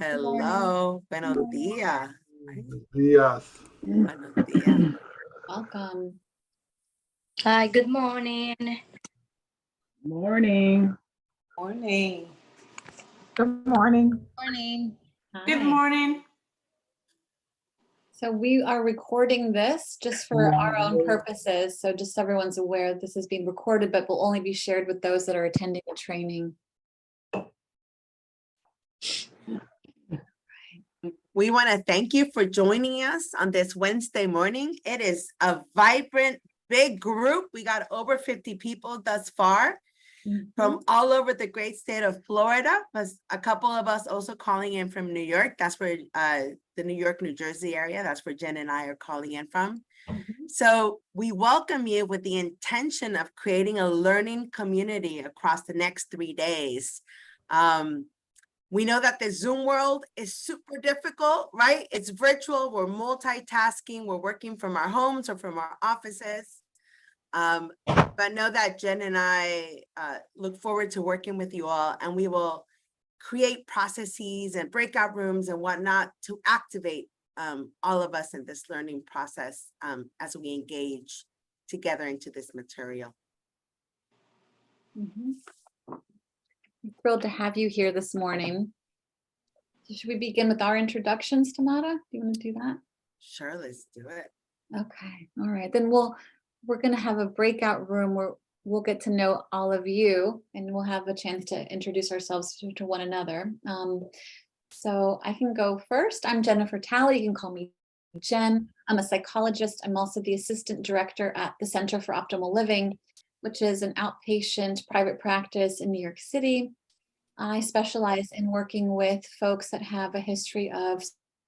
Morning. Hello, buenos días. Buenos días. Buenos días. Welcome. Hi, good morning. Morning. Morning. Good morning. Morning. Good Hi. morning. So we are recording this just for our own purposes. So just so everyone's aware, this is being recorded, but will only be shared with those that are attending the training. We want to thank you for joining us on this Wednesday morning. It is a vibrant, big group. We got over 50 people thus far from all over the great state of Florida, plus a couple of us also calling in from New York. That's where the New York, New Jersey area, that's where Jen and I are calling in from. So we welcome you with the intention of creating a learning community across the next 3 days. We know that the Zoom world is super difficult, right? It's virtual, we're multitasking, we're working from our homes or from our offices. But know that Jen and I look forward to working with you all, and we will create processes and breakout rooms and whatnot to activate all of us in this learning process as we engage together into this material. I'm thrilled to have you here this morning. So should we begin with our introductions, Tamara? Do you want to do that? Sure, let's do it. Okay, all right. Then we're going to have a breakout room where we'll get to know all of you, and we'll have a chance to introduce ourselves to one another. So I can go first. I'm Jennifer Talley. You can call me Jen. I'm a psychologist. I'm also the assistant director at the Center for Optimal Living, which is an outpatient private practice in New York City. I specialize in working with folks that have a history of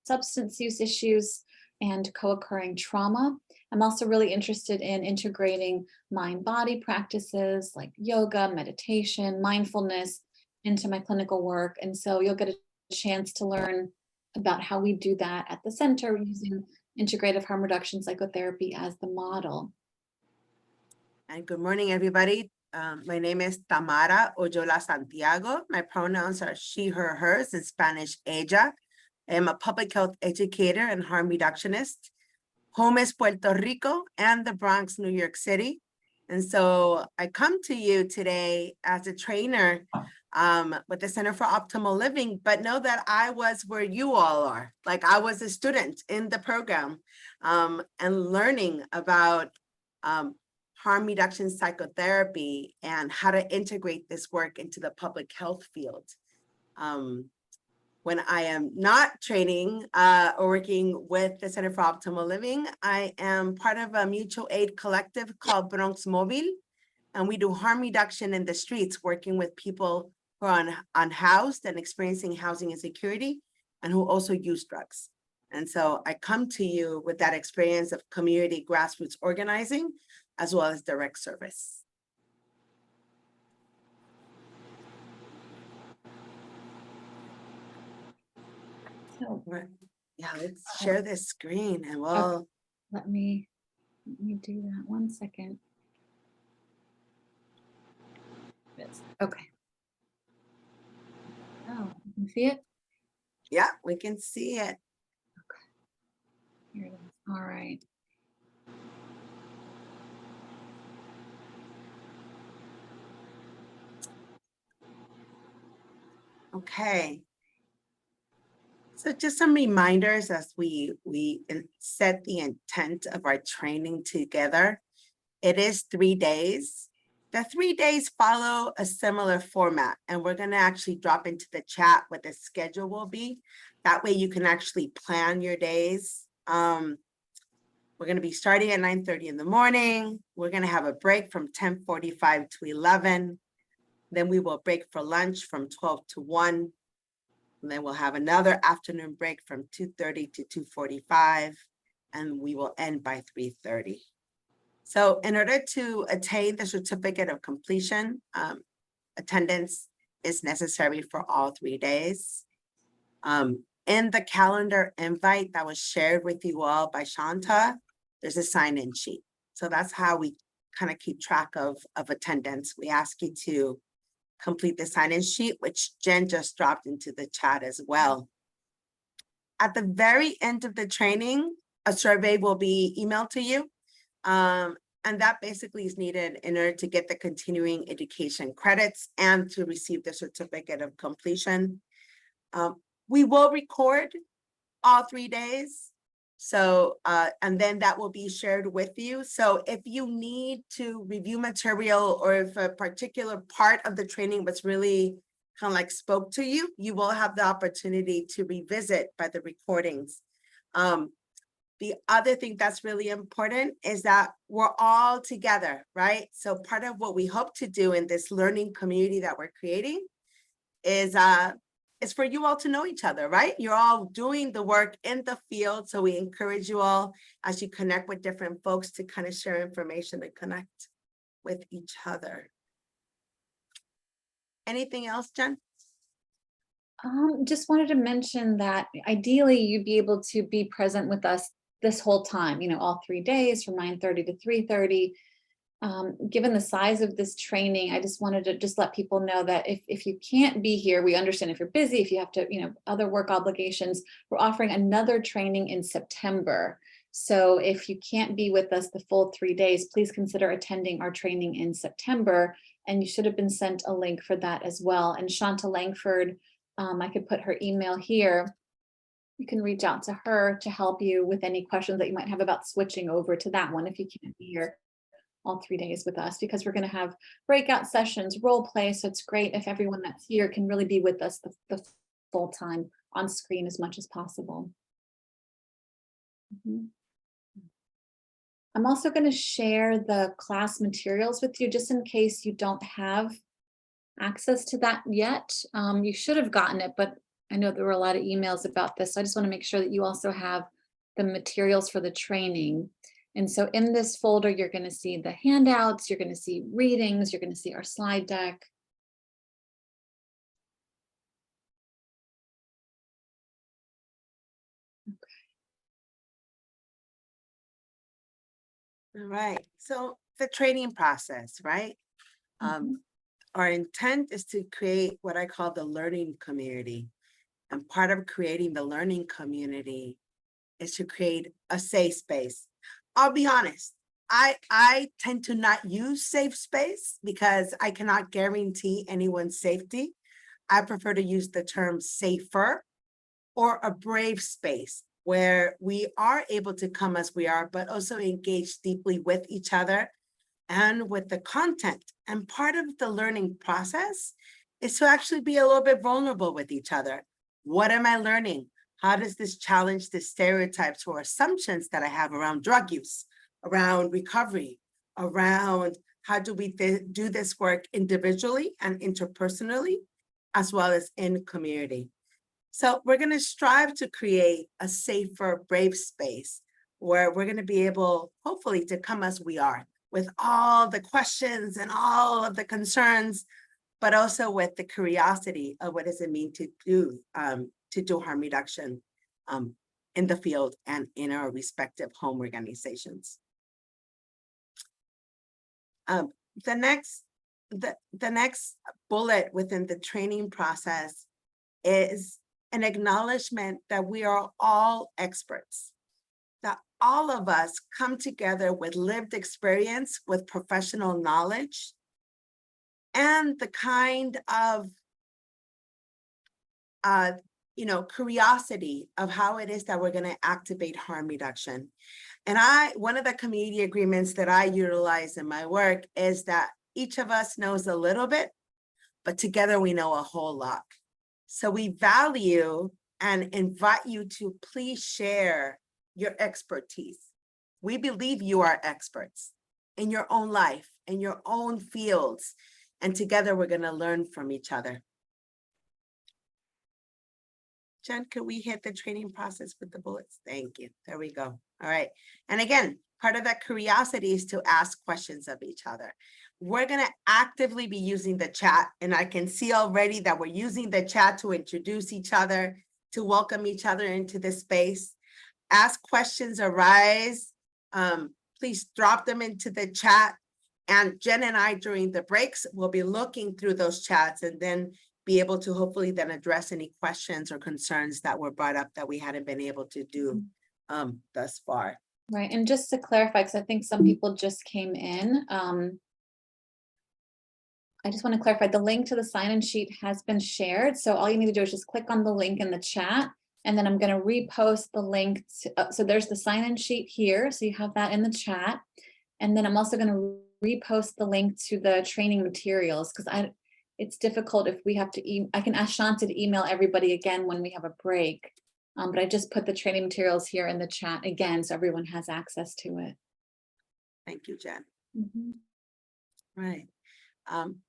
substance use issues and co-occurring trauma. I'm also really interested in integrating mind-body practices like yoga, meditation, mindfulness into my clinical work. And so you'll get a chance to learn about how we do that at the center using integrative harm reduction psychotherapy as the model. And good morning, everybody. My name is Tamara Oyola Santiago. My pronouns are she, her, hers, in Spanish, ella. I am a public health educator and harm reductionist. Home is Puerto Rico and the Bronx, New York City. And so I come to you today as a trainer with the Center for Optimal Living, but know that I was where you all are. Like I was a student in the program and learning about harm reduction psychotherapy and how to integrate this work into the public health field. When I am not training or working with the Center for Optimal Living, I am part of a mutual aid collective called Bronx Mobile, and we do harm reduction in the streets, working with people who are unhoused and experiencing housing insecurity and who also use drugs. And so I come to you with that experience of community grassroots organizing, as well as direct service. So yeah, let's share this screen and we'll. okay. Let me do that 1 second. Okay. Oh, you can see it? Yeah, we can see it. Okay. Here it is. All right. Okay. So just some reminders as we set the intent of our training together. It is 3 days. The 3 days follow a similar format, and we're going to actually drop into the chat what the schedule will be. That way you can actually plan your days. We're going to be starting at 9:30 in the morning. We're going to have a break from 10:45 to 11. Then we will break for lunch from 12 to 1. And then we'll have another afternoon break from 2:30 to 2:45. And we will end by 3:30. So in order to attain the certificate of completion, attendance is necessary for all 3 days. In the calendar invite that was shared with you all by Shanta, there's a sign-in sheet. So that's how we kind of keep track of attendance. We ask you to complete the sign-in sheet, which Jen just dropped into the chat as well. At the very end of the training, a survey will be emailed to you. And that basically is needed in order to get the continuing education credits and to receive the certificate of completion. We will record all 3 days. So, and then that will be shared with you. So if you need to review material, or if a particular part of the training was really kind of like spoke to you, you will have the opportunity to revisit by the recordings. The other thing that's really important is that we're all together, right? So part of what we hope to do in this learning community that we're creating is for you all to know each other, right? You're all doing the work in the field. So we encourage you all, as you connect with different folks, to kind of share information and connect with each other. Anything else, Jen? Just wanted to mention that ideally you'd be able to be present with us this whole time, all 3 days from 9:30 to 3:30. Given the size of this training, I just wanted to just let people know that if you can't be here, we understand if you're busy, if you have to, other work obligations, we're offering another training in September. So if you can't be with us the full 3 days, please consider attending our training in September. And you should have been sent a link for that as well. And Shanta Langford, I could put her email here. You can reach out to her to help you with any questions that you might have about switching over to that one if you can't be here all 3 days with us, because we're going to have breakout sessions, role play. So it's great if everyone that's here can really be with us the full time on screen as much as possible. I'm also going to share the class materials with you just in case you don't have access to that yet. You should have gotten it, but I know there were a lot of emails about this. So I just want to make sure that you also have the materials for the training. And so in this folder, you're going to see the handouts, you're going to see readings, you're going to see our slide deck. All right. So the training process, right? Our intent is to create what I call the learning community. And part of creating the learning community is to create a safe space. I'll be honest, I tend to not use safe space because I cannot guarantee anyone's safety. I prefer to use the term safer or a brave space where we are able to come as we are, but also engage deeply with each other and with the content. And part of the learning process is to actually be a little bit vulnerable with each other. What am I learning? How does this challenge the stereotypes or assumptions that I have around drug use, around recovery, around how do we do this work individually and interpersonally, as well as in community? So we're going to strive to create a safer, brave space where we're going to be able, hopefully, to come as we are, with all the questions and all of the concerns, but also with the curiosity of what does it mean to do harm reduction in the field and in our respective home organizations. The next bullet within the training process is an acknowledgement that we are all experts, that all of us come together with lived experience, with professional knowledge, and the kind of curiosity of how it is that we're going to activate harm reduction. And one of the community agreements that I utilize in my work is that each of us knows a little bit, but together we know a whole lot. So we value and invite you to please share your expertise. We believe you are experts in your own life, in your own fields, and together we're going to learn from each other. Jen, could we hit the training process with the bullets? Thank you. There we go. All right. And again, part of that curiosity is to ask questions of each other. We're going to actively be using the chat, and I can see already that we're using the chat to introduce each other, to welcome each other into this space. As questions arise, please drop them into the chat. And Jen and I, during the breaks, will be looking through those chats and then be able to hopefully then address any questions or concerns that were brought up that we hadn't been able to do thus far. Right, and just to clarify, because I think some people just came in, I just want to clarify, the link to the sign-in sheet has been shared, so all you need to do is just click on the link in the chat, and then I'm going to repost the link. So there's the sign-in sheet here, so you have that in the chat, and then I'm also going to repost the link to the training materials, because it's difficult if we have to, I can ask Shanta to email everybody again when we have a break, but I just put the training materials here in the chat again, so everyone has access to it. Thank you, Jen. Mhm. Right.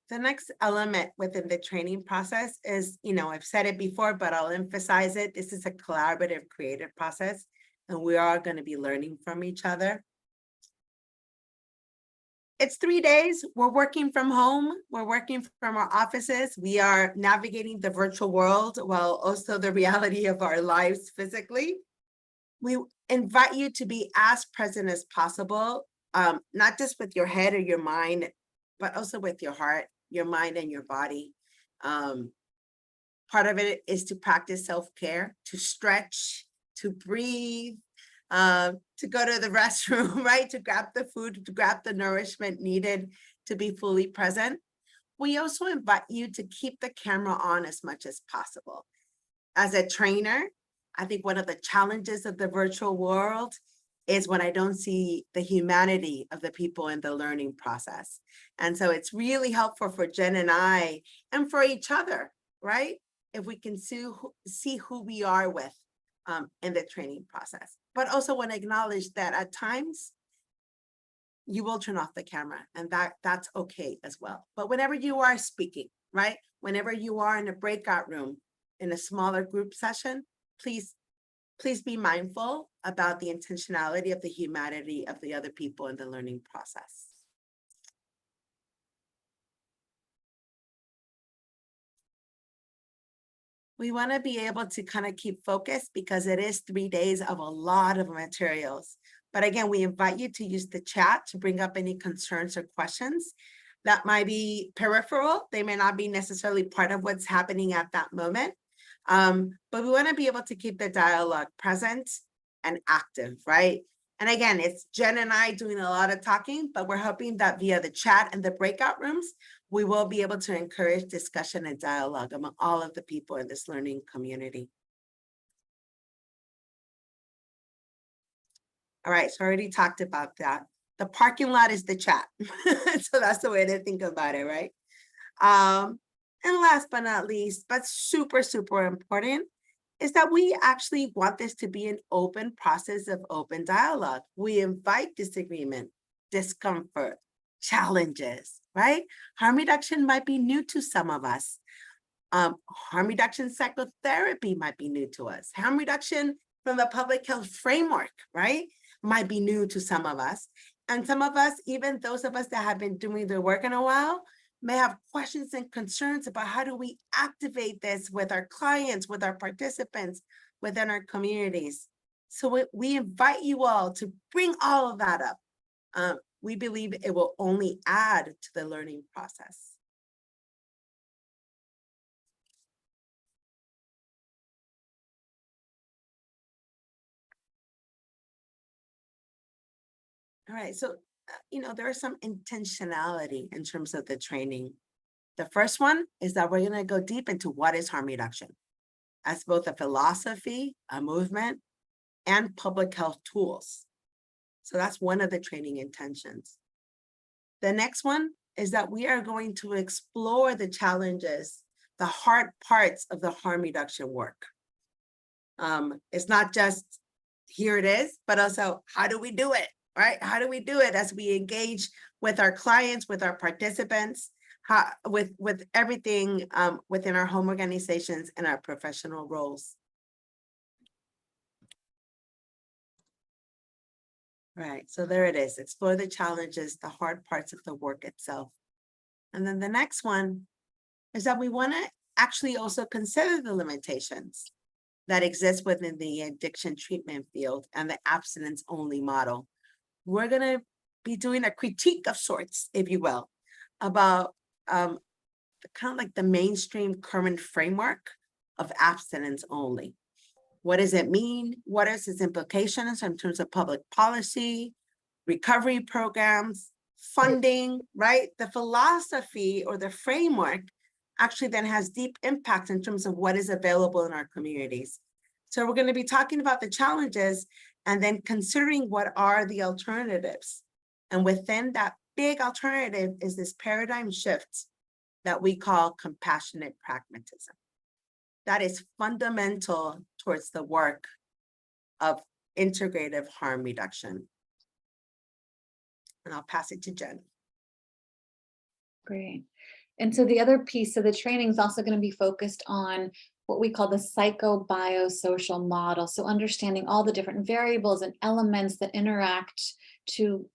The next element within the training process is, I've said it before, but I'll emphasize it. This is a collaborative, creative process, and we are going to be learning from each other. It's 3 days. We're working from home. We're working from our offices. We are navigating the virtual world while also the reality of our lives physically. We invite you to be as present as possible, not just with your head or your mind, but also with your heart, your mind, and your body. Part of it is to practice self-care, to stretch, to breathe, to go to the restroom, right? To grab the food, to grab the nourishment needed to be fully present. We also invite you to keep the camera on as much as possible. As a trainer, I think one of the challenges of the virtual world is when I don't see the humanity of the people in the learning process. And so it's really helpful for Jen and I, and for each other, right? If we can see who we are with in the training process. But also want to acknowledge that at times, you will turn off the camera, and that's okay as well. But whenever you are speaking, right? Whenever you are in a breakout room, in a smaller group session, please be mindful about the intentionality of the humanity of the other people in the learning process. We want to be able to kind of keep focused because it is 3 days of a lot of materials. But again, we invite you to use the chat to bring up any concerns or questions that might be peripheral. They may not be necessarily part of what's happening at that moment. But we want to be able to keep the dialogue present and active, right? And again, it's Jen and I doing a lot of talking, but we're hoping that via the chat and the breakout rooms, we will be able to encourage discussion and dialogue among all of the people in this learning community. All right, so I already talked about that. The parking lot is the chat. So that's the way to think about it, right? And last but not least, but super, super important, is that we actually want this to be an open process of open dialogue. We invite disagreement, discomfort, challenges, right? Harm reduction might be new to some of us. Harm reduction psychotherapy might be new to us. Harm reduction from the public health framework, right, might be new to some of us. And some of us, even those of us that have been doing the work in a while, may have questions and concerns about how do we activate this with our clients, with our participants, within our communities. So we invite you all to bring all of that up. We believe it will only add to the learning process. All right, so, there is some intentionality in terms of the training. The first one is that we're going to go deep into what is harm reduction as both a philosophy, a movement, and public health tools. So that's one of the training intentions. The next one is that we are going to explore the challenges, the hard parts of the harm reduction work. It's not just here it is, but also how do we do it, right? How do we do it as we engage with our clients, with our participants, with everything within our home organizations and our professional roles. Right, so there it is. Explore the challenges, the hard parts of the work itself. And then the next one is that we want to actually also consider the limitations that exist within the addiction treatment field and the abstinence only model. We're going to be doing a critique of sorts, if you will, about kind of like the mainstream current framework of abstinence only. What does it mean? What is its implications in terms of public policy, recovery programs, funding, right? The philosophy or the framework actually then has deep impact in terms of what is available in our communities. So we're going to be talking about the challenges and then considering what are the alternatives. And within that big alternative is this paradigm shift that we call compassionate pragmatism. That is fundamental towards the work of integrative harm reduction. And I'll pass it to Jen. Great. And so the other piece of the training is also going to be focused on what we call the psychobiosocial model. So understanding all the different variables and elements that interact to,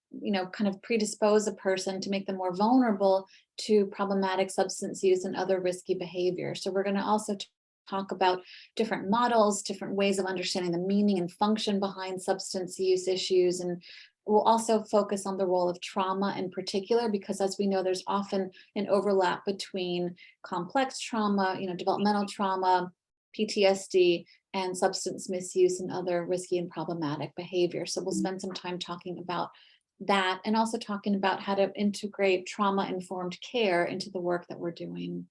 kind of predispose a person to make them more vulnerable to problematic substance use and other risky behavior. So we're going to also talk about different models, different ways of understanding the meaning and function behind substance use issues. And we'll also focus on the role of trauma in particular, because as we know, there's often an overlap between complex trauma, developmental trauma, PTSD, and substance misuse and other risky and problematic behavior. So we'll spend some time talking about that and also talking about how to integrate trauma-informed care into the work that we're doing.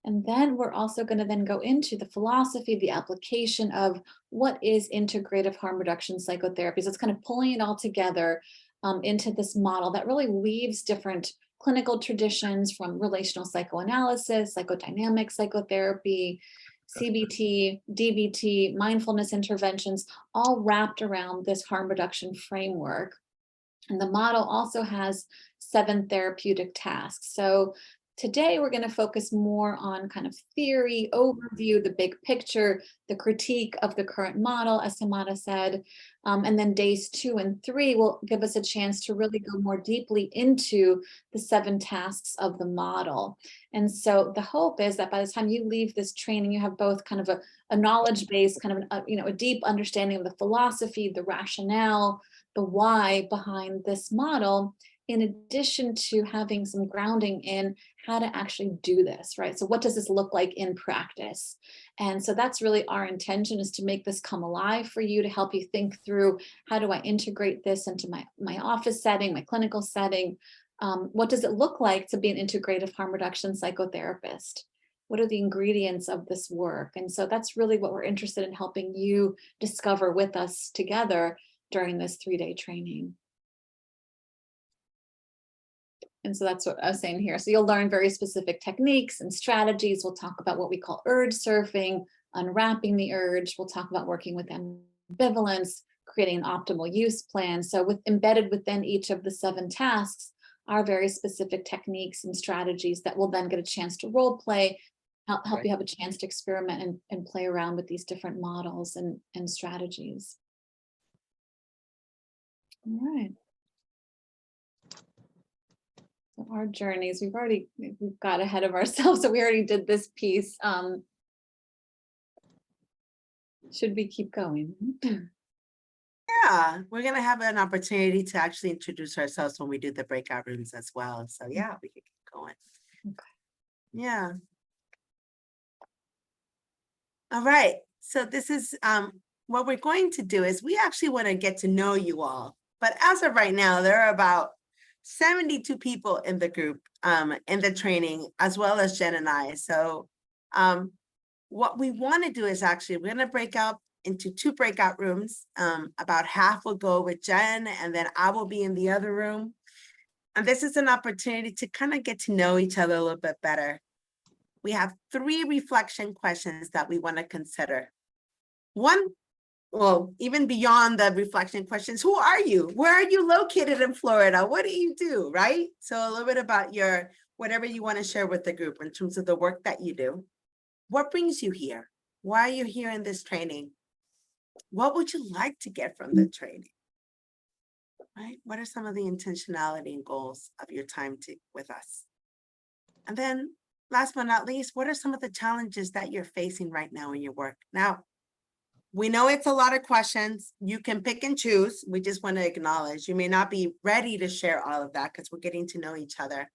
And then we're also going to then go into the philosophy, the application of what is integrative harm reduction psychotherapy. So it's kind of pulling it all together into this model that really weaves different clinical traditions from relational psychoanalysis, psychodynamic psychotherapy, CBT, DBT, mindfulness interventions, all wrapped around this harm reduction framework. And the model also has 7 therapeutic tasks. So today, we're going to focus more on kind of theory, overview, the big picture, the critique of the current model, as Tamara said. And then days 2 and 3 will give us a chance to really go more deeply into the 7 tasks of the model. And so the hope is that by the time you leave this training, you have both kind of a knowledge base, kind of a deep understanding of the philosophy, the rationale, the why behind this model, in addition to having some grounding in how to actually do this, right? So what does this look like in practice? And so that's really our intention, is to make this come alive for you, to help you think through, how do I integrate this into my office setting, my clinical setting? What does it look like to be an integrative harm reduction psychotherapist? What are the ingredients of this work? And so that's really what we're interested in helping you discover with us together during this 3-day training. And so that's what I was saying here. So you'll learn very specific techniques and strategies. We'll talk about what we call urge surfing, unwrapping the urge. We'll talk about working with ambivalence, creating an optimal use plan. So embedded within each of the 7 tasks are very specific techniques and strategies that will then get a chance to role play, help you have a chance to experiment and play around with these different models and strategies. All right. So our journeys, we've got ahead of ourselves. So we already did this piece. Should we keep going? Yeah, we're going to have an opportunity to actually introduce ourselves when we do the breakout rooms as well. So yeah, we can keep going. Okay. Yeah. All right. So this is what we're going to do is we actually want to get to know you all. But as of right now, there are about 72 people in the group in the training, as well as Jen and I. So what we want to do is actually, we're going to break out into 2 breakout rooms. About half will go with Jen, and then I will be in the other room. And this is an opportunity to kind of get to know each other a little bit better. We have 3 reflection questions that we want to consider. One, well, even beyond the reflection questions, who are you? Where are you located in Florida? What do you do, right? So a little bit about whatever you want to share with the group in terms of the work that you do. What brings you here? Why are you here in this training? What would you like to get from the training? Right? What are some of the intentionality and goals of your time with us? And then last but not least, what are some of the challenges that you're facing right now in your work? Now, we know it's a lot of questions. You can pick and choose. We just want to acknowledge you may not be ready to share all of that because we're getting to know each other.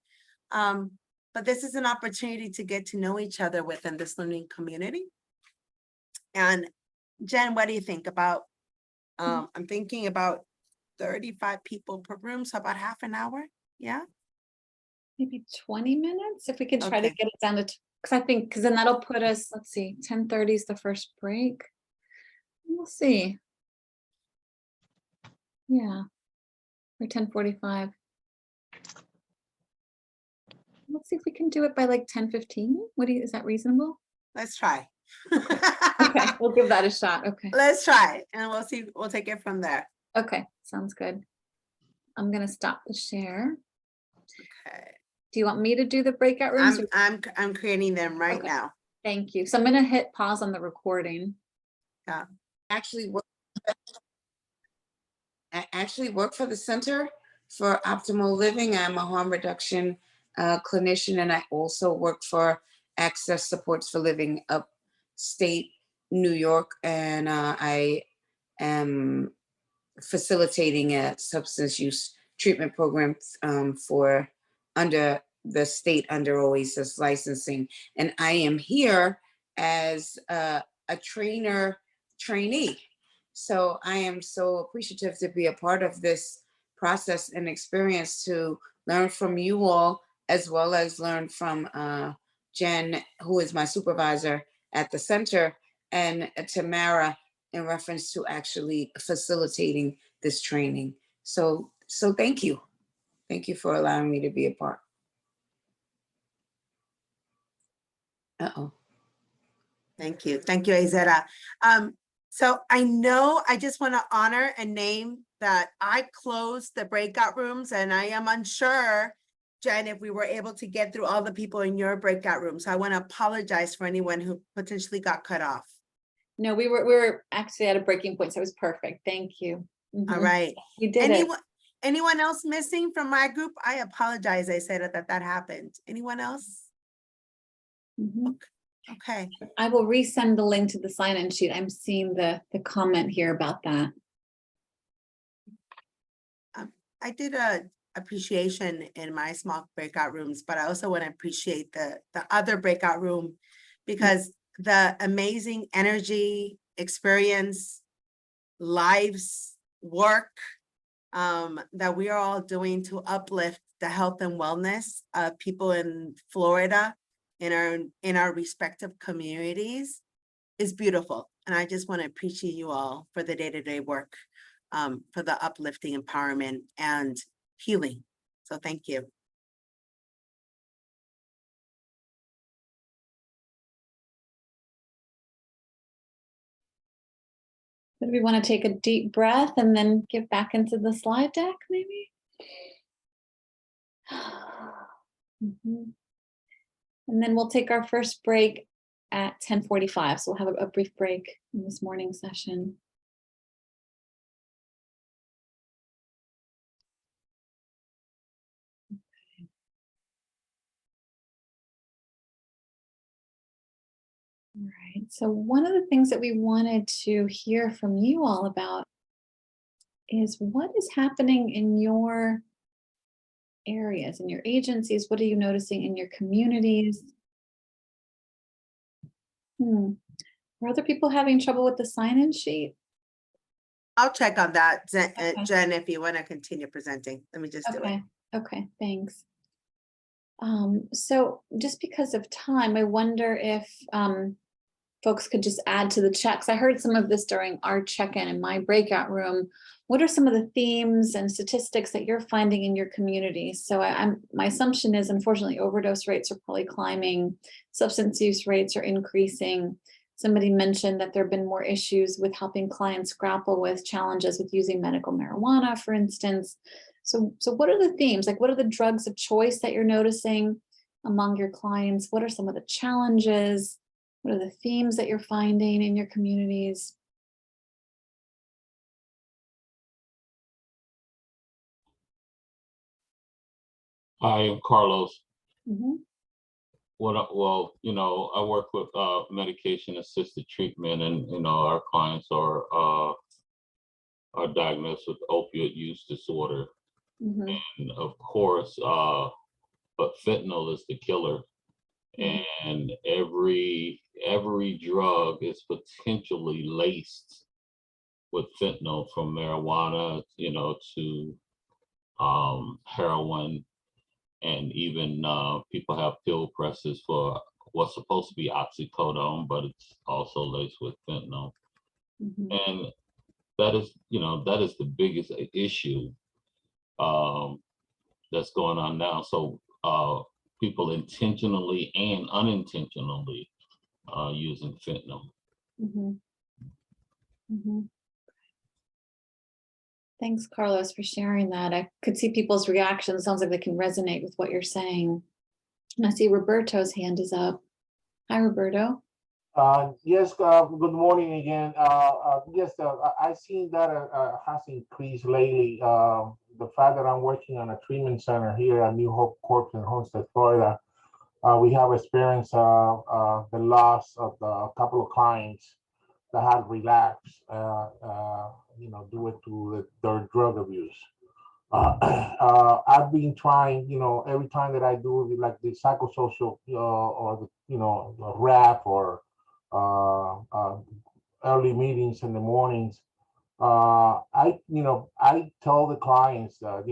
But but this is an opportunity to get to know each other within this learning community. And Jen, what do you think about, I'm thinking about 35 people per room, so about half an hour, yeah? Maybe 20 minutes, if we could try to Okay. get it down to, because I think, because then that'll put us, let's see, 10:30 is the first break. We'll see. Yeah, or 10:45. Let's see if we can do it by like 10:15. Is that reasonable? Let's try. Okay, we'll give that a shot. Okay. Let's try, and we'll see, we'll take it from there. Okay, sounds good. I'm gonna stop the share. Okay. Do you want me to do the breakout rooms? I'm creating them right Okay. now. Thank you. So I'm gonna hit pause on the recording. Actually work, I actually work for the Center for Optimal Living. I'm a harm reduction clinician, and I also work for Access Supports for Living upstate New York, and I am facilitating a substance use treatment program for under the state under Oasis licensing, and I am here as a trainee. So I am so appreciative to be a part of this process and experience, to learn from you all, as well as learn from Jen, who is my supervisor at the center, and Tamara, in reference to actually facilitating this training. So thank you. Thank you for allowing me to be a part. Uh-oh. Thank you, Izetta. So I just want to honor and name that I closed the breakout rooms, and I am unsure, Jen, if we were able to get through all the people in your breakout room. So I want to apologize for anyone who potentially got cut off. No, we were actually at a breaking point, so it was perfect. Thank you. All right. You did it. Anyone else missing from my group? I apologize. I said that happened. Anyone else? Mhm. Okay. I will resend the link to the sign-in sheet. I'm seeing the comment here about that. I did a appreciation in my small breakout rooms, but I also want to appreciate the other breakout room, because the amazing energy, experience, lives, work that we are all doing to uplift the health and wellness of people in Florida, in our respective communities, is beautiful. And I just want to appreciate you all for the day-to-day work, for the uplifting, empowerment, and healing. So thank you. Do we want to take a deep breath and then get back into the slide deck, maybe? Mhm. And then we'll take our first break at 10:45. So we'll have a brief break in this morning session. All right. So one of the things that we wanted to hear from you all about is what is happening in your areas, in your agencies. What are you noticing in your communities? Are other people having trouble with the sign-in sheet? I'll check on that, Okay. Jen, if you want to continue presenting. Let me just do it. Okay. Okay, thanks. So just because of time, I wonder if folks could just add to the checks. I heard some of this during our check-in in my breakout room. What are some of the themes and statistics that you're finding in your community? So my assumption is, unfortunately, overdose rates are probably climbing, substance use rates are increasing. Somebody mentioned that there have been more issues with helping clients grapple with challenges with using medical marijuana, for instance. So what are the themes? Like, what are the drugs of choice that you're noticing among your clients? What are some of the challenges? What are the themes that you're finding in your communities? Hi, I'm Carlos. Mhm. Well, I work with medication-assisted treatment, and our clients are diagnosed with opioid use disorder, Mhm. and of course, but fentanyl is the killer. And every drug is potentially laced with fentanyl, from marijuana, to heroin, and even people have pill presses for what's supposed to be oxycodone, but it's also laced with fentanyl. And that is the biggest issue that's going on now. So people intentionally and unintentionally using fentanyl. Thanks, Carlos, for sharing that. I could see people's reactions. Sounds like they can resonate with what you're saying. And I see Roberto's hand is up. Hi, Roberto. Yes, good morning again. Yes, I seen that has increased lately. The fact that I'm working on a treatment center here at New Hope Corp in Homestead, Florida, we have experienced the loss of a couple of clients that had relapsed, due to their drug abuse. I've been trying, every time that I do like the psychosocial or the rap or early meetings in the mornings. I tell the clients that,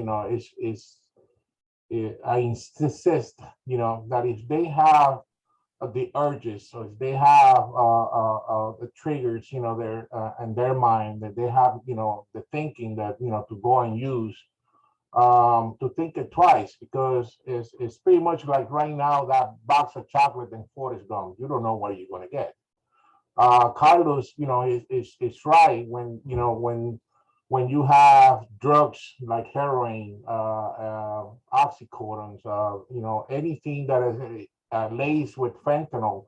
I insist, that if they have the urges, or if they have the triggers, their in their mind, that they have, the thinking that, to go and use, to think it twice, because it's pretty much like right now that box of chocolate and Forrest Gump. You don't know what you're going to get. Carlos, is right when when you have drugs like heroin, oxycodones, anything that is laced with fentanyl,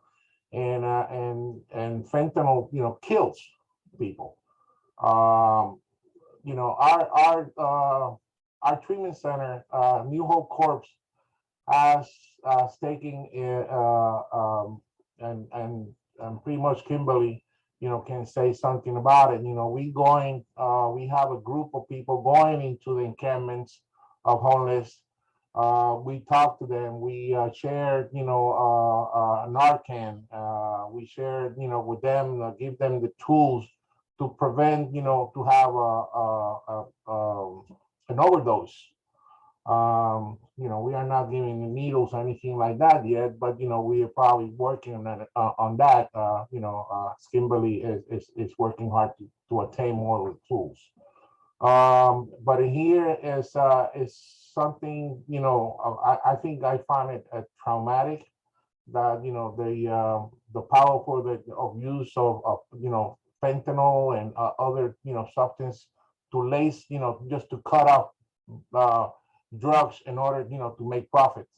and fentanyl, kills people. Our treatment center, New Hope Corps, has taken and pretty much Kimberly, can say something about it. We have a group of people going into the encampments of homeless. We talk to them. We shared, Narcan. We shared, with them, give them the tools to prevent, to have an overdose. We are not giving needles or anything like that yet, but we are probably working on that. Kimberly is working hard to attain more tools. But here is something, I think I found it traumatic, that the powerful of use of fentanyl and other substance to lace, just to cut off drugs in order to make profits,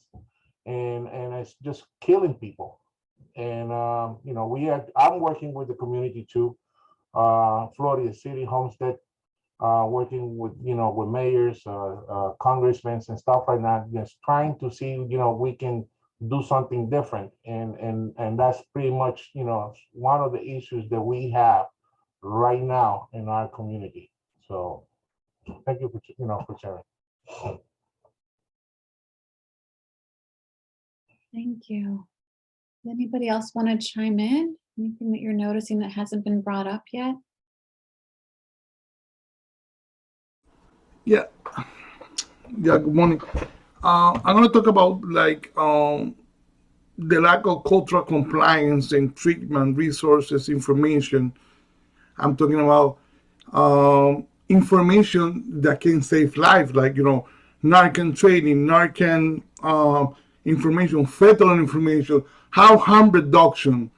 and it's just killing people. And I'm working with the community too, Florida City, Homestead, working with with mayors, congressmen and stuff like that, just trying to see we can do something different. And that's pretty much one of the issues that we have right now in our community. So thank you for sharing. Thank you. Does anybody else want to chime in? Anything that you're noticing that hasn't been brought up yet? Yeah. Good morning. I'm going to talk about the lack of cultural compliance and treatment resources, information. I'm talking about information that can save lives, like Narcan training, Narcan information, federal information, how harm reduction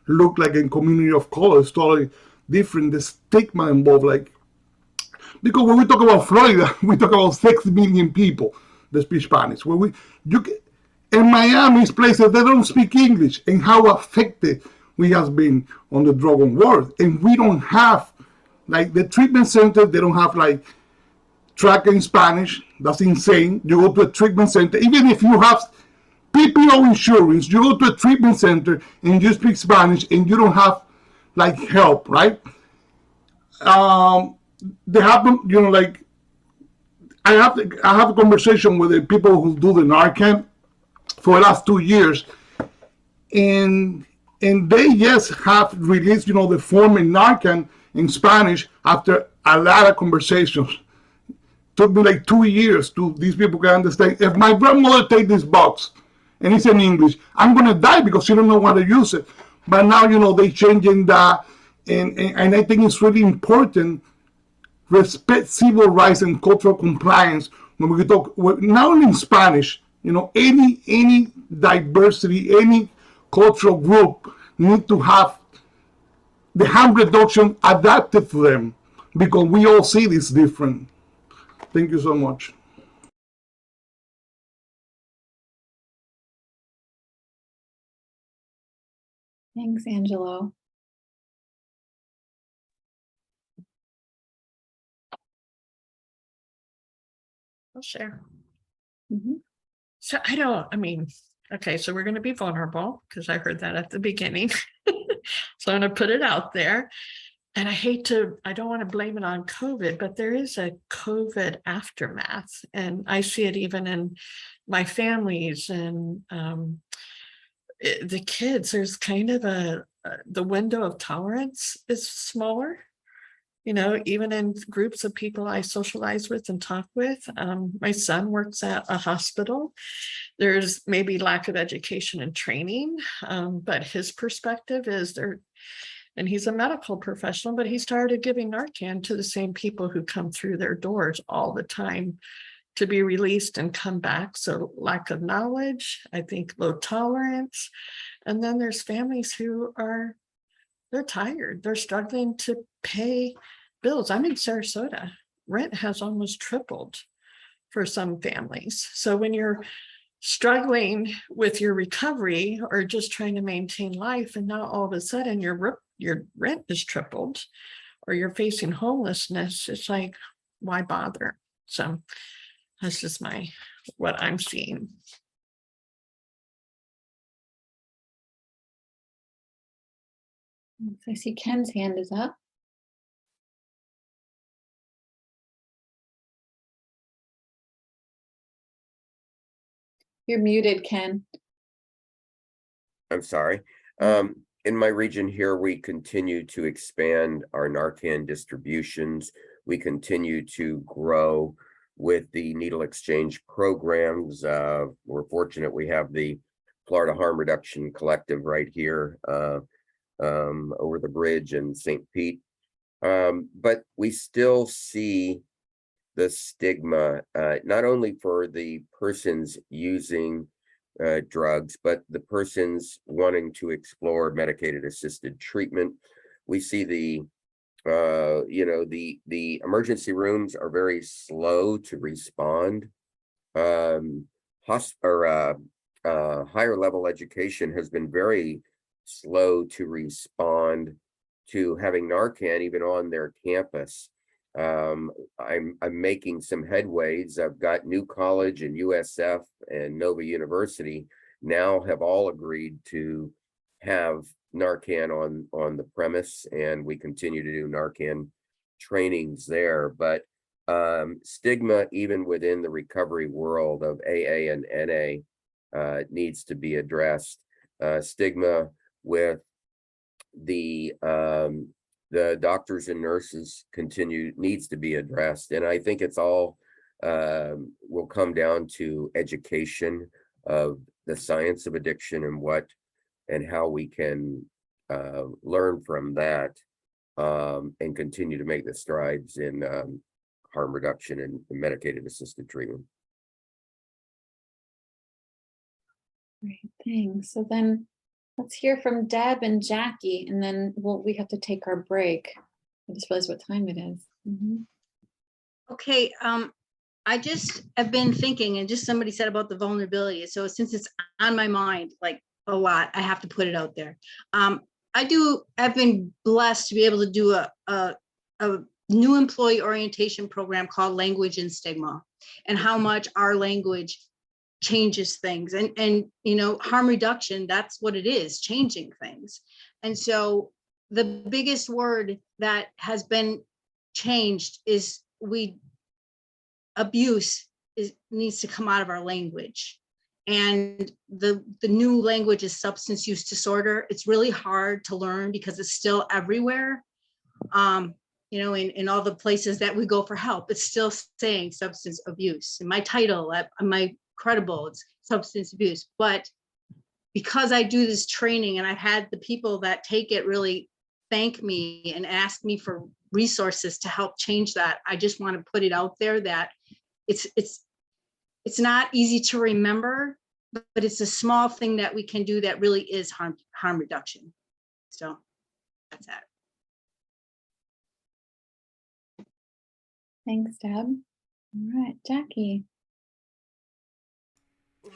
look like in community of color is totally different. The stigma involved, because when we talk about Florida, we talk about 6 million people that speak Spanish. In Miami's places, they don't speak English, and how affected we have been on the drug world. And we don't have, the treatment center, they don't have track in Spanish. That's insane. You go to a treatment center, even if you have PPO insurance, you go to a treatment center and you speak Spanish and you don't have help, right? They happen, I have a conversation with the people who do the Narcan, for the last 2 years. And they just have released, the form in Narcan in Spanish after a lot of conversations. Took me like 2 years to these people can understand. If my grandmother take this box and it's in English, I'm gonna die because she don't know how to use it. But now, they changing that, and I think it's really important. Respect civil rights and cultural compliance when we talk not only in Spanish. Any diversity, any cultural group need to have the harm reduction adapted to them because we all see this different. Thank you so much. Thanks, Angelo. I'll share. Mhm. So okay, so we're going to be vulnerable because I heard that at the beginning. So I'm going to put it out there. And I don't want to blame it on COVID, but there is a COVID aftermath. And I see it even in my families and the kids. There's kind of the window of tolerance is smaller. Even in groups of people I socialize with and talk with. My son works at a hospital. There's maybe lack of education and training, but his perspective is and he's a medical professional, but he started giving Narcan to the same people who come through their doors all the time to be released and come back. So lack of knowledge, I think low tolerance. And then there's families who they're tired. They're struggling to pay bills. I'm in Sarasota. Rent has almost tripled for some families. So when you're struggling with your recovery or just trying to maintain life, and now all of a sudden your rent is tripled or you're facing homelessness, it's like, why bother? So that's just what I'm seeing. I see Ken's hand is up. You're muted, Ken. I'm sorry. In my region here, we continue to expand our Narcan distributions. We continue to grow with the needle exchange programs. We're fortunate we have the Florida Harm Reduction Collective right here over the bridge in St. Pete. But we still see the stigma, not only for the persons using drugs, but the persons wanting to explore medicated assisted treatment. We see the emergency rooms are very slow to respond. Higher level education has been very slow to respond to having Narcan even on their campus. I'm making some headways. I've got New College and USF and Nova University now have all agreed to have Narcan on the premise, and we continue to do Narcan trainings there. But stigma, even within the recovery world of AA and NA, needs to be addressed. Stigma with the doctors and nurses needs to be addressed. And I think it's all will come down to education of the science of addiction and how we can learn from that and continue to make the strides in harm reduction and medicated assisted treatment. Great, thanks. So then let's hear from Deb and Jackie, and then we have to take our break. I just realized what time it is. Mm-hmm. Okay, I just have been thinking, and just somebody said about the vulnerability. So since it's on my mind, like a lot, I have to put it out there. I've been blessed to be able to do a new employee orientation program called Language and Stigma, and how much our language changes things. And harm reduction, that's what it is, changing things. And so the biggest word that has been changed is abuse needs to come out of our language. And the new language is substance use disorder. It's really hard to learn because it's still everywhere. You know, in all the places that we go for help, it's still saying substance abuse. And my title, my credible, it's substance abuse. But because I do this training and I've had the people that take it really thank me and ask me for resources to help change that, I just want to put it out there that it's not easy to remember, but it's a small thing that we can do that really is harm reduction. So that's that. Thanks, Deb. All right, Jackie.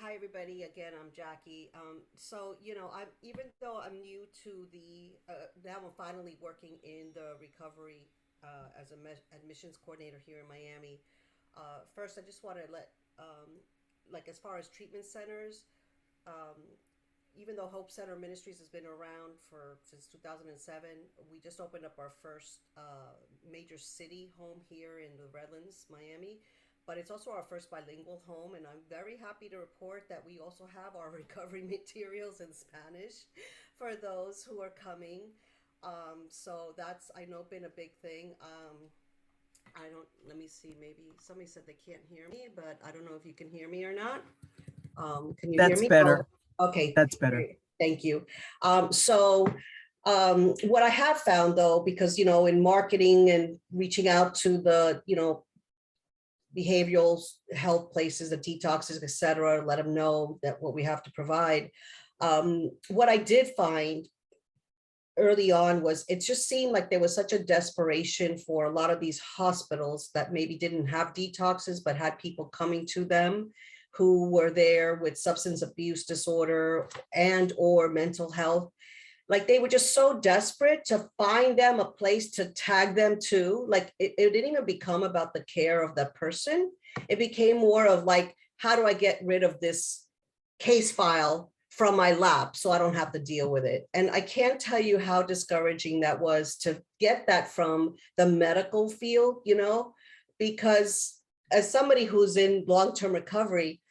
Hi, everybody. Again, I'm Jackie. So, you know, even though I'm new to now I'm finally working in the recovery as a admissions coordinator here in Miami. First, I just want to let, like, as far as treatment centers, even though Hope Center Ministries has been around since 2007, we just opened up our first major city home here in the Redlands, Miami. But it's also our first bilingual home, and I'm very happy to report that we also have our recovery materials in Spanish for those who are coming. So that's, I know, been a big thing. Let me see, maybe somebody said they can't hear me, but I don't know if you can hear me or not. Can you hear me? That's better. Oh, okay. That's better. Great. Thank you. What I have found, though, because, you know, in marketing and reaching out to the, you know, behavioral health places, the detoxes, et cetera, let them know that what we have to provide. What I did find early on was it just seemed like there was such a desperation for a lot of these hospitals that maybe didn't have detoxes, but had people coming to them who were there with substance abuse disorder and or mental health. Like they were just so desperate to find them a place to tag them to. Like it didn't even become about the care of the person. It became more of like, how do I get rid of this case file from my lap so I don't have to deal with it? And I can't tell you how discouraging that was to get that from the medical field, you know, because as somebody who's in long-term recovery,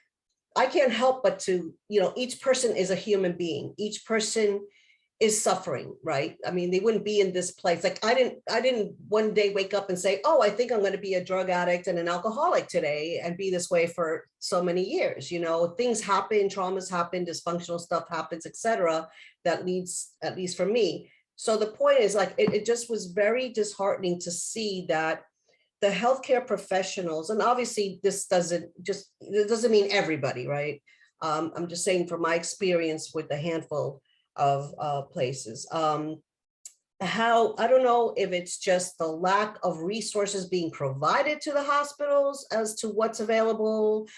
I can't help but to, you know, each person is a human being. Each person is suffering, right? I mean, they wouldn't be in this place. Like I didn't one day wake up and say, oh, I think I'm going to be a drug addict and an alcoholic today and be this way for so many years. You know, things happen, traumas happen, dysfunctional stuff happens, etc. That leads, at least for me. So the point is, like, it just was very disheartening to see that the healthcare professionals, and obviously this doesn't mean everybody, right? I'm just saying from my experience with a handful of places. How, I don't know if it's just the lack of resources being provided to the hospitals as to what's available.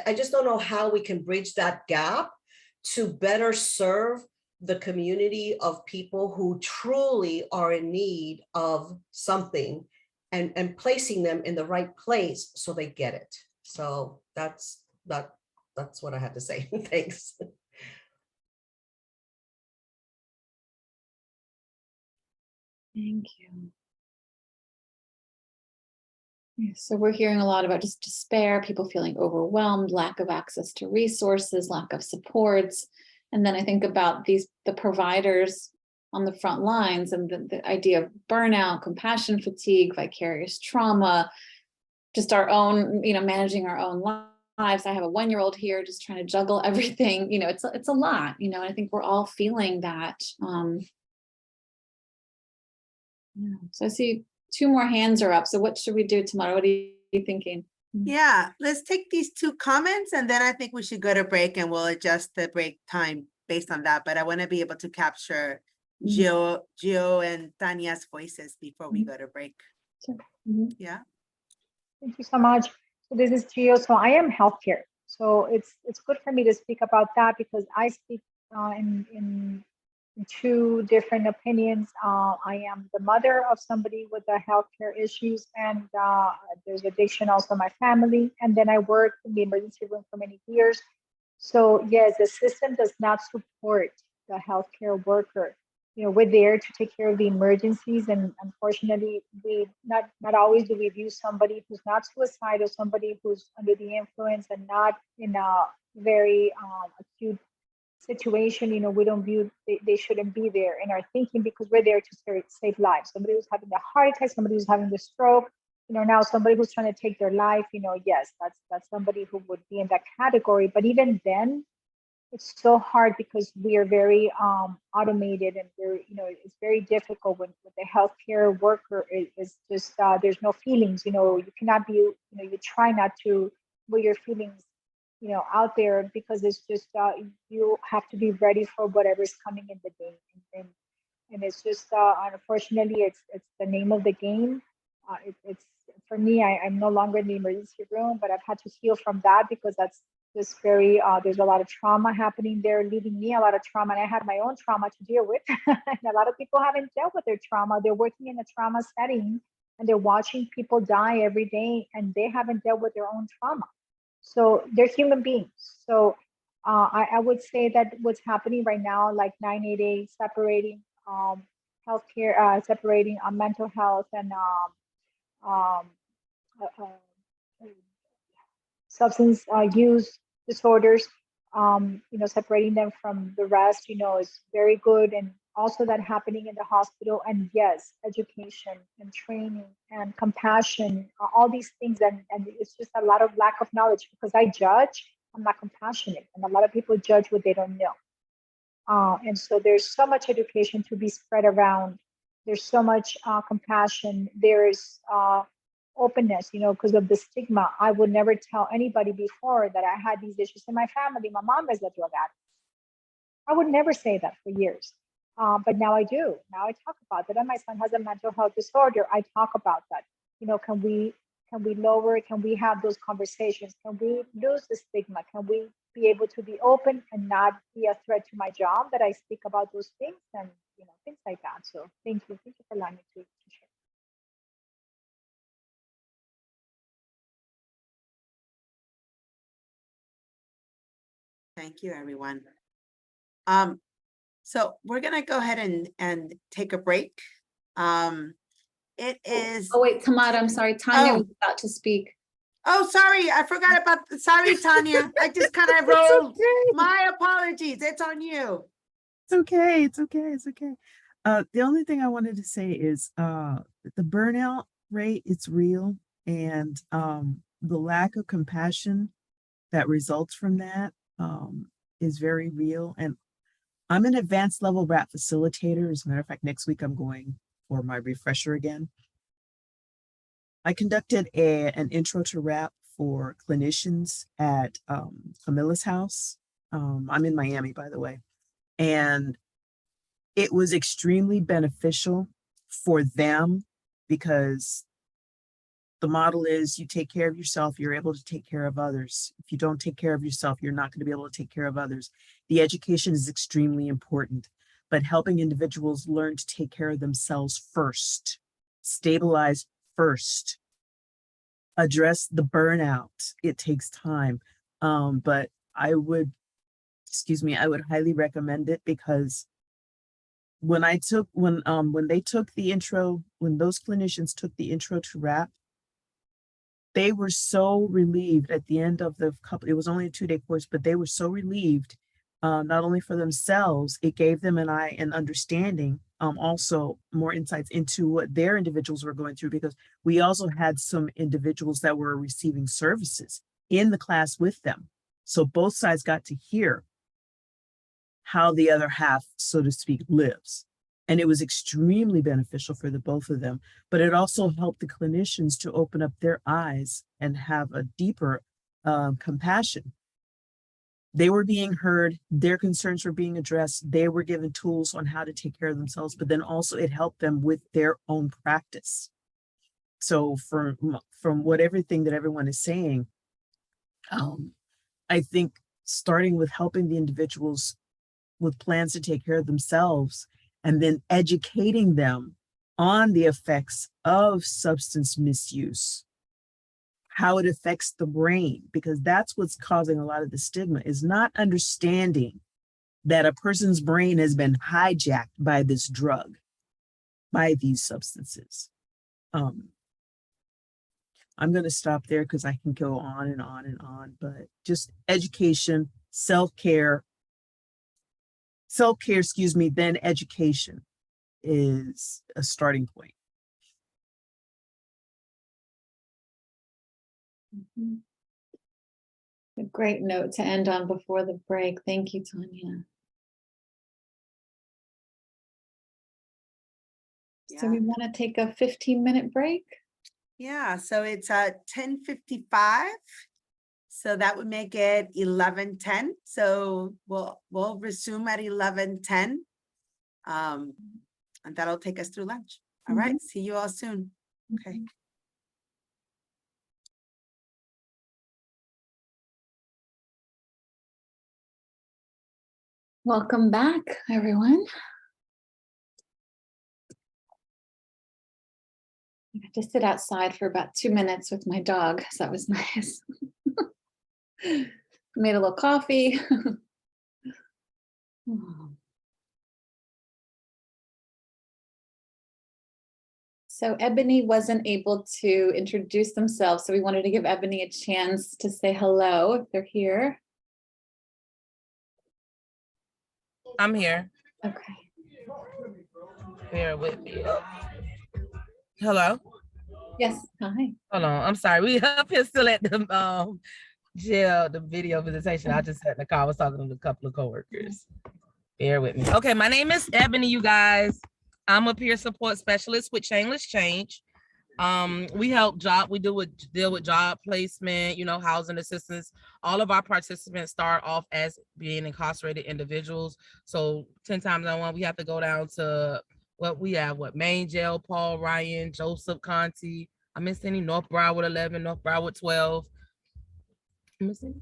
I just don't know how we can bridge that gap to better serve the community of people who truly are in need of something and placing them in the right place so they get it. So that's what I had to say. Thanks. Thank you. Yeah, so we're hearing a lot about just despair, people feeling overwhelmed, lack of access to resources, lack of supports. And then I think about the providers on the front lines and the idea of burnout, compassion fatigue, vicarious trauma, just our own, you know, managing our own lives. I have a 1-year-old here just trying to juggle everything, you know, it's a lot, you know, and I think we're all feeling that. Yeah. So I see 2 more hands are up. So what should we do tomorrow? What are you thinking? Yeah, let's take these 2 comments and then I think we should go to break and we'll adjust the break time based on that. But I want to be able to capture Gio and Tanya's voices before we go to break. Sure. Yeah. Thank you so much. So this is Gio. So I am healthcare. So it's good for me to speak about that because I speak in 2 different opinions. I am the mother of somebody with the healthcare issues, and there's addiction also in my family. And then I worked in the emergency room for many years. So yes, the system does not support the healthcare worker. we're there to take care of the emergencies, and unfortunately, we not always do we view somebody who's not suicidal, somebody who's under the influence and not in a very acute situation. We don't view they shouldn't be there in our thinking, because we're there to save lives. Somebody who's having a heart attack, somebody who's having the stroke, now somebody who's trying to take their life, yes, that's somebody who would be in that category. But even then, it's so hard because we are very automated, and it's very difficult when the healthcare worker is just there's no feelings. You cannot be, you try not to put your feelings out there, because it's just you have to be ready for whatever's coming in the day, and it's just unfortunately it's the name of the game. It's for me, I'm no longer in the emergency room, but I've had to heal from that, because that's just very there's a lot of trauma happening there, leaving me a lot of trauma, and I had my own trauma to deal with. And a lot of people haven't dealt with their trauma. They're working in a trauma setting, and they're watching people die every day, and they haven't dealt with their own trauma. So they're human beings. So I would say that what's happening right now, like 988 separating healthcare, separating mental health and um, uh, uh, substance use disorders, separating them from the rest, is very good. And also that happening in the hospital, and yes, education and training and compassion, all these things. And it's just a lot of lack of knowledge, because I judge, I'm not compassionate. And a lot of people judge what they don't know. And so there's so much education to be spread around. There's so much compassion. There's openness, because of the stigma. I would never tell anybody before that I had these issues in my family. My mom is a drug addict. I would never say that for years. But now I do. Now I talk about that. And my son has a mental health disorder. I talk about that. Can we lower it? Can we have those conversations? Can we lose the stigma? Can we be able to be open and not be a threat to my job that I speak about those things, and things like that. So thank you for allowing me to share. Thank you, everyone. So we're gonna go ahead and take a break. It is. Oh wait, Tamara, I'm sorry. Tanya was about to speak. Oh, sorry, I forgot about. Sorry, Tanya. I just kind of rolled. My apologies. It's on you. It's okay. It's okay. It's okay. The only thing I wanted to say is the burnout rate, it's real, and the lack of compassion that results from that is very real. And I'm an advanced level RAP facilitator. As a matter of fact, next week I'm going for my refresher again. I conducted an intro to RAP for clinicians at Camilla's house. I'm in Miami, by the way. And it was extremely beneficial for them, because the model is you take care of yourself, you're able to take care of others. If you don't take care of yourself, you're not going to be able to take care of others. The education is extremely important, but helping individuals learn to take care of themselves first, stabilize first, address the burnout. It takes time. But I would highly recommend it, because when those clinicians took the intro to RAP, they were so relieved at the end of it was only a 2-day course, but they were so relieved, not only for themselves, it gave them an understanding, also more insights into what their individuals were going through, because we also had some individuals that were receiving services in the class with them. So both sides got to hear how the other half, so to speak, lives. And it was extremely beneficial for the both of them, but it also helped the clinicians to open up their eyes and have a deeper compassion. They were being heard, their concerns were being addressed, they were given tools on how to take care of themselves, but then also it helped them with their own practice. So from everything that everyone is saying, I think starting with helping the individuals with plans to take care of themselves, and then educating them on the effects of substance misuse, how it affects the brain, because that's what's causing a lot of the stigma, is not understanding that a person's brain has been hijacked by this drug, by these substances. I'm going to stop there because I can go on and on and on, but just education, self-care, then education is a starting point. Mhm. A great note to end on before the break. Thank you, Tanya. So we want to take a 15-minute break. Yeah, so it's 10:55. So that would make it 11:10. So we'll resume at 11:10. And that'll take us through lunch. All right, see you all soon. Okay. Welcome back, everyone. I got to sit outside for about 2 minutes with my dog, so that was nice. Made a little coffee. So Ebony wasn't able to introduce themselves, so we wanted to give Ebony a chance to say hello if they're here. I'm here. Okay. Bear with me. Hello. Yes. Hi. Hold on. I'm sorry. We up here still at the jail, the video visitation. I just sat in the car. I was talking to a couple of coworkers. Bear with me. Okay, my name is Ebony, you guys. I'm a peer support specialist with Shameless Change. We deal with job placement, housing assistance. All of our participants start off as being incarcerated individuals. So 10 times out of 1, we have to go down to Main Jail, Paul Ryan, Joseph Conti. I missed any? North Broward 11, North Broward 12. Missing?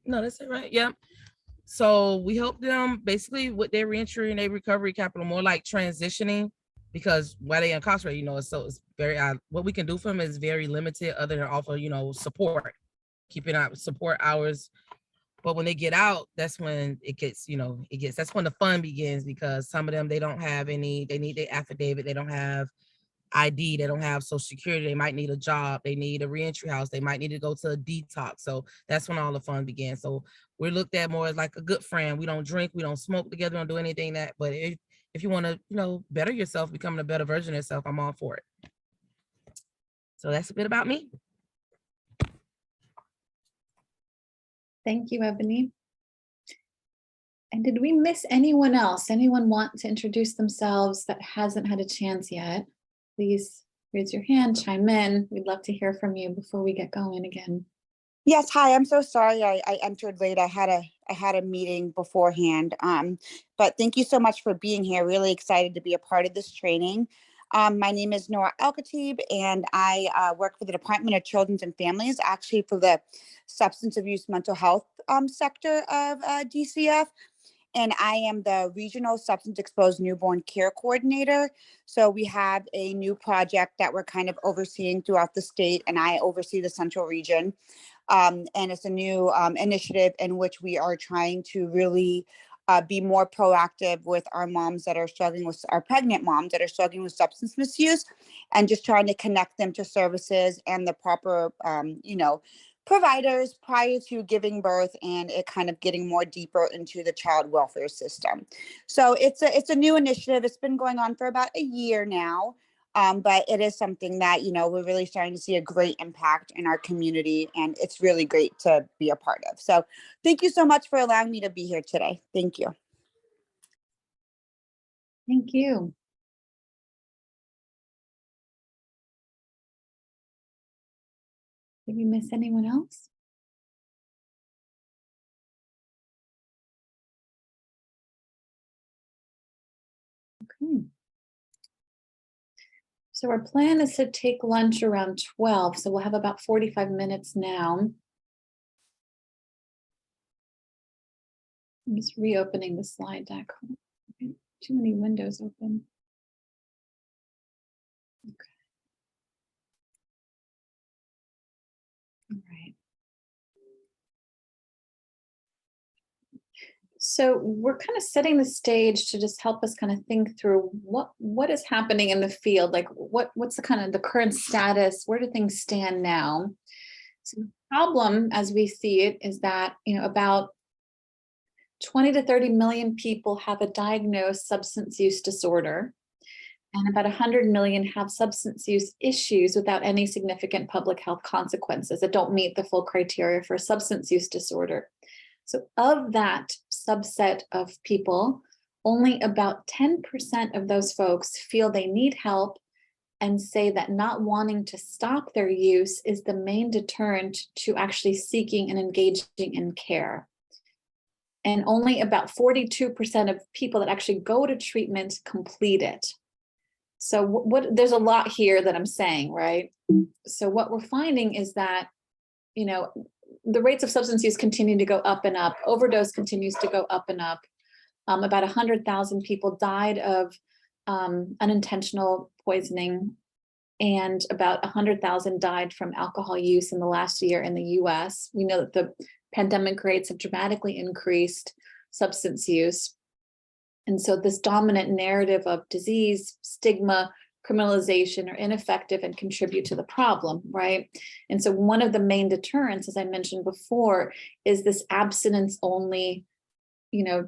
No, that's it, right? Yeah. So we help them basically with their reentry and their recovery capital, more like transitioning, because while they incarcerated, it's very what we can do for them is very limited, other than offer, support, keeping out support hours. But when they get out, that's when that's when the fun begins, because some of them, they don't have any, they need their affidavit, they don't have ID, they don't have social security, they might need a job, they need a reentry house, they might need to go to a detox. So that's when all the fun began. So we're looked at more as like a good friend. We don't drink, we don't smoke together, we don't do anything but if you want to, better yourself, becoming a better version of yourself, I'm all for it. So that's a bit about me. Thank you, Ebony. And did we miss anyone else? Anyone want to introduce themselves that hasn't had a chance yet? Please raise your hand, chime in. We'd love to hear from you before we get going again. Yes, hi. I'm so sorry I entered late. I had a meeting beforehand. But thank you so much for being here. Really excited to be a part of this training. My name is Nora Al-Khatib, and I work for the Department of Children and Families, actually for the substance abuse mental health sector of DCF. And I am the Regional Substance Exposed Newborn Care Coordinator. So we have a new project that we're kind of overseeing throughout the state, and I oversee the central region. And it's a new initiative in which we are trying to really be more proactive with our moms that are struggling with, our pregnant moms that are struggling with substance misuse, and just trying to connect them to services and the proper, providers prior to giving birth, and it kind of getting more deeper into the child welfare system. So it's a new initiative. It's been going on for about a year now. But it is something that, we're really starting to see a great impact in our community, and it's really great to be a part of. So thank you so much for allowing me to be here today. Thank you. Thank you. Did we miss anyone else? Okay. So our plan is to take lunch around 12, so we'll have about 45 minutes now. I'm just reopening the slide deck. Okay, too many windows open. Okay. All right. So we're kind of setting the stage to just help us kind of think through what is happening in the field, like what's the kind of the current status, where do things stand now? So the problem as we see it is that, about 20 to 30 million people have a diagnosed substance use disorder, and about 100 million have substance use issues without any significant public health consequences that don't meet the full criteria for a substance use disorder. So of that subset of people, only about 10% of those folks feel they need help and say that not wanting to stop their use is the main deterrent to actually seeking and engaging in care. And only about 42% of people that actually go to treatment complete it. So there's a lot here that I'm saying, right? So what we're finding is that, the rates of substance use continue to go up and up. Overdose continues to go up and up. About 100,000 people died of unintentional poisoning, and about 100,000 died from alcohol use in the last year in the US. We know that the pandemic rates have dramatically increased substance use. And so this dominant narrative of disease, stigma, criminalization are ineffective and contribute to the problem, right? And so one of the main deterrents, as I mentioned before, is this abstinence only,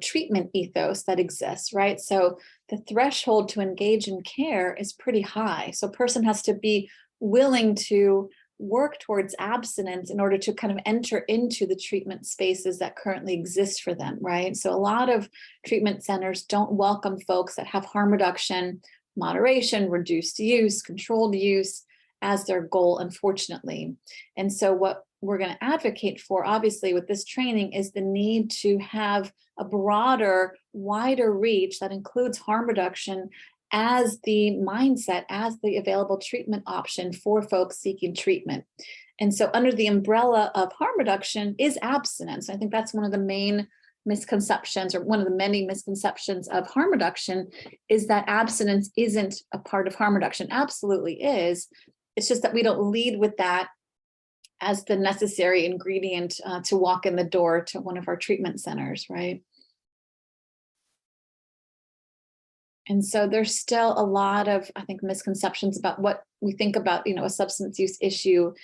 treatment ethos that exists, right? So the threshold to engage in care is pretty high. So a person has to be willing to work towards abstinence in order to kind of enter into the treatment spaces that currently exist for them, right? So a lot of treatment centers don't welcome folks that have harm reduction, moderation, reduced use, controlled use as their goal, unfortunately. And so what we're going to advocate for, obviously, with this training is the need to have a broader, wider reach that includes harm reduction as the mindset, as the available treatment option for folks seeking treatment. And so under the umbrella of harm reduction is abstinence. I think that's one of the main misconceptions, or one of the many misconceptions of harm reduction, is that abstinence isn't a part of harm reduction. Absolutely is. It's just that we don't lead with that as the necessary ingredient to walk in the door to one of our treatment centers, right? And so there's still a lot of, I think, misconceptions about what we think about, a substance use issue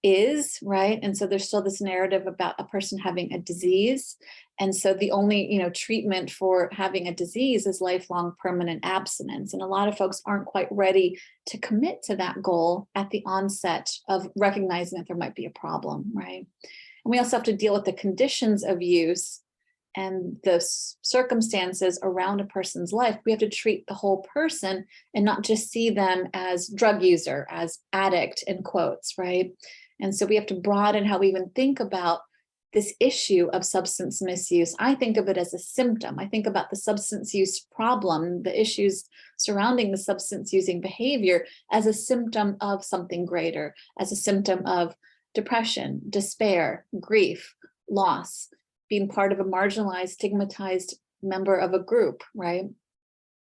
is, right? And so there's still this narrative about a person having a disease. And so the only, treatment for having a disease is lifelong permanent abstinence. And a lot of folks aren't quite ready to commit to that goal at the onset of recognizing that there might be a problem, right? And we also have to deal with the conditions of use and the circumstances around a person's life. We have to treat the whole person and not just see them as drug user, as addict in quotes, right? And so we have to broaden how we even think about this issue of substance misuse. I think of it as a symptom. I think about the substance use problem, the issues surrounding the substance using behavior as a symptom of something greater, as a symptom of depression, despair, grief, loss, being part of a marginalized, stigmatized member of a group, right?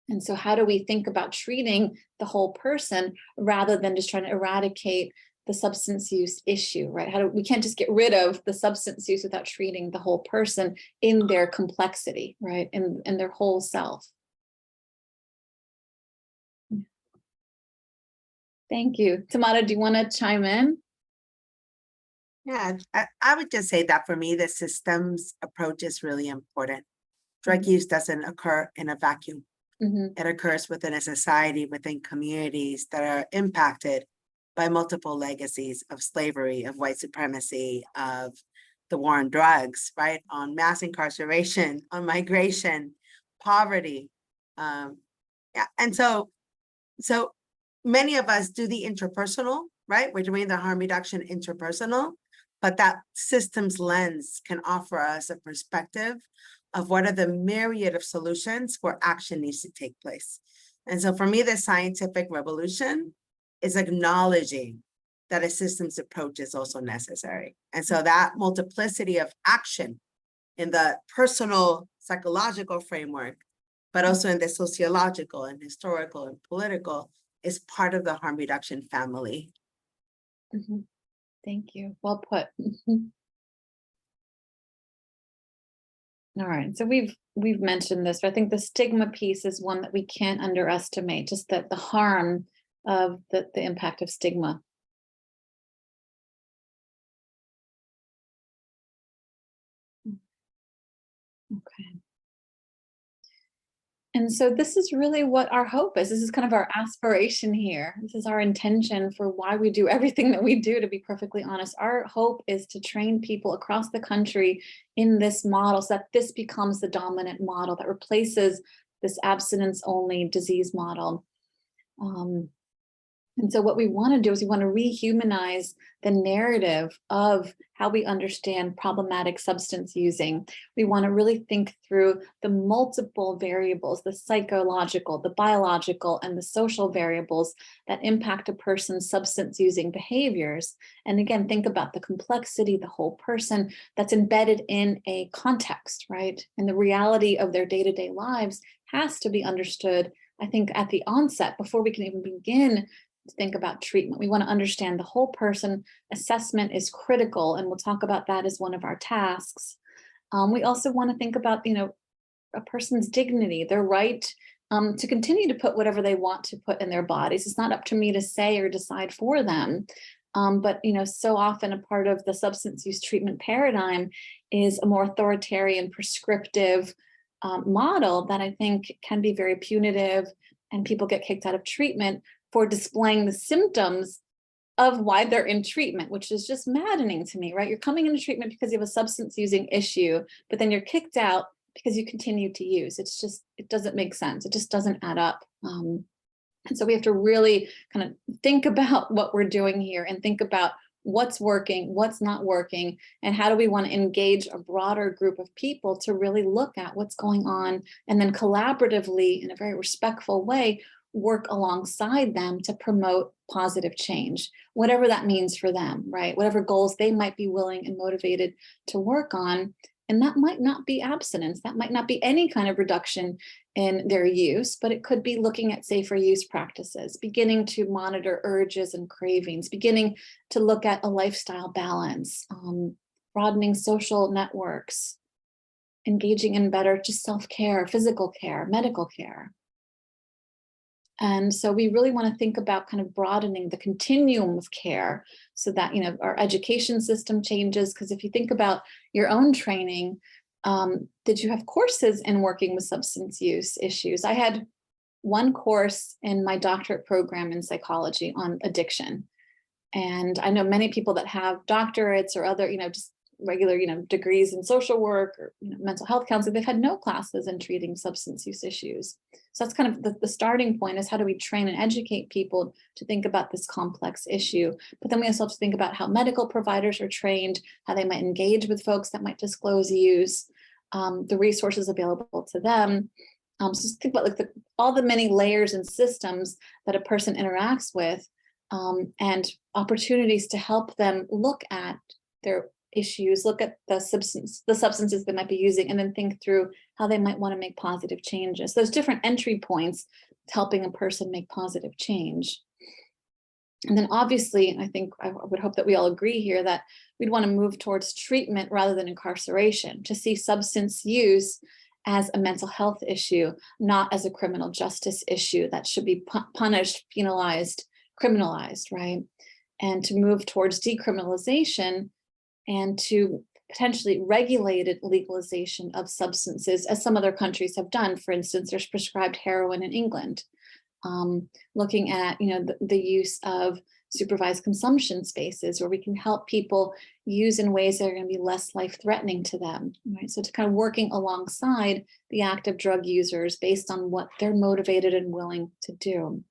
And so how do we think about treating the whole person rather than just trying to eradicate the substance use issue, right? We can't just get rid of the substance use without treating the whole person in their complexity, right? In their whole self. Thank you. Tamara, do you want to chime in? Yeah, I would just say that for me, the systems approach is really important. Drug use doesn't occur in a vacuum. It occurs within a society, within communities that are impacted by multiple legacies of slavery, of white supremacy, of the war on drugs, right? On mass incarceration, on migration, poverty. Yeah, and so many of us do the interpersonal, right? We're doing the harm reduction interpersonal, but that systems lens can offer us a perspective of what are the myriad of solutions where action needs to take place. And so for me, the scientific revolution is acknowledging that a systems approach is also necessary. And so that multiplicity of action in the personal psychological framework, but also in the sociological and historical and political, is part of the harm reduction family. Thank you. Well put. All right, so we've mentioned this, but I think the stigma piece is one that we can't underestimate, just that the harm of the impact of stigma. Okay. And so this is really what our hope is. This is kind of our aspiration here. This is our intention for why we do everything that we do, to be perfectly honest. Our hope is to train people across the country in this model so that this becomes the dominant model that replaces this abstinence-only disease model. And so what we want to do is we want to rehumanize the narrative of how we understand problematic substance using. We want to really think through the multiple variables, the psychological, the biological, and the social variables that impact a person's substance using behaviors. And again, think about the complexity, the whole person that's embedded in a context, right? And the reality of their day-to-day lives has to be understood, I think, at the onset before we can even begin to think about treatment. We want to understand the whole person. Assessment is critical, and we'll talk about that as one of our tasks. We also want to think about, a person's dignity, their right to continue to put whatever they want to put in their bodies. It's not up to me to say or decide for them. But so often a part of the substance use treatment paradigm is a more authoritarian, prescriptive model that I think can be very punitive, and people get kicked out of treatment for displaying the symptoms of why they're in treatment, which is just maddening to me, right? You're coming into treatment because you have a substance using issue, but then you're kicked out because you continue to use. It's just, it doesn't make sense. It just doesn't add up. And so we have to really kind of think about what we're doing here and think about what's working, what's not working, and how do we want to engage a broader group of people to really look at what's going on, and then collaboratively, in a very respectful way, work alongside them to promote positive change, whatever that means for them, right? Whatever goals they might be willing and motivated to work on. And that might not be abstinence, that might not be any kind of reduction in their use, but it could be looking at safer use practices, beginning to monitor urges and cravings, beginning to look at a lifestyle balance, broadening social networks, engaging in better just self-care, physical care, medical care. And so we really want to think about kind of broadening the continuum of care so that, our education system changes. Because if you think about your own training, did you have courses in working with substance use issues? I had one course in my doctorate program in psychology on addiction. And I know many people that have doctorates or other, just regular, degrees in social work or mental health counseling, they've had no classes in treating substance use issues. So that's kind of the starting point, is how do we train and educate people to think about this complex issue? But then we also have to think about how medical providers are trained, how they might engage with folks that might disclose use, the resources available to them. So just think about like all the many layers and systems that a person interacts with, and opportunities to help them look at their issues, look at the substances they might be using, and then think through how they might want to make positive changes. Those different entry points to helping a person make positive change. And then obviously, I think I would hope that we all agree here that we'd want to move towards treatment rather than incarceration, to see substance use as a mental health issue, not as a criminal justice issue that should be punished, penalized, criminalized, right? And to move towards decriminalization and to potentially regulated legalization of substances, as some other countries have done. For instance, there's prescribed heroin in England. Looking at the use of supervised consumption spaces where we can help people use in ways that are going to be less life-threatening to them, right? So to kind of working alongside the active drug users based on what they're motivated and willing to do.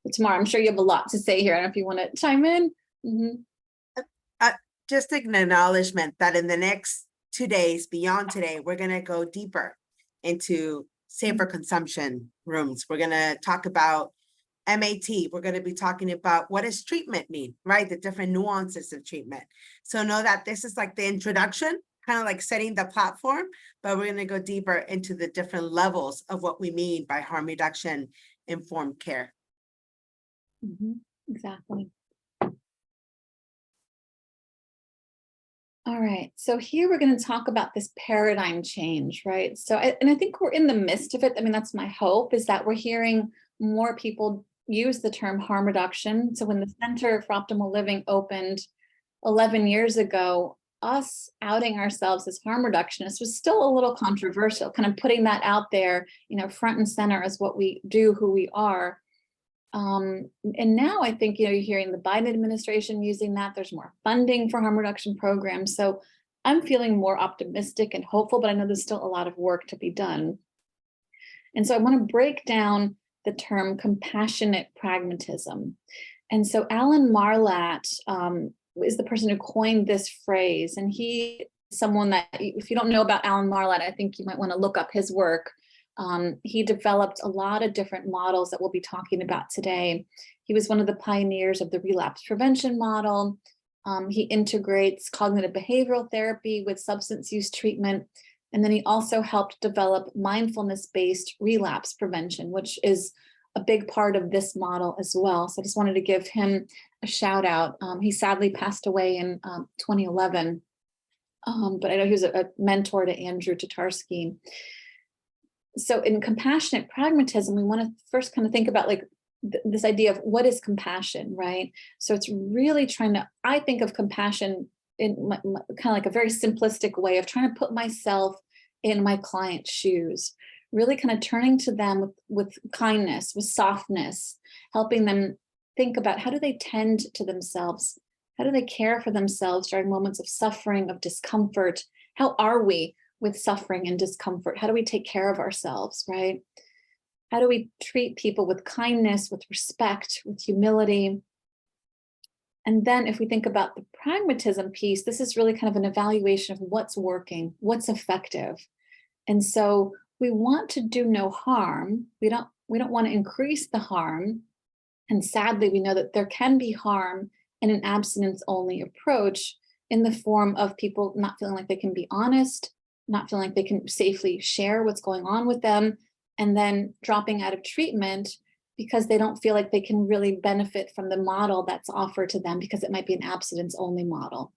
But Tamara, I'm sure you have a lot to say here. I don't know if you want to chime in. Just an acknowledgement that in the next 2 days, beyond today, we're going to go deeper into safer consumption rooms. We're going to talk about MAT. We're going to be talking about what does treatment mean, right? The different nuances of treatment. So know that this is like the introduction, kind of like setting the platform, but we're going to go deeper into the different levels of what we mean by harm reduction informed care. Exactly. All right, so here we're going to talk about this paradigm change, right? So, and I think we're in the midst of it. I mean, that's my hope, is that we're hearing more people use the term harm reduction. So when the Center for Optimal Living opened 11 years ago, us outing ourselves as harm reductionists was still a little controversial, kind of putting that out there, you know, front and center as what we do, who we are. And now I think, you know, you're hearing the Biden administration using that. There's more funding for harm reduction programs. So I'm feeling more optimistic and hopeful, but I know there's still a lot of work to be done. And so I want to break down the term compassionate pragmatism. And so Alan Marlatt is the person who coined this phrase. And he is someone that, if you don't know about Alan Marlatt, I think you might want to look up his work. He developed a lot of different models that we'll be talking about today. He was one of the pioneers of the relapse prevention model. He integrates cognitive behavioral therapy with substance use treatment. And then he also helped develop mindfulness-based relapse prevention, which is a big part of this model as well. So I just wanted to give him a shout out. He sadly passed away in 2011, but I know he was a mentor to Andrew Tatarsky. So in compassionate pragmatism, we want to first kind of think about like this idea of what is compassion, right? So it's really trying to, I think of compassion in kind of like a very simplistic way of trying to put myself in my client's shoes, really kind of turning to them with kindness, with softness, helping them think about how do they tend to themselves? How do they care for themselves during moments of suffering, of discomfort? How are we with suffering and discomfort? How do we take care of ourselves, right? How do we treat people with kindness, with respect, with humility? And then if we think about the pragmatism piece, this is really kind of an evaluation of what's working, what's effective. And so we want to do no harm. We don't want to increase the harm. And sadly, we know that there can be harm in an abstinence-only approach in the form of people not feeling like they can be honest, not feeling like they can safely share what's going on with them, and then dropping out of treatment because they don't feel like they can really benefit from the model that's offered to them because it might be an abstinence-only model.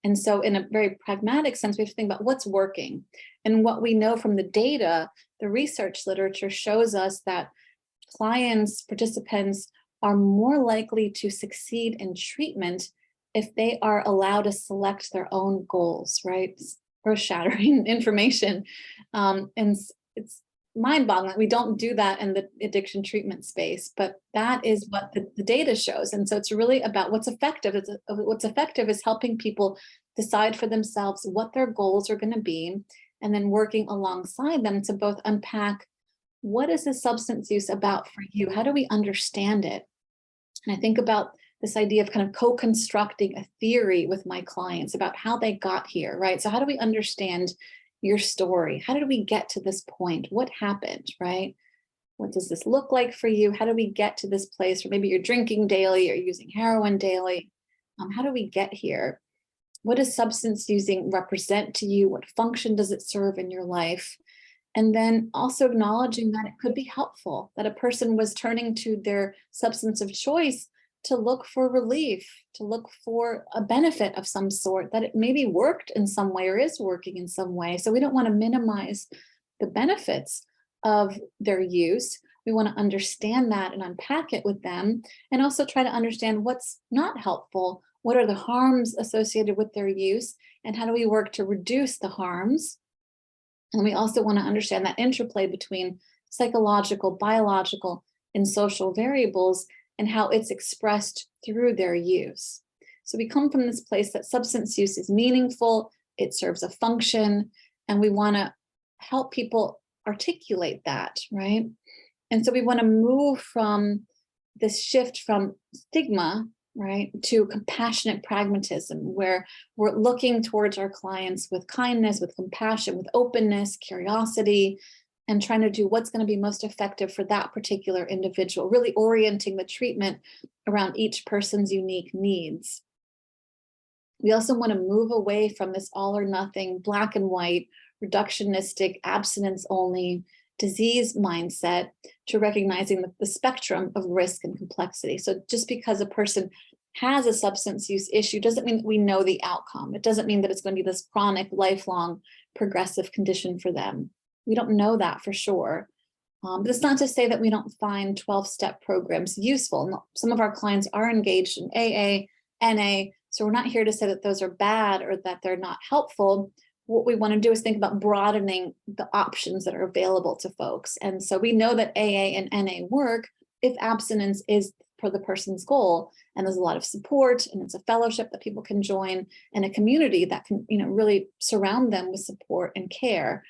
And so in a very pragmatic sense, we have to think about what's working. And what we know from the data, the research literature shows us that clients, participants are more likely to succeed in treatment if they are allowed to select their own goals, right? Earth-shattering information. And it's mind-boggling. We don't do that in the addiction treatment space, but that is what the data shows. And so it's really about what's effective. What's effective is helping people decide for themselves what their goals are going to be, and then working alongside them to both unpack what is the substance use about for you? How do we understand it? And I think about this idea of kind of co-constructing a theory with my clients about how they got here, right? So how do we understand your story? How did we get to this point? What happened, right? What does this look like for you? How do we get to this place where maybe you're drinking daily or using heroin daily? How do we get here? What does substance using represent to you? What function does it serve in your life? And then also acknowledging that it could be helpful, that a person was turning to their substance of choice to look for relief, to look for a benefit of some sort, that it maybe worked in some way or is working in some way. So we don't want to minimize the benefits of their use. We want to understand that and unpack it with them, and also try to understand what's not helpful. What are the harms associated with their use, and how do we work to reduce the harms? And we also want to understand that interplay between psychological, biological, and social variables and how it's expressed through their use. So we come from this place that substance use is meaningful, it serves a function, and we want to help people articulate that, right? And so we want to move from this shift from stigma, right, to compassionate pragmatism, where we're looking towards our clients with kindness, with compassion, with openness, curiosity, and trying to do what's going to be most effective for that particular individual, really orienting the treatment around each person's unique needs. We also want to move away from this all or nothing, black and white, reductionistic, abstinence only, disease mindset to recognizing the spectrum of risk and complexity. So just because a person has a substance use issue doesn't mean that we know the outcome. It doesn't mean that it's going to be this chronic, lifelong, progressive condition for them. We don't know that for sure. But it's not to say that we don't find 12-step programs useful. Some of our clients are engaged in AA, NA, so we're not here to say that those are bad or that they're not helpful. What we want to do is think about broadening the options that are available to folks. And so we know that AA and NA work if abstinence is for the person's goal, and there's a lot of support, and it's a fellowship that people can join, and a community that can, really surround them with support and care.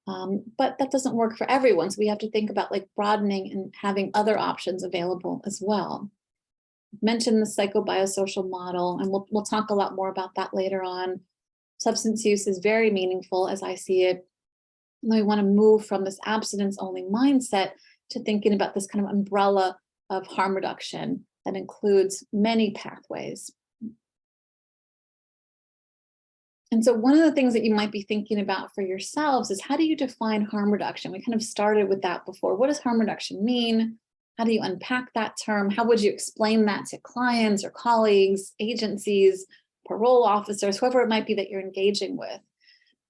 But that doesn't work for everyone. So we have to think about like broadening and having other options available as well. I've mentioned the psychobiosocial model, and we'll talk a lot more about that later on. Substance use is very meaningful as I see it. And we want to move from this abstinence only mindset to thinking about this kind of umbrella of harm reduction that includes many pathways. And so one of the things that you might be thinking about for yourselves is, how do you define harm reduction? We kind of started with that before. What does harm reduction mean? How do you unpack that term? How would you explain that to clients or colleagues, agencies, parole officers, whoever it might be that you're engaging with?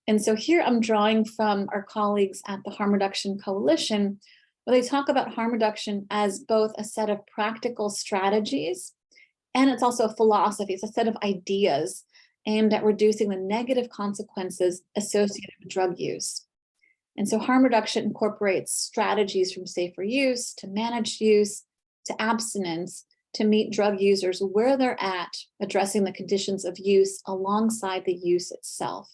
And so here I'm drawing from our colleagues at the Harm Reduction Coalition, where they talk about harm reduction as both a set of practical strategies, and it's also a philosophy. It's a set of ideas aimed at reducing the negative consequences associated with drug use. And so harm reduction incorporates strategies from safer use to managed use to abstinence to meet drug users where they're at, addressing the conditions of use alongside the use itself.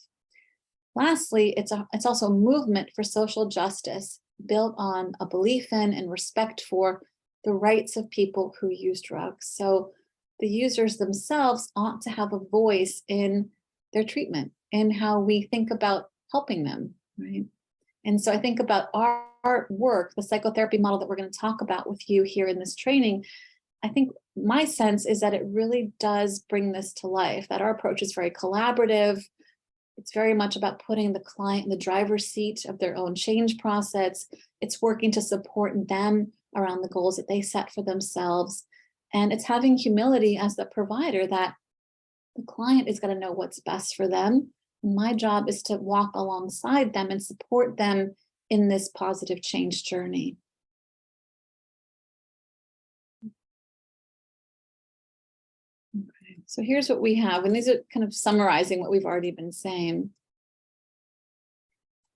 Lastly, it's also a movement for social justice built on a belief in and respect for the rights of people who use drugs. So the users themselves ought to have a voice in their treatment and how we think about helping them, right? And so I think about our work, the psychotherapy model that we're going to talk about with you here in this training. I think my sense is that it really does bring this to life, that our approach is very collaborative. It's very much about putting the client in the driver's seat of their own change process. It's working to support them around the goals that they set for themselves. And it's having humility as the provider, that the client is going to know what's best for them. My job is to walk alongside them and support them in this positive change journey. Okay, so here's what we have, and these are kind of summarizing what we've already been saying.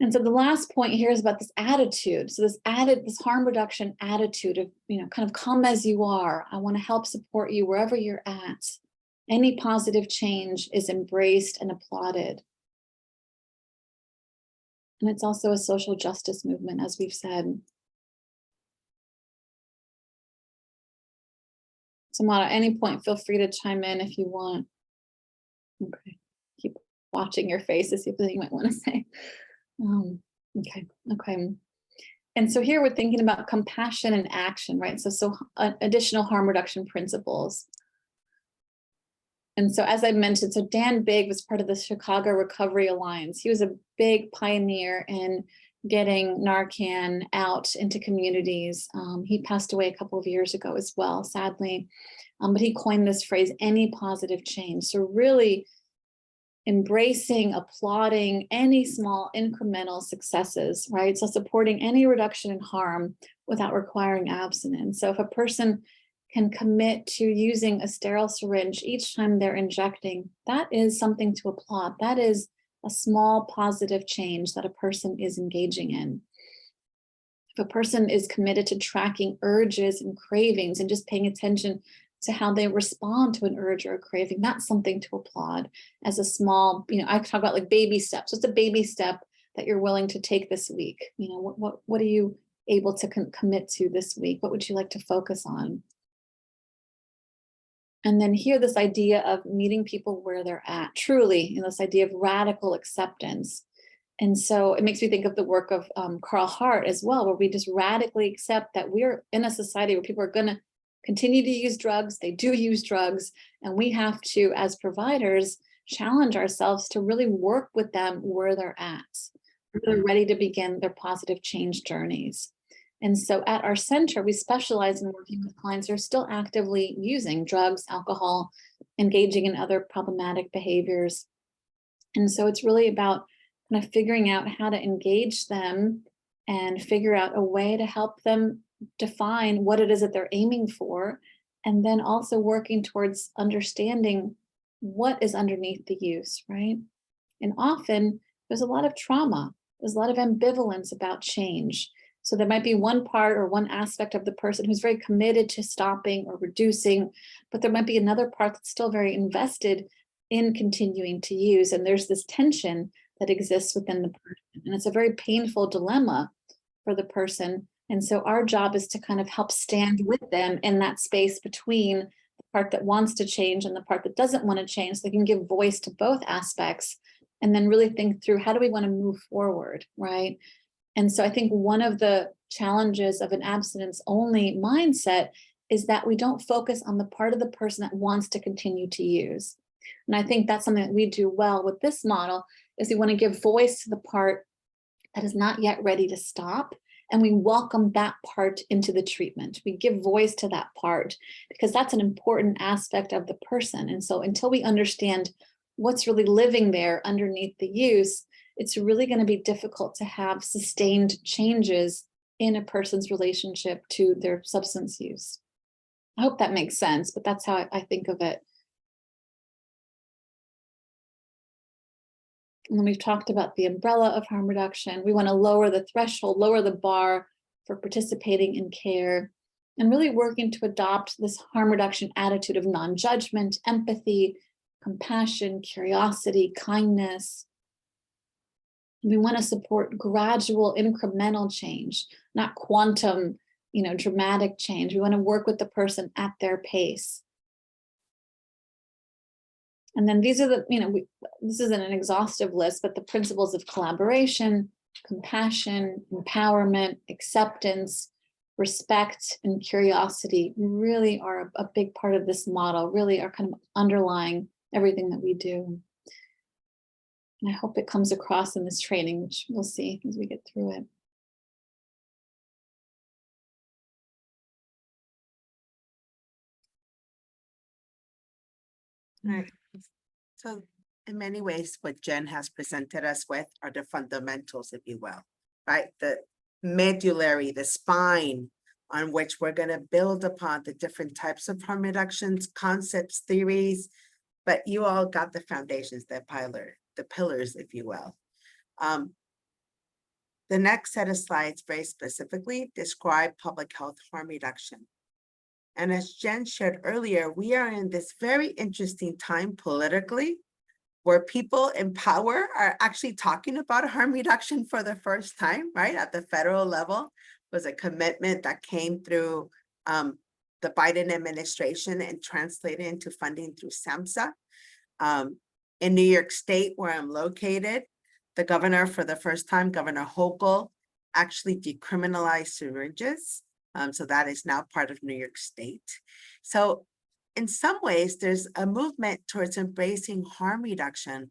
And so the last point here is about this attitude. So this harm reduction attitude of, kind of come as you are. I want to help support you wherever you're at. Any positive change is embraced and applauded. And it's also a social justice movement, as we've said. Tamara, at any point, feel free to chime in if you want. Okay, keep watching your face to see if there's anything you might want to say. Okay. And so here we're thinking about compassion and action, right? So additional harm reduction principles. And so as I mentioned, so Dan Bigg was part of the Chicago Recovery Alliance. He was a big pioneer in getting Narcan out into communities. He passed away a couple of years ago as well, sadly. But he coined this phrase, any positive change. So really embracing, applauding any small incremental successes, right? So supporting any reduction in harm without requiring abstinence. So if a person can commit to using a sterile syringe each time they're injecting, that is something to applaud. That is a small positive change that a person is engaging in. If a person is committed to tracking urges and cravings and just paying attention to how they respond to an urge or a craving, that's something to applaud as a small, I talk about like baby steps. What's a baby step that you're willing to take this week? What are you able to commit to this week? What would you like to focus on? And then here, this idea of meeting people where they're at, truly, this idea of radical acceptance. And so it makes me think of the work of Carl Hart as well, where we just radically accept that we're in a society where people are going to continue to use drugs. They do use drugs. And we have to, as providers, challenge ourselves to really work with them where they're at, where they're ready to begin their positive change journeys. And so at our center, we specialize in working with clients who are still actively using drugs, alcohol, engaging in other problematic behaviors. And so it's really about kind of figuring out how to engage them and figure out a way to help them define what it is that they're aiming for, and then also working towards understanding what is underneath the use, right? And often there's a lot of trauma, there's a lot of ambivalence about change. So there might be one part or one aspect of the person who's very committed to stopping or reducing, but there might be another part that's still very invested in continuing to use. And there's this tension that exists within the person. And it's a very painful dilemma for the person. And so our job is to kind of help stand with them in that space between the part that wants to change and the part that doesn't want to change, so they can give voice to both aspects and then really think through, how do we want to move forward, right? And so I think one of the challenges of an abstinence only mindset is that we don't focus on the part of the person that wants to continue to use. And I think that's something that we do well with this model, is we want to give voice to the part that is not yet ready to stop. And we welcome that part into the treatment. We give voice to that part because that's an important aspect of the person. And so until we understand what's really living there underneath the use, it's really going to be difficult to have sustained changes in a person's relationship to their substance use. I hope that makes sense, but that's how I think of it. And then we've talked about the umbrella of harm reduction. We want to lower the threshold, lower the bar for participating in care, and really working to adopt this harm reduction attitude of non-judgment, empathy, compassion, curiosity, kindness. We want to support gradual, incremental change, not quantum, dramatic change. We want to work with the person at their pace. And then these are the, this isn't an exhaustive list, but the principles of collaboration, compassion, empowerment, acceptance, respect, and curiosity really are a big part of this model, really are kind of underlying everything that we do. And I hope it comes across in this training, which we'll see as we get through it. All right. So in many ways, what Jen has presented us with are the fundamentals, if you will, right? The medullary, the spine on which we're going to build upon the different types of harm reductions, concepts, theories, but you all got the foundations, the pillars, if you will. The next set of slides very specifically describe public health harm reduction. And as Jen shared earlier, we are in this very interesting time politically, where people in power are actually talking about harm reduction for the first time, right? At the federal level, was a commitment that came through the Biden administration and translated into funding through SAMHSA. In New York State, where I'm located, the governor, for the first time, Governor Hochul, actually decriminalized syringes. So that is now part of New York State. So in some ways, there's a movement towards embracing harm reduction.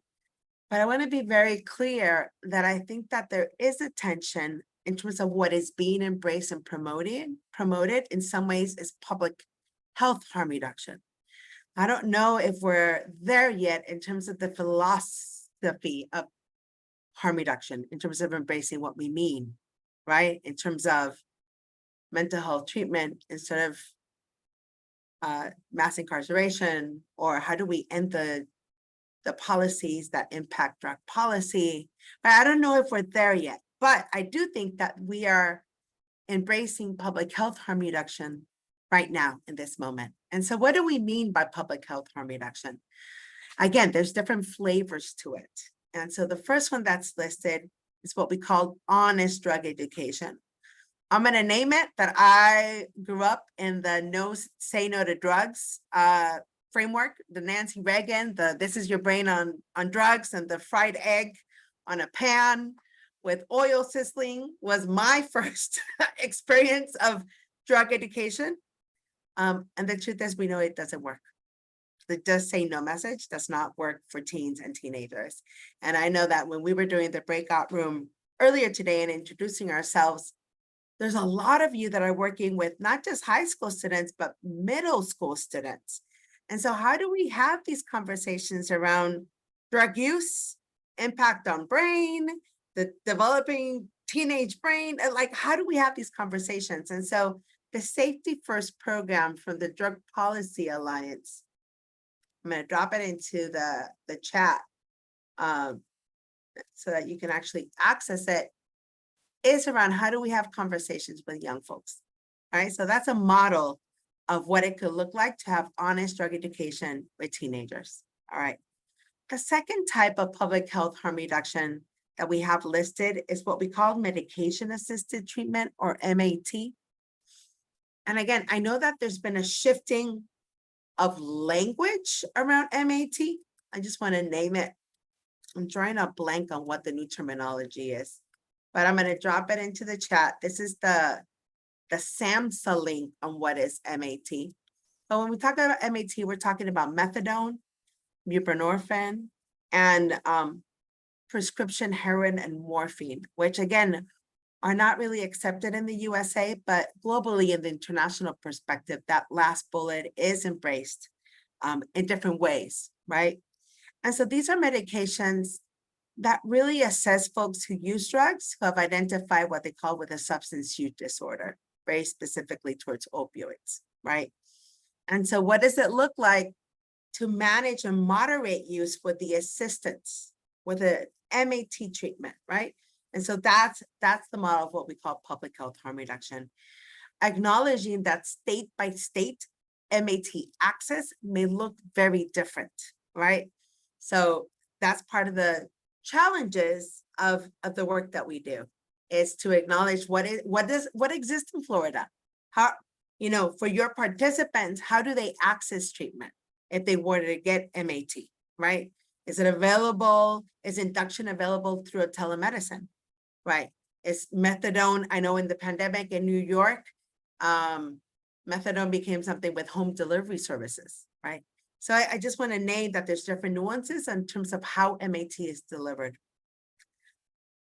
But I want to be very clear that I think that there is a tension in terms of what is being embraced and promoted in some ways is public health harm reduction. I don't know if we're there yet in terms of the philosophy of harm reduction, in terms of embracing what we mean, right? In terms of mental health treatment instead of mass incarceration, or how do we end the policies that impact drug policy? But I don't know if we're there yet, but I do think that we are embracing public health harm reduction right now in this moment. And so what do we mean by public health harm reduction? Again, there's different flavors to it. And so the first one that's listed is what we call honest drug education. I'm going to name it that I grew up in the say no to drugs framework, the Nancy Reagan, the this is your brain on drugs, and the fried egg on a pan with oil sizzling was my first experience of drug education. And the truth is, we know it doesn't work. The just say no message does not work for teens and teenagers. And I know that when we were doing the breakout room earlier today and introducing ourselves, there's a lot of you that are working with not just high school students, but middle school students. And so how do we have these conversations around drug use, impact on brain, the developing teenage brain? And like, how do we have these conversations? And so the Safety First program from the Drug Policy Alliance, I'm going to drop it into the chat so that you can actually access it, is around how do we have conversations with young folks. All right, so that's a model of what it could look like to have honest drug education with teenagers. All right. The second type of public health harm reduction that we have listed is what we call medication assisted treatment, or MAT. And again, I know that there's been a shifting of language around MAT. I just want to name it. I'm drawing a blank on what the new terminology is, but I'm going to drop it into the chat. This is the SAMHSA link on what is MAT. But when we talk about MAT, we're talking about methadone, buprenorphine, and prescription heroin and morphine, which again, are not really accepted in the USA, but globally in the international perspective, that last bullet is embraced in different ways, right? And so these are medications that really assess folks who use drugs who have identified what they call with a substance use disorder, very specifically towards opioids, right? And so what does it look like to manage and moderate use with the assistance, with a MAT treatment, right? And so that's the model of what we call public health harm reduction, acknowledging that state by state MAT access may look very different, right? So that's part of the challenges of the work that we do, is to acknowledge what exists in Florida. How, you know, for your participants, how do they access treatment if they were to get MAT, right? Is it available? Is induction available through a telemedicine, right? Is methadone, I know in the pandemic in New York, methadone became something with home delivery services, right? So I just want to name that there's different nuances in terms of how MAT is delivered.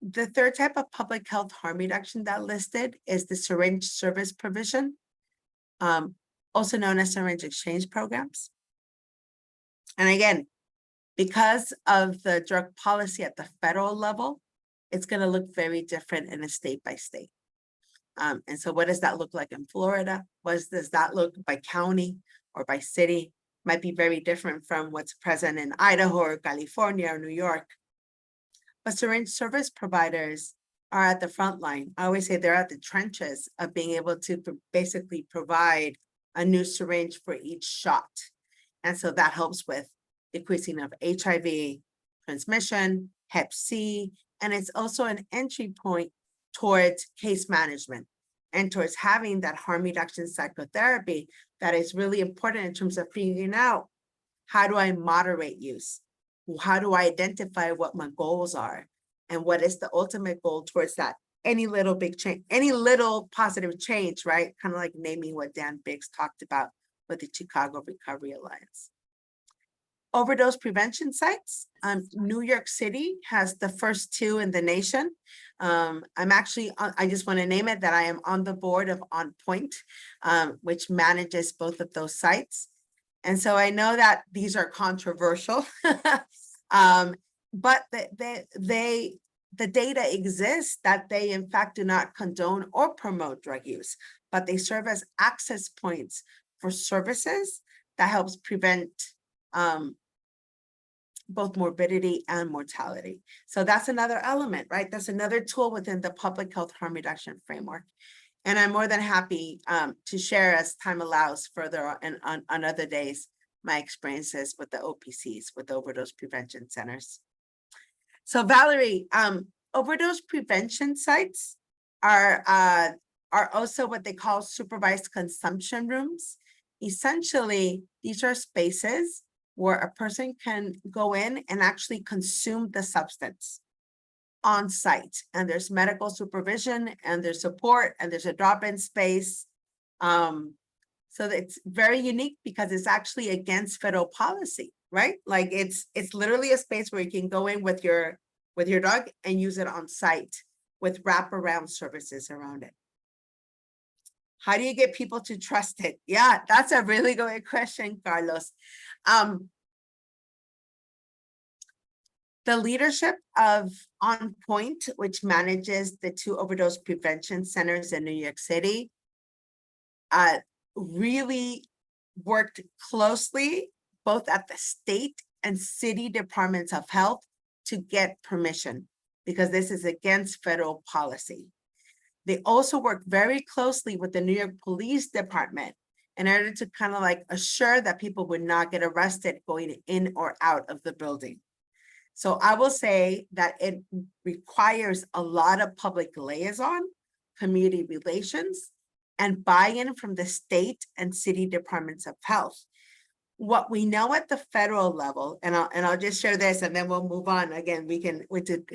The third type of public health harm reduction that listed is the syringe service provision, also known as syringe exchange programs. And again, because of the drug policy at the federal level, it's going to look very different in a state by state. And so what does that look like in Florida? What does that look by county or by city? Might be very different from what's present in Idaho or California or New York. But syringe service providers are at the front line. I always say they're at the trenches of being able to basically provide a new syringe for each shot. And so that helps with decreasing of HIV transmission, Hep C, and it's also an entry point towards case management and towards having that harm reduction psychotherapy that is really important in terms of figuring out, how do I moderate use? How do I identify what my goals are? And what is the ultimate goal towards that? Any little big change, any little positive change, right? Kind of like naming what Dan Biggs talked about with the Chicago Recovery Alliance. Overdose prevention sites. New York City has the first 2 in the nation. I'm actually, I just want to name it that I am on the board of On Point, which manages both of those sites. And so I know that these are controversial, but the data exists that they in fact do not condone or promote drug use, but they serve as access points for services that helps prevent both morbidity and mortality. So that's another element, right? That's another tool within the public health harm reduction framework. And I'm more than happy to share, as time allows, further on other days, my experiences with the OPCs, with overdose prevention centers. So Valerie, overdose prevention sites are also what they call supervised consumption rooms. Essentially, these are spaces where a person can go in and actually consume the substance on site. And there's medical supervision and there's support and there's a drop-in space. So it's very unique because it's actually against federal policy, right? Like it's literally a space where you can go in with your drug and use it on site with wraparound services around it. How do you get people to trust it? Yeah, that's a really good question, Carlos. The leadership of On Point, which manages the 2 overdose prevention centers in New York City, really worked closely both at the state and city departments of health to get permission, because this is against federal policy. They also work very closely with the New York Police Department in order to kind of like assure that people would not get arrested going in or out of the building. So I will say that it requires a lot of public liaison, community relations, and buy-in from the state and city departments of health. What we know at the federal level, and I'll just share this and then we'll move on. Again, we can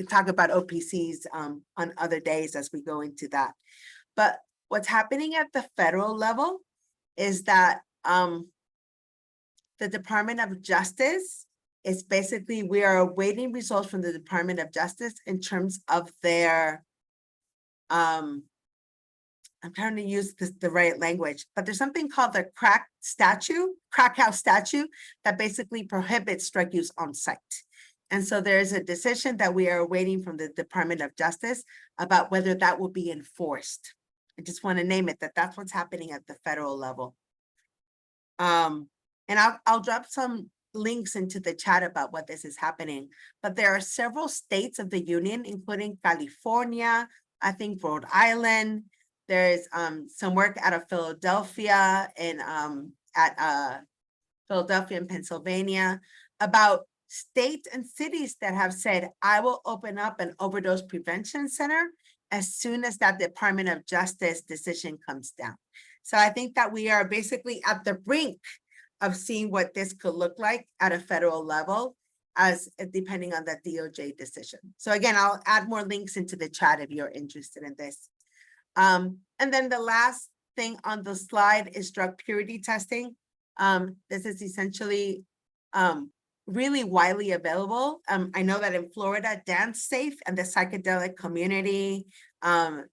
talk about OPCs on other days as we go into that. But what's happening at the federal level is that the Department of Justice is basically, we are awaiting results from the Department of Justice in terms of their, I'm trying to use the right language, but there's something called the crack house statute that basically prohibits drug use on site. And so there's a decision that we are awaiting from the Department of Justice about whether that will be enforced. I just want to name it that's what's happening at the federal level. And I'll drop some links into the chat about what this is happening, but there are several states of the union, including California, I think Rhode Island. There's some work out of Philadelphia and Philadelphia and Pennsylvania about states and cities that have said, I will open up an overdose prevention center as soon as that Department of Justice decision comes down. So I think that we are basically at the brink of seeing what this could look like at a federal level, as depending on the DOJ decision. So again, I'll add more links into the chat if you're interested in this. And then the last thing on the slide is drug purity testing. This is essentially really widely available. I know that in Florida, Dance Safe and the psychedelic community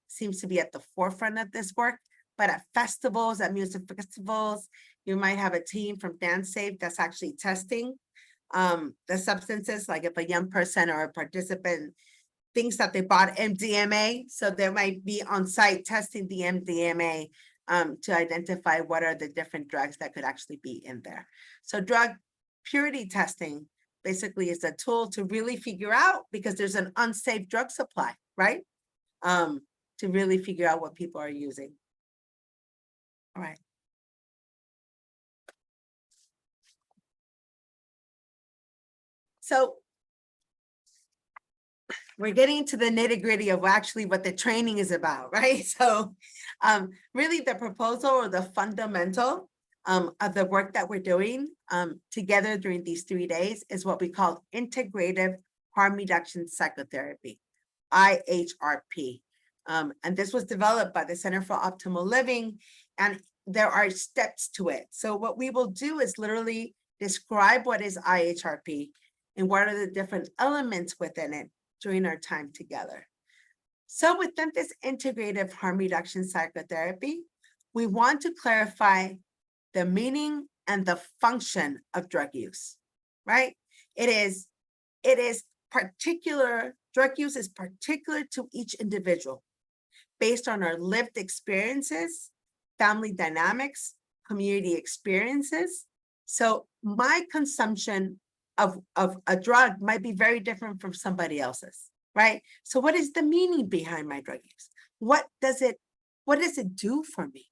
seems to be at the forefront of this work, but at festivals, at music festivals, you might have a team from Dance Safe that's actually testing the substances, like if a young person or a participant thinks that they bought MDMA, so they might be on site testing the MDMA to identify what are the different drugs that could actually be in there. So drug purity testing basically is a tool to really figure out, because there's an unsafe drug supply, right? To really figure out what people are using. All right. So we're getting into the nitty-gritty of actually what the training is about, right? So really the proposal or the fundamental of the work that we're doing together during these 3 days is what we call integrative harm reduction psychotherapy, IHRP. And this was developed by the Center for Optimal Living, and there are steps to it. So what we will do is literally describe what is IHRP and what are the different elements within it during our time together. So within this integrative harm reduction psychotherapy, we want to clarify the meaning and the function of drug use, right? It is particular, drug use is particular to each individual based on our lived experiences, family dynamics, community experiences. So my consumption of a drug might be very different from somebody else's, right? So what is the meaning behind my drug use? What does it do for me,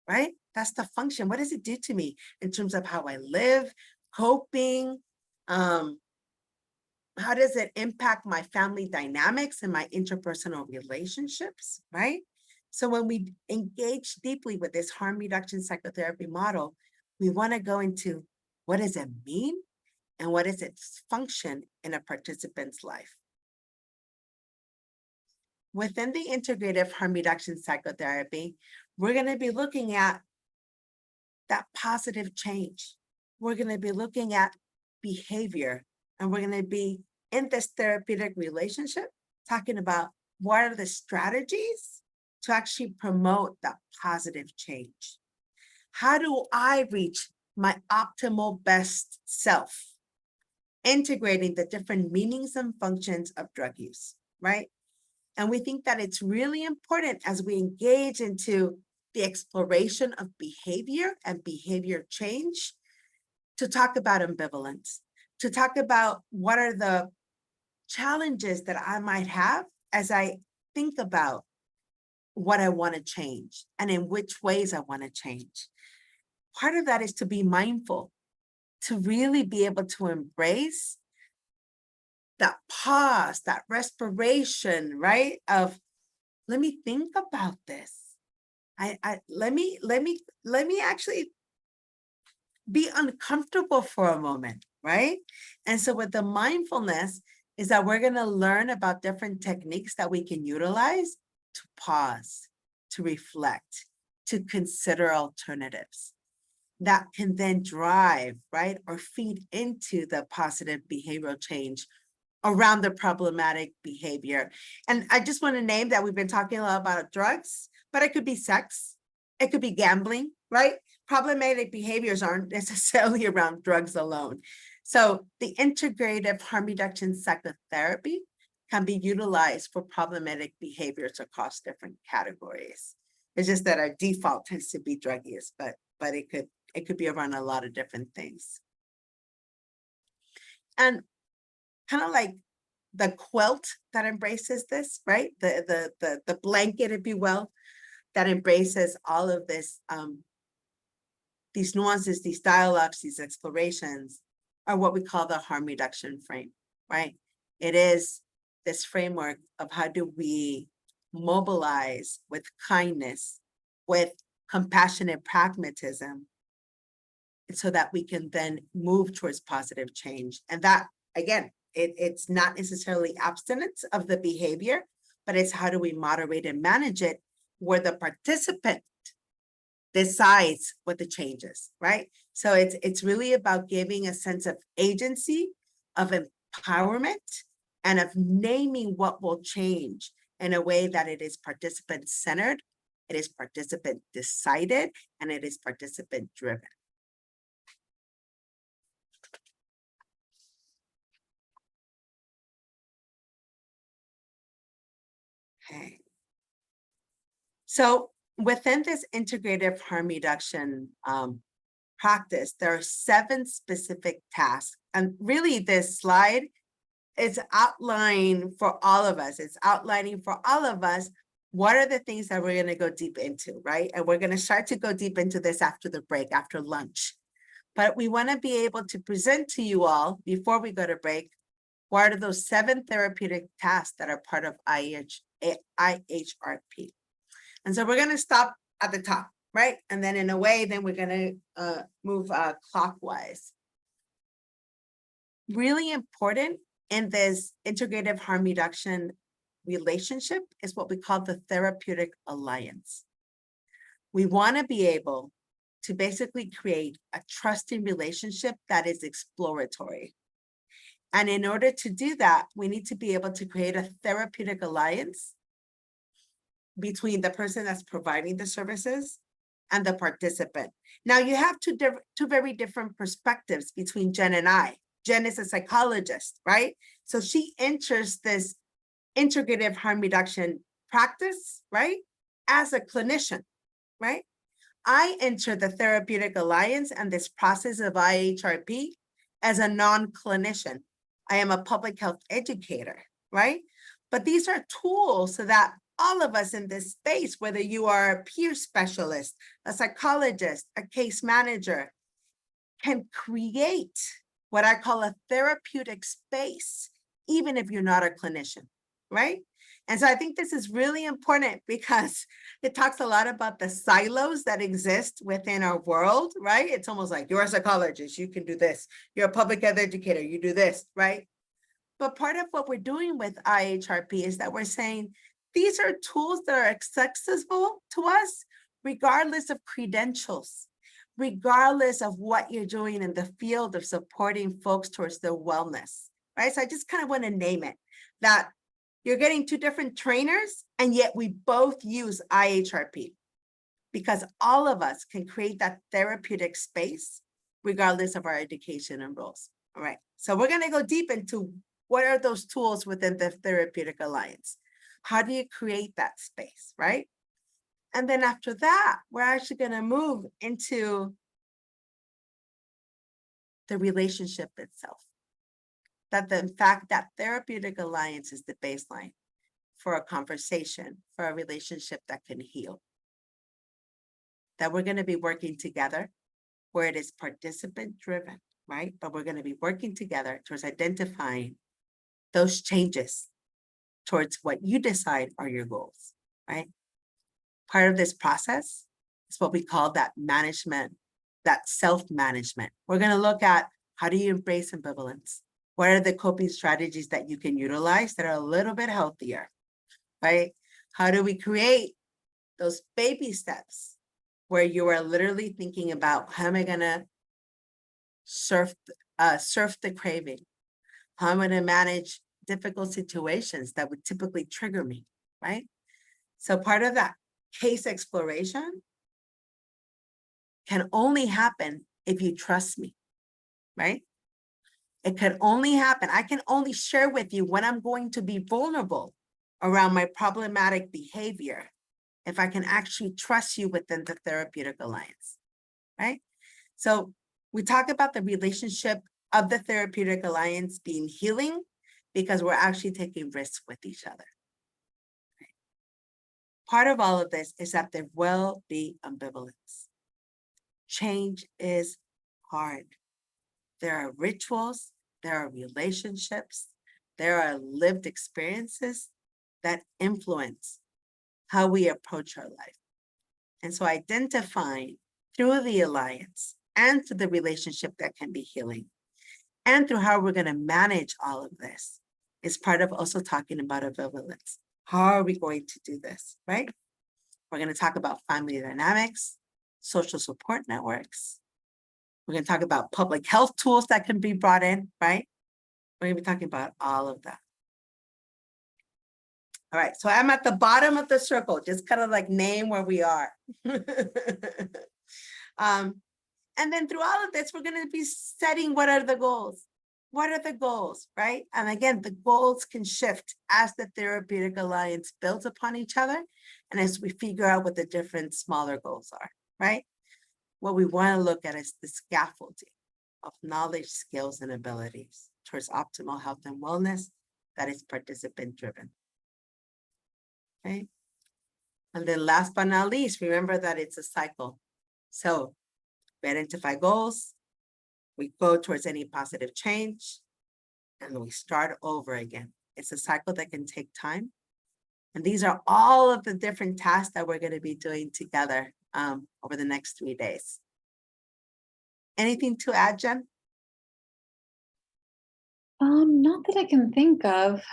right? That's the function. What does it do to me in terms of how I live, coping? How does it impact my family dynamics and my interpersonal relationships, right? So when we engage deeply with this harm reduction psychotherapy model, we want to go into what does it mean? And what is its function in a participant's life? Within the integrative harm reduction psychotherapy, we're going to be looking at that positive change. We're going to be looking at behavior, and we're going to be in this therapeutic relationship talking about what are the strategies to actually promote that positive change? How do I reach my optimal best self? Integrating the different meanings and functions of drug use, right? And we think that it's really important as we engage into the exploration of behavior and behavior change to talk about ambivalence, to talk about what are the challenges that I might have as I think about what I want to change and in which ways I want to change. Part of that is to be mindful, to really be able to embrace that pause, that respiration, right? Of let me think about this. Let me actually be uncomfortable for a moment, right? And so with the mindfulness is that we're going to learn about different techniques that we can utilize to pause, to reflect, to consider alternatives that can then drive, right, or feed into the positive behavioral change around the problematic behavior. And I just want to name that we've been talking a lot about drugs, but it could be sex, it could be gambling, right? Problematic behaviors aren't necessarily around drugs alone. So the integrative harm reduction psychotherapy can be utilized for problematic behaviors across different categories. It's just that our default tends to be drug use, but it could be around a lot of different things. And kind of like the quilt that embraces this, right? The blanket, if you will, that embraces all of this, these nuances, these dialogues, these explorations are what we call the harm reduction frame, right? It is this framework of how do we mobilize with kindness, with compassionate pragmatism, so that we can then move towards positive change. And that, again, it's not necessarily abstinence of the behavior, but it's how do we moderate and manage it where the participant decides what the change is, right? So it's really about giving a sense of agency, of empowerment, and of naming what will change in a way that it is participant-centered, it is participant-decided, and it is participant-driven. Okay. So within this integrative harm reduction practice, there are 7 specific tasks. And really this slide is outlining for all of us. It's outlining for all of us what are the things that we're going to go deep into, right? And we're going to start to go deep into this after the break, after lunch. But we want to be able to present to you all before we go to break, what are those 7 therapeutic tasks that are part of IHRP. And so we're going to stop at the top, right? And then in a way, then we're going to move clockwise. Really important in this integrative harm reduction relationship is what we call the therapeutic alliance. We want to be able to basically create a trusting relationship that is exploratory. And in order to do that, we need to be able to create a therapeutic alliance between the person that's providing the services and the participant. Now you have two very different perspectives between Jen and I. Jen is a psychologist, right? So she enters this integrative harm reduction practice, right? As a clinician, right? I enter the therapeutic alliance and this process of IHRP as a non-clinician. I am a public health educator, right? But these are tools so that all of us in this space, whether you are a peer specialist, a psychologist, a case manager, can create what I call a therapeutic space, even if you're not a clinician, right? And so I think this is really important because it talks a lot about the silos that exist within our world, right? It's almost like you're a psychologist, you can do this. You're a public health educator, you do this, right? But part of what we're doing with IHRP is that we're saying these are tools that are accessible to us regardless of credentials, regardless of what you're doing in the field of supporting folks towards their wellness, right? So I just kind of want to name it, that You're getting two different trainers, and yet we both use IHRP because all of us can create that therapeutic space regardless of our education and roles. All right, so we're going to go deep into what are those tools within the Therapeutic Alliance? How do you create that space, right? And then after that, we're actually going to move into the relationship itself. In fact, that Therapeutic Alliance is the baseline for a conversation, for a relationship that can heal. That we're going to be working together where it is participant driven, right? But we're going to be working together towards identifying those changes towards what you decide are your goals, right? Part of this process is what we call that management, that self-management. We're going to look at how do you embrace ambivalence? What are the coping strategies that you can utilize that are a little bit healthier, right? How do we create those baby steps where you are literally thinking about how am I going to surf the craving? How am I going to manage difficult situations that would typically trigger me, right? So part of that case exploration can only happen if you trust me, right? It can only happen. I can only share with you when I'm going to be vulnerable around my problematic behavior if I can actually trust you within the Therapeutic Alliance, right? So we talk about the relationship of the Therapeutic Alliance being healing because we're actually taking risks with each other. Part of all of this is that there will be ambivalence. Change is hard. There are rituals, there are relationships, there are lived experiences that influence how we approach our life. And so identifying through the alliance and through the relationship that can be healing and through how we're going to manage all of this is part of also talking about ambivalence. How are we going to do this, right? We're going to talk about family dynamics, social support networks. We're going to talk about public health tools that can be brought in, right? We're going to be talking about all of that. All right, so I'm at the bottom of the circle, just kind of like name where we are. And then through all of this, we're going to be setting what are the goals? What are the goals, right? And again, the goals can shift as the Therapeutic Alliance builds upon each other and as we figure out what the different smaller goals are, right? What we want to look at is the scaffolding of knowledge, skills, and abilities towards optimal health and wellness that is participant driven. Okay. And then last but not least, remember that it's a cycle. So we identify goals, we go towards any positive change, and we start over again. It's a cycle that can take time. And these are all of the different tasks that we're going to be doing together over the next 3 days. Anything to add, Jen? Not that I can think of,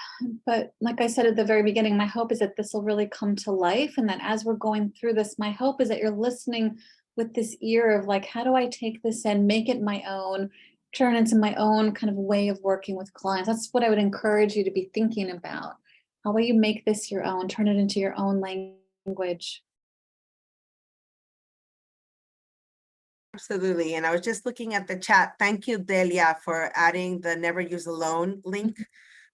but like I said at the very beginning, my hope is that this will really come to life and that as we're going through this, my hope is that you're listening with this ear of like, how do I take this and make it my own, turn it into my own kind of way of working with clients? That's what I would encourage you to be thinking about. How will you make this your own, turn it into your own language? Absolutely. And I was just looking at the chat. Thank you, Delia, for adding the Never Use Alone link.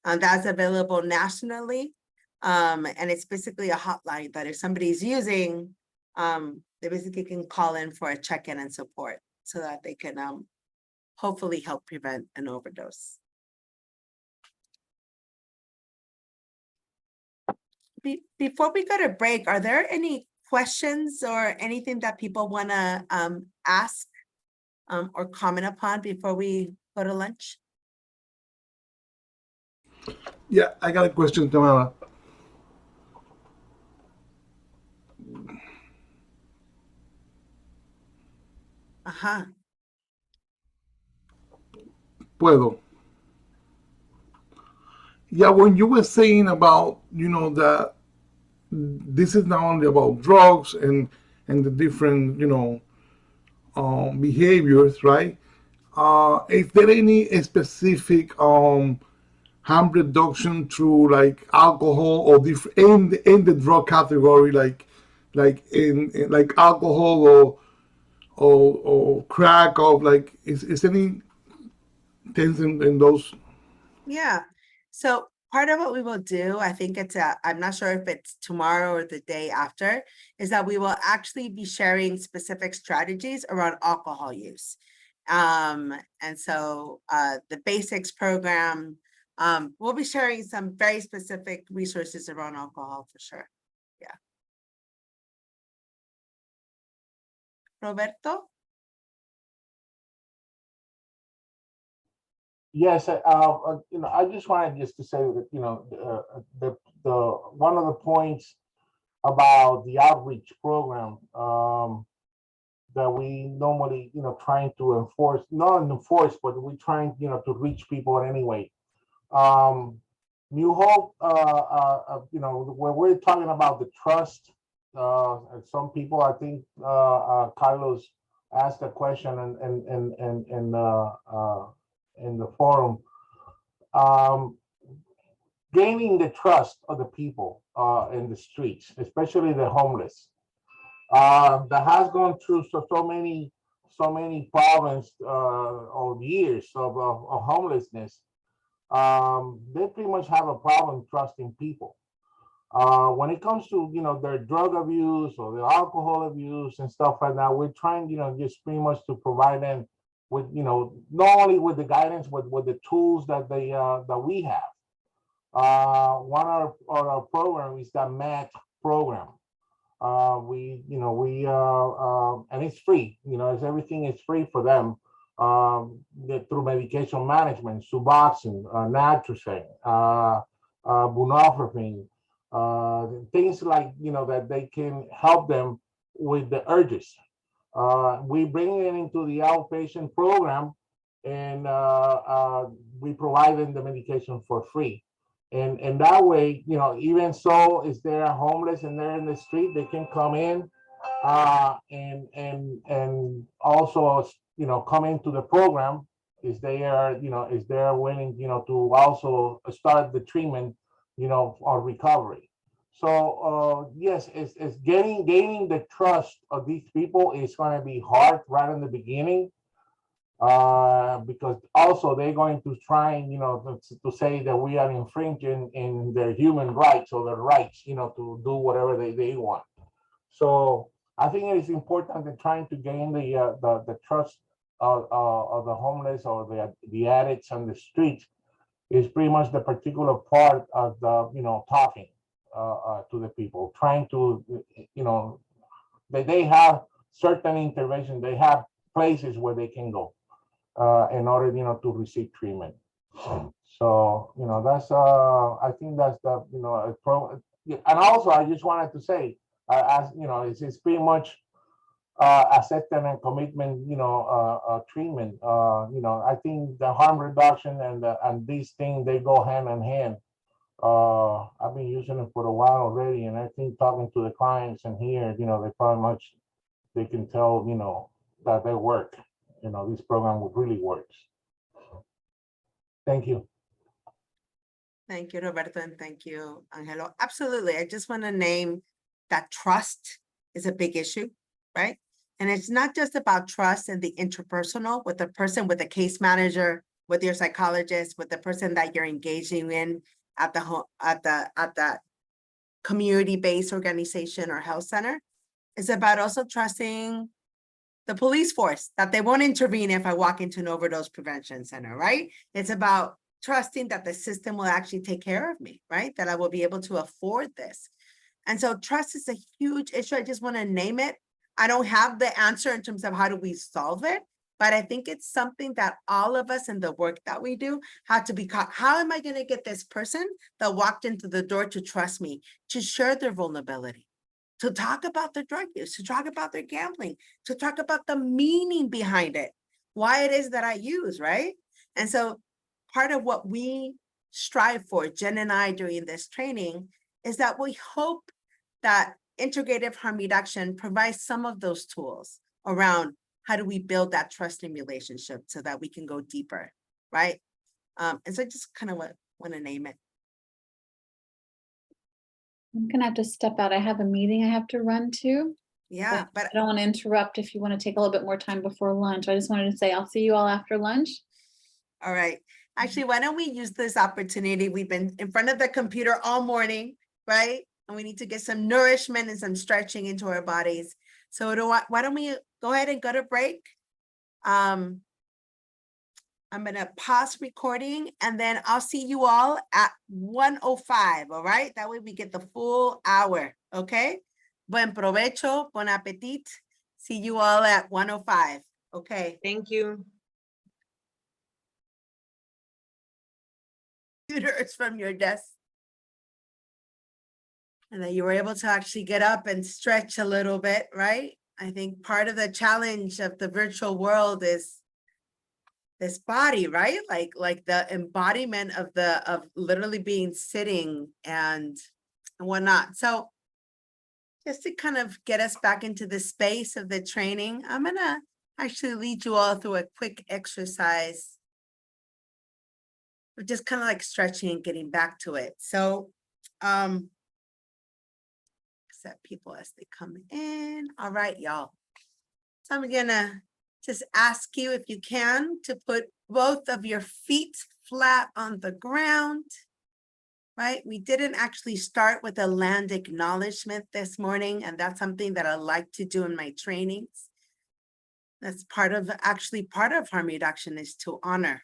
That's available nationally. And it's basically a hotline that if somebody's using, they basically can call in for a check-in and support so that they can hopefully help prevent an overdose. Before we go to break, are there any questions or anything that people want to ask or comment upon before we go to lunch? Yeah, I got a question, Tamara. Ajá. Puedo. Yeah, when you were saying about, that this is not only about drugs and the different, behaviors, right? Is there any specific harm reduction through like alcohol or in the drug category, like like alcohol or crack or like is any things in those? Yeah. So part of what we will do, I think I'm not sure if it's tomorrow or the day after, is that we will actually be sharing specific strategies around alcohol use. And so the basics program, we'll be sharing some very specific resources around alcohol for sure. Yeah. Roberto? Yes, I just wanted just to say that, the one of the points about the outreach program, that we normally, trying to enforce, not enforce, but we're trying, to reach people anyway. New Hope, when we're talking about the trust, and some people, I think, Carlos asked a question in the forum, gaining the trust of the people in the streets, especially the homeless, that has gone through so many problems or years of homelessness. They pretty much have a problem trusting people. When it comes to their drug abuse or their alcohol abuse and stuff like that, we're trying just pretty much to provide them with not only with the guidance but with the tools that we have. One of our program is the MAT program. And it's free. Everything is free for them. Through medication management, Suboxone, Naltrexone, buprenorphine, things like that they can help them with the urges. We bring it into the outpatient program, and we provide them the medication for free. And that way, even so, if they're homeless and they're in the street, they can come in and also, come into the program if they are, if they're willing, to also start the treatment, or recovery. So yes, it's gaining the trust of these people is going to be hard right in the beginning. Because also they're going to try, to say that we are infringing in their human rights or their rights, to do whatever they want. So I think it is important that trying to gain the trust of the homeless or the addicts on the street is pretty much the particular part of the talking to the people, trying to they have certain intervention, they have places where they can go in order to receive treatment. So that's I think that's the and also I just wanted to say, as it's pretty much acceptance and commitment treatment. I think the harm reduction and these things, they go hand in hand. I've been using it for a while already, and I think talking to the clients and here, they probably much they can tell that they work. This program really works. Thank you. Thank you, Roberto, and thank you, Angelo. Absolutely. I just want to name that trust is a big issue, right? And it's not just about trust and the interpersonal with the person, with the case manager, with your psychologist, with the person that you're engaging in at the community-based organization or health center. It's about also trusting the police force, that they won't intervene if I walk into an overdose prevention center, right? It's about trusting that the system will actually take care of me, right? That I will be able to afford this. And so trust is a huge issue. I just want to name it. I don't have the answer in terms of how do we solve it, but I think it's something that all of us in the work that we do have to be caught. How am I going to get this person that walked into the door to trust me, to share their vulnerability, to talk about their drug use, to talk about their gambling, to talk about the meaning behind it, why it is that I use, right? And so part of what we strive for, Jen and I, during this training, is that we hope that integrative harm reduction provides some of those tools around how do we build that trusting relationship so that we can go deeper, right? And so I just kind of want to name it. I'm gonna have to step out. I have a meeting I have to run to. Yeah, but I don't want to interrupt if you want to take a little bit more time before lunch. I just wanted to say I'll see you all after lunch. all right. Actually, why don't we use this opportunity? We've been in front of the computer all morning, right? And we need to get some nourishment and some stretching into our bodies. So why don't we go ahead and go to break? I'm gonna pause recording and then I'll see you all at 1:05, all right? That way we get the full hour, okay? Buen provecho, bon appetit. See you all at 1:05, okay? Thank you. Computers from your desk. And that you were able to actually get up and stretch a little bit, right? I think part of the challenge of the virtual world is this body, right? Like the embodiment of literally being sitting and whatnot. So just to kind of get us back into the space of the training, I'm gonna actually lead you all through a quick exercise. We're just kind of like stretching and getting back to it. So accept people as they come in. All right, y'all. So I'm gonna just ask you if you can to put both of your feet flat on the ground, right? We didn't actually start with a land acknowledgement this morning, and that's something that I like to do in my trainings. That's part of harm reduction is to honor,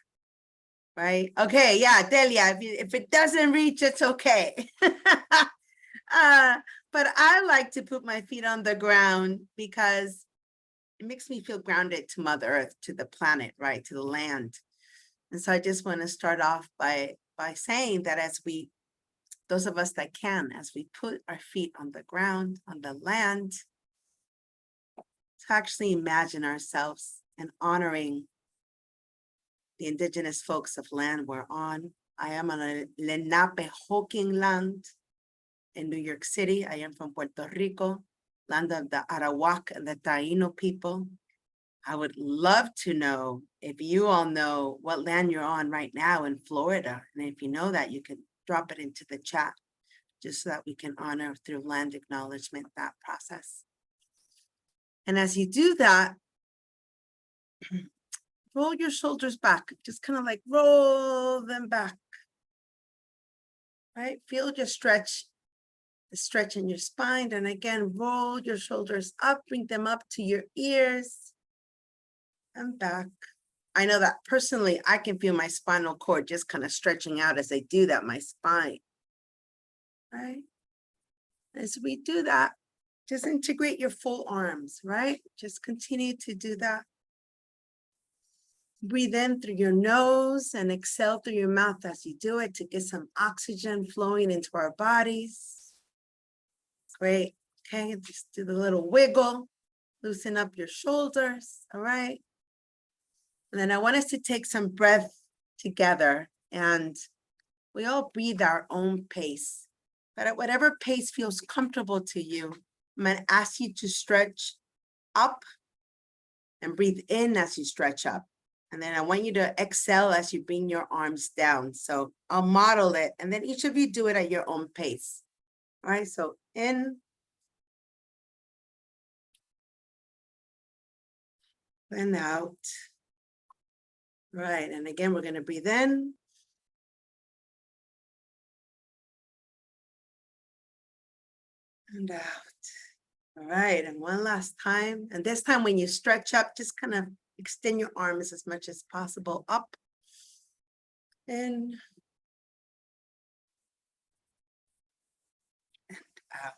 right? Okay, yeah, Delia, if it doesn't reach, it's okay. But I like to put my feet on the ground because it makes me feel grounded to Mother Earth, to the planet, right, to the land. And so I just want to start off by saying that as those of us that can, as we put our feet on the ground, on the land, to actually imagine ourselves and honoring the indigenous folks of land we're on. I am on a Lenape Hoking land in New York City. I am from Puerto Rico, land of the Arawak and the Taino people. I would love to know if you all know what land you're on right now in Florida. And if you know that, you can drop it into the chat just so that we can honor through land acknowledgement that process. And as you do that, roll your shoulders back, just kind of like roll them back, right? Feel your stretch, the stretch in your spine. And again, roll your shoulders up, bring them up to your ears and back. I know that personally, I can feel my spinal cord just kind of stretching out as I do that, my spine, right? As we do that, just integrate your full arms, right? Just continue to do that. Breathe in through your nose and exhale through your mouth as you do it to get some oxygen flowing into our bodies. Great. Okay, just do the little wiggle, loosen up your shoulders, all right? And then I want us to take some breath together, and we all breathe our own pace. But at whatever pace feels comfortable to you, I'm going to ask you to stretch up and breathe in as you stretch up. And then I want you to exhale as you bring your arms down. So I'll model it, and then each of you do it at your own pace. All right, so in and out. Right, and again, we're going to breathe in. And out. All right, and one last time. And this time when you stretch up, just kind of extend your arms as much as possible up. In. And out.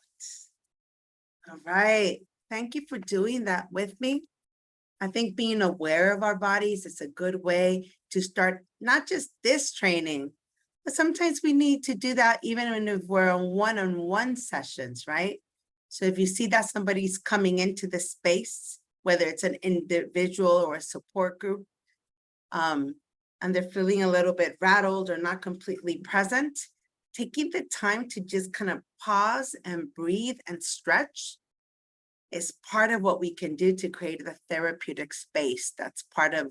All right, thank you for doing that with me. I think being aware of our bodies is a good way to start not just this training, but sometimes we need to do that even when we're on one-on-one sessions, right? So if you see that somebody's coming into the space, whether it's an individual or a support group, and they're feeling a little bit rattled or not completely present, taking the time to just kind of pause and breathe and stretch is part of what we can do to create the therapeutic space. That's part of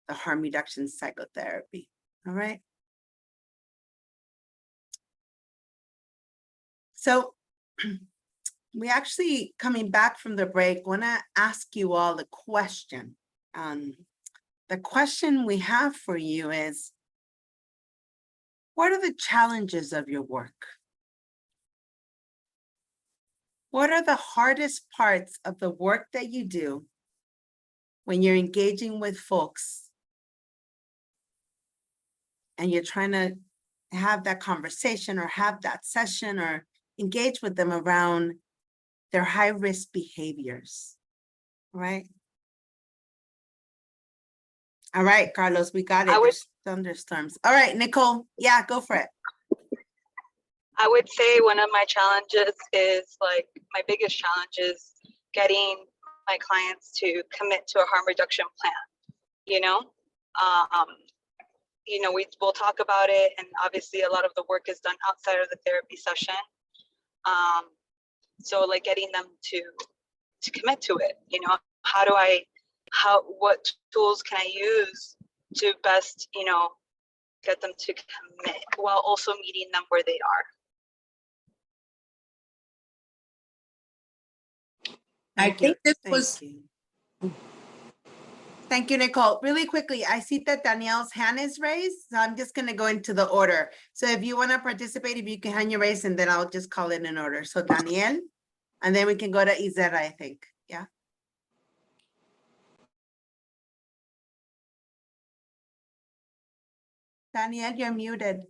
the harm reduction psychotherapy. All right. So we actually, coming back from the break, want to ask you all a question. The question we have for you is, what are the challenges of your work? What are the hardest parts of the work that you do when you're engaging with folks and you're trying to have that conversation or have that session or engage with them around their high-risk behaviors, right? All right, Carlos, we got it. There's thunderstorms. All right, Nicole, yeah, go for it. I would say one of my challenges is like my biggest challenge is getting my clients to commit to a harm reduction plan. You know, we'll talk about it, and obviously a lot of the work is done outside of the therapy session. So like getting them to commit to it. You know, what tools can I use to best, get them to commit while also meeting them where they are. I think this was. Thank you, Nicole. Really quickly, I see that Danielle's hand is raised, so I'm just going to go into the order. So if you want to participate, if you can hand your raise, and then I'll just call it in order. So Danielle, and then we can go to Izera, I think. Yeah. Danielle, you're muted.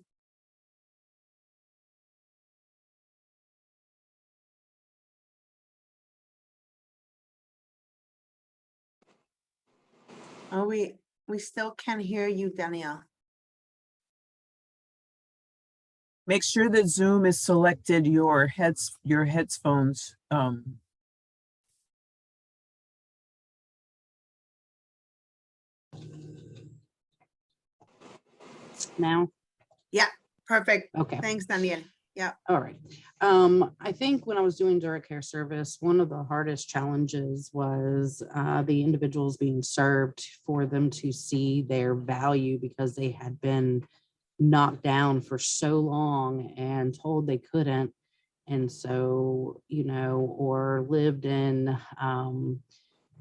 Oh, we still can't hear you, Danielle. Make sure that Zoom is selected your headphones. Now? Yeah, perfect. Okay. Thanks, Danielle. Yeah. All right. I think when I was doing direct care service, one of the hardest challenges was the individuals being served for them to see their value because they had been knocked down for so long and told they couldn't. And so, or lived in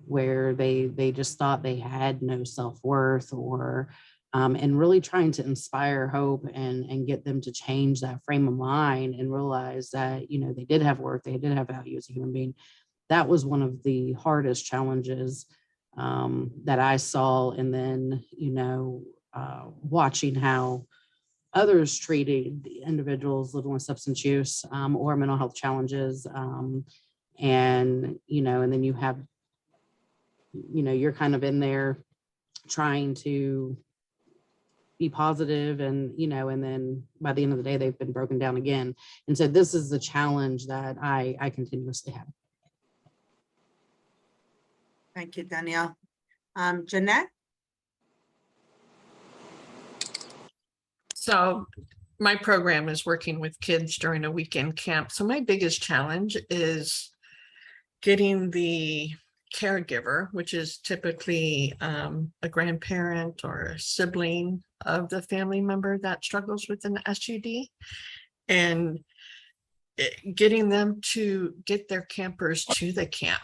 where they just thought they had no self-worth, or and really trying to inspire hope and get them to change that frame of mind and realize that, they did have worth, they did have value as a human being. That was one of the hardest challenges that I saw. And then, watching how others treated the individuals living with substance use or mental health challenges. And then you have, you're kind of in there trying to be positive and then by the end of the day, they've been broken down again. And so this is the challenge that I continuously have. Thank you, Danielle. Jeanette? So my program is working with kids during a weekend camp. So my biggest challenge is getting the caregiver, which is typically a grandparent or a sibling of the family member that struggles with an SUD, and getting them to get their campers to the camp,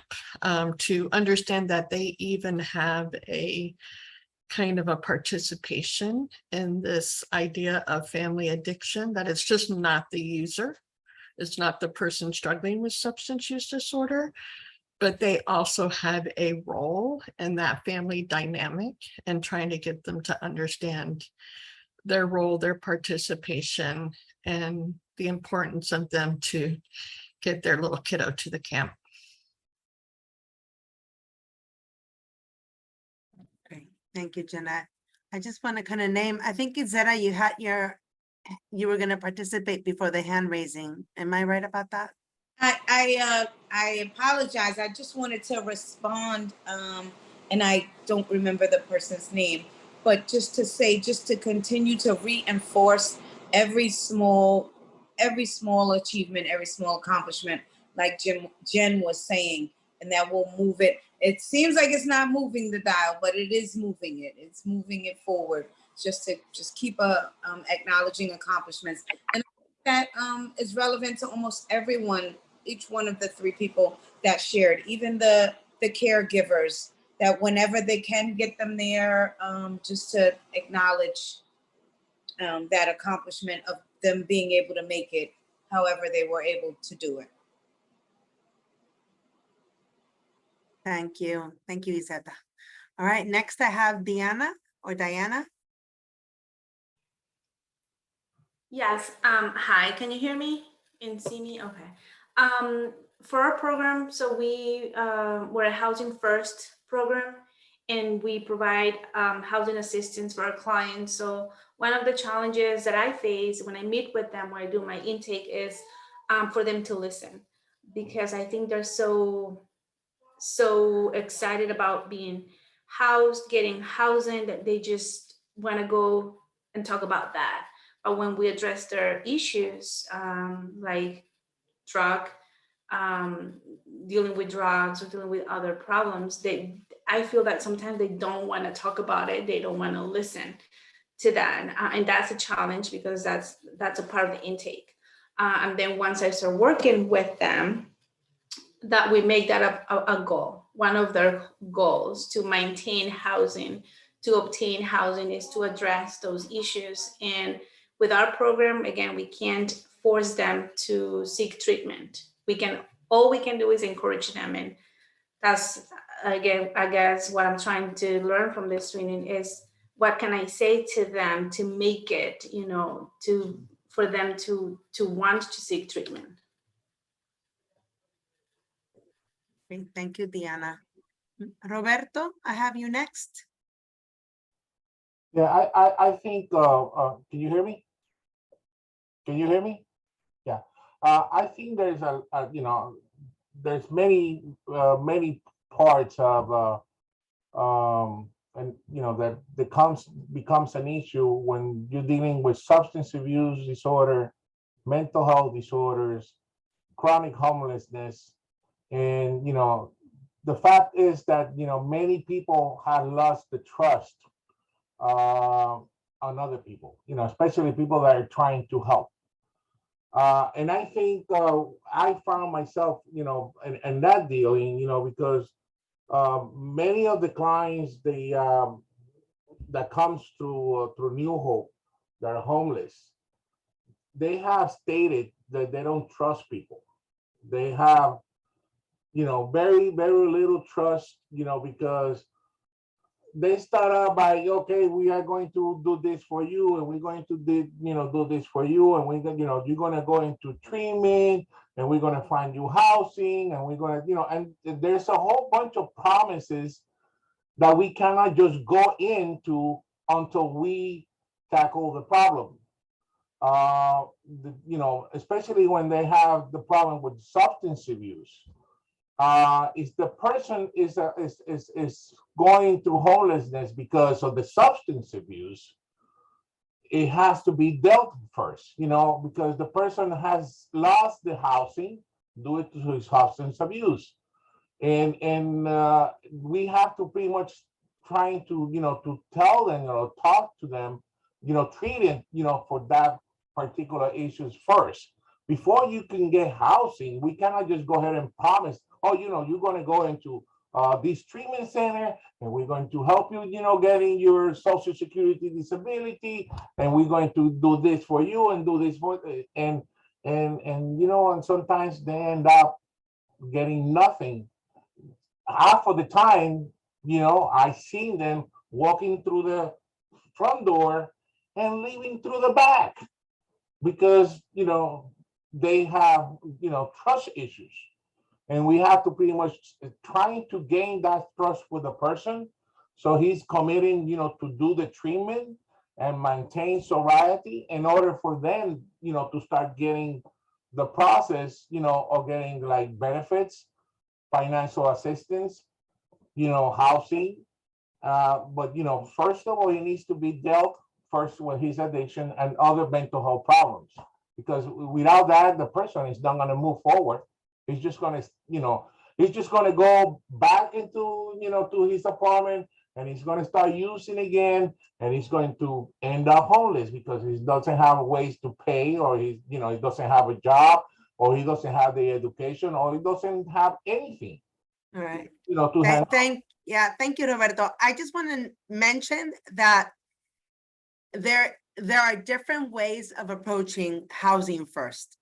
to understand that they even have a kind of a participation in this idea of family addiction, that it's just not the user, it's not the person struggling with substance use disorder, but they also have a role in that family dynamic, and trying to get them to understand their role, their participation, and the importance of them to get their little kiddo to the camp. Great. Thank you, Jeanette. I just want to kind of name, I think Izera, you were going to participate before the hand raising. Am I right about that? I apologize. I just wanted to respond, and I don't remember the person's name, but just to continue to reinforce every small achievement, every small accomplishment, like Jen was saying, and that will move it. It seems like it's not moving the dial, but it is moving it. It's moving it forward. Just keep acknowledging accomplishments. And that is relevant to almost everyone, each one of the three people that shared, even the caregivers, that whenever they can get them there, just to acknowledge that accomplishment of them being able to make it however they were able to do it. Thank you. Thank you, Iseta. All right, next I have Diana or Diana. Yes, hi, can you hear me and see me? Okay. For our program, so we're a housing first program, and we provide housing assistance for our clients. So one of the challenges that I face when I meet with them, when I do my intake, is for them to listen, because I think they're so excited about being housed, getting housing, that they just want to go and talk about that. But when we address their issues, like drug, dealing with drugs or dealing with other problems, I feel that sometimes they don't want to talk about it. They don't want to listen to that. And that's a challenge, because that's a part of the intake. And then once I start working with them, that we make that a goal. One of their goals to maintain housing, to obtain housing, is to address those issues. And with our program, again, we can't force them to seek treatment. All we can do is encourage them. And that's, again, I guess what I'm trying to learn from this training is, what can I say to them to make it, for them to want to seek treatment. Great. Thank you, Diana. Roberto, I have you next. Yeah, I think, can you hear me? Can you hear me? Yeah. I think there's there's many parts of and that becomes an issue when you're dealing with substance abuse disorder, mental health disorders, chronic homelessness. And the fact is that many people have lost the trust on other people, especially people that are trying to help. And I think I found myself, in that dealing, because many of the clients that comes through New Hope that are homeless, they have stated that they don't trust people. They have, very, very little trust, because they start out by, okay, we are going to do this for you, and we're going to do this for you, and you're going to go into treatment, and we're going to find you housing, and we're going to, and there's a whole bunch of promises that we cannot just go into until we tackle the problem. Especially when they have the problem with substance abuse. If the person is going through homelessness because of the substance abuse, it has to be dealt first, because the person has lost the housing due to his substance abuse. And we have to pretty much trying to, to tell them or talk to them, treat it, for that particular issues first. Before you can get housing, we cannot just go ahead and promise, oh, you're going to go into this treatment center, and we're going to help you, getting your Social Security disability, and we're going to do this for you and do this for, and sometimes they end up getting nothing. Half of the time, I seen them walking through the front door and leaving through the back because, they have, trust issues. And we have to pretty much trying to gain that trust with the person. So he's committing, to do the treatment and maintain sobriety in order for them, to start getting the process, of getting like benefits, financial assistance, housing. But, first of all, he needs to be dealt first with his addiction and other mental health problems. Because without that, the person is not going to move forward. He's just going to, he's just going to go back into, to his apartment and he's going to start using again, and he's going to end up homeless because he doesn't have ways to pay, or he doesn't have a job, or he doesn't have the education, or he doesn't have anything. All right. To handle. Thank you, Roberto. I just want to mention that there are different ways of approaching housing first.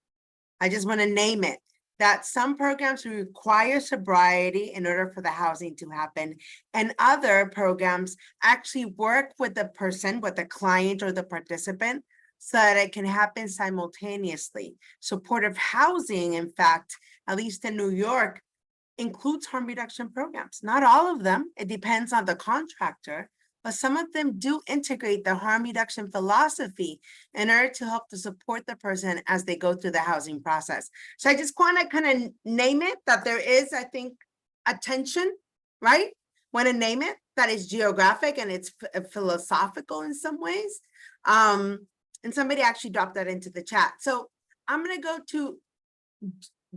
I just want to name it, that some programs require sobriety in order for the housing to happen, and other programs actually work with the person, with the client or the participant, so that it can happen simultaneously. Supportive housing, in fact, at least in New York, includes harm reduction programs. Not all of them, it depends on the contractor, but some of them do integrate the harm reduction philosophy in order to help to support the person as they go through the housing process. So I just want to kind of name it, that there is, I think, a tension, right? Want to name it, that is geographic and it's philosophical in some ways. And somebody actually dropped that into the chat. So I'm going to go to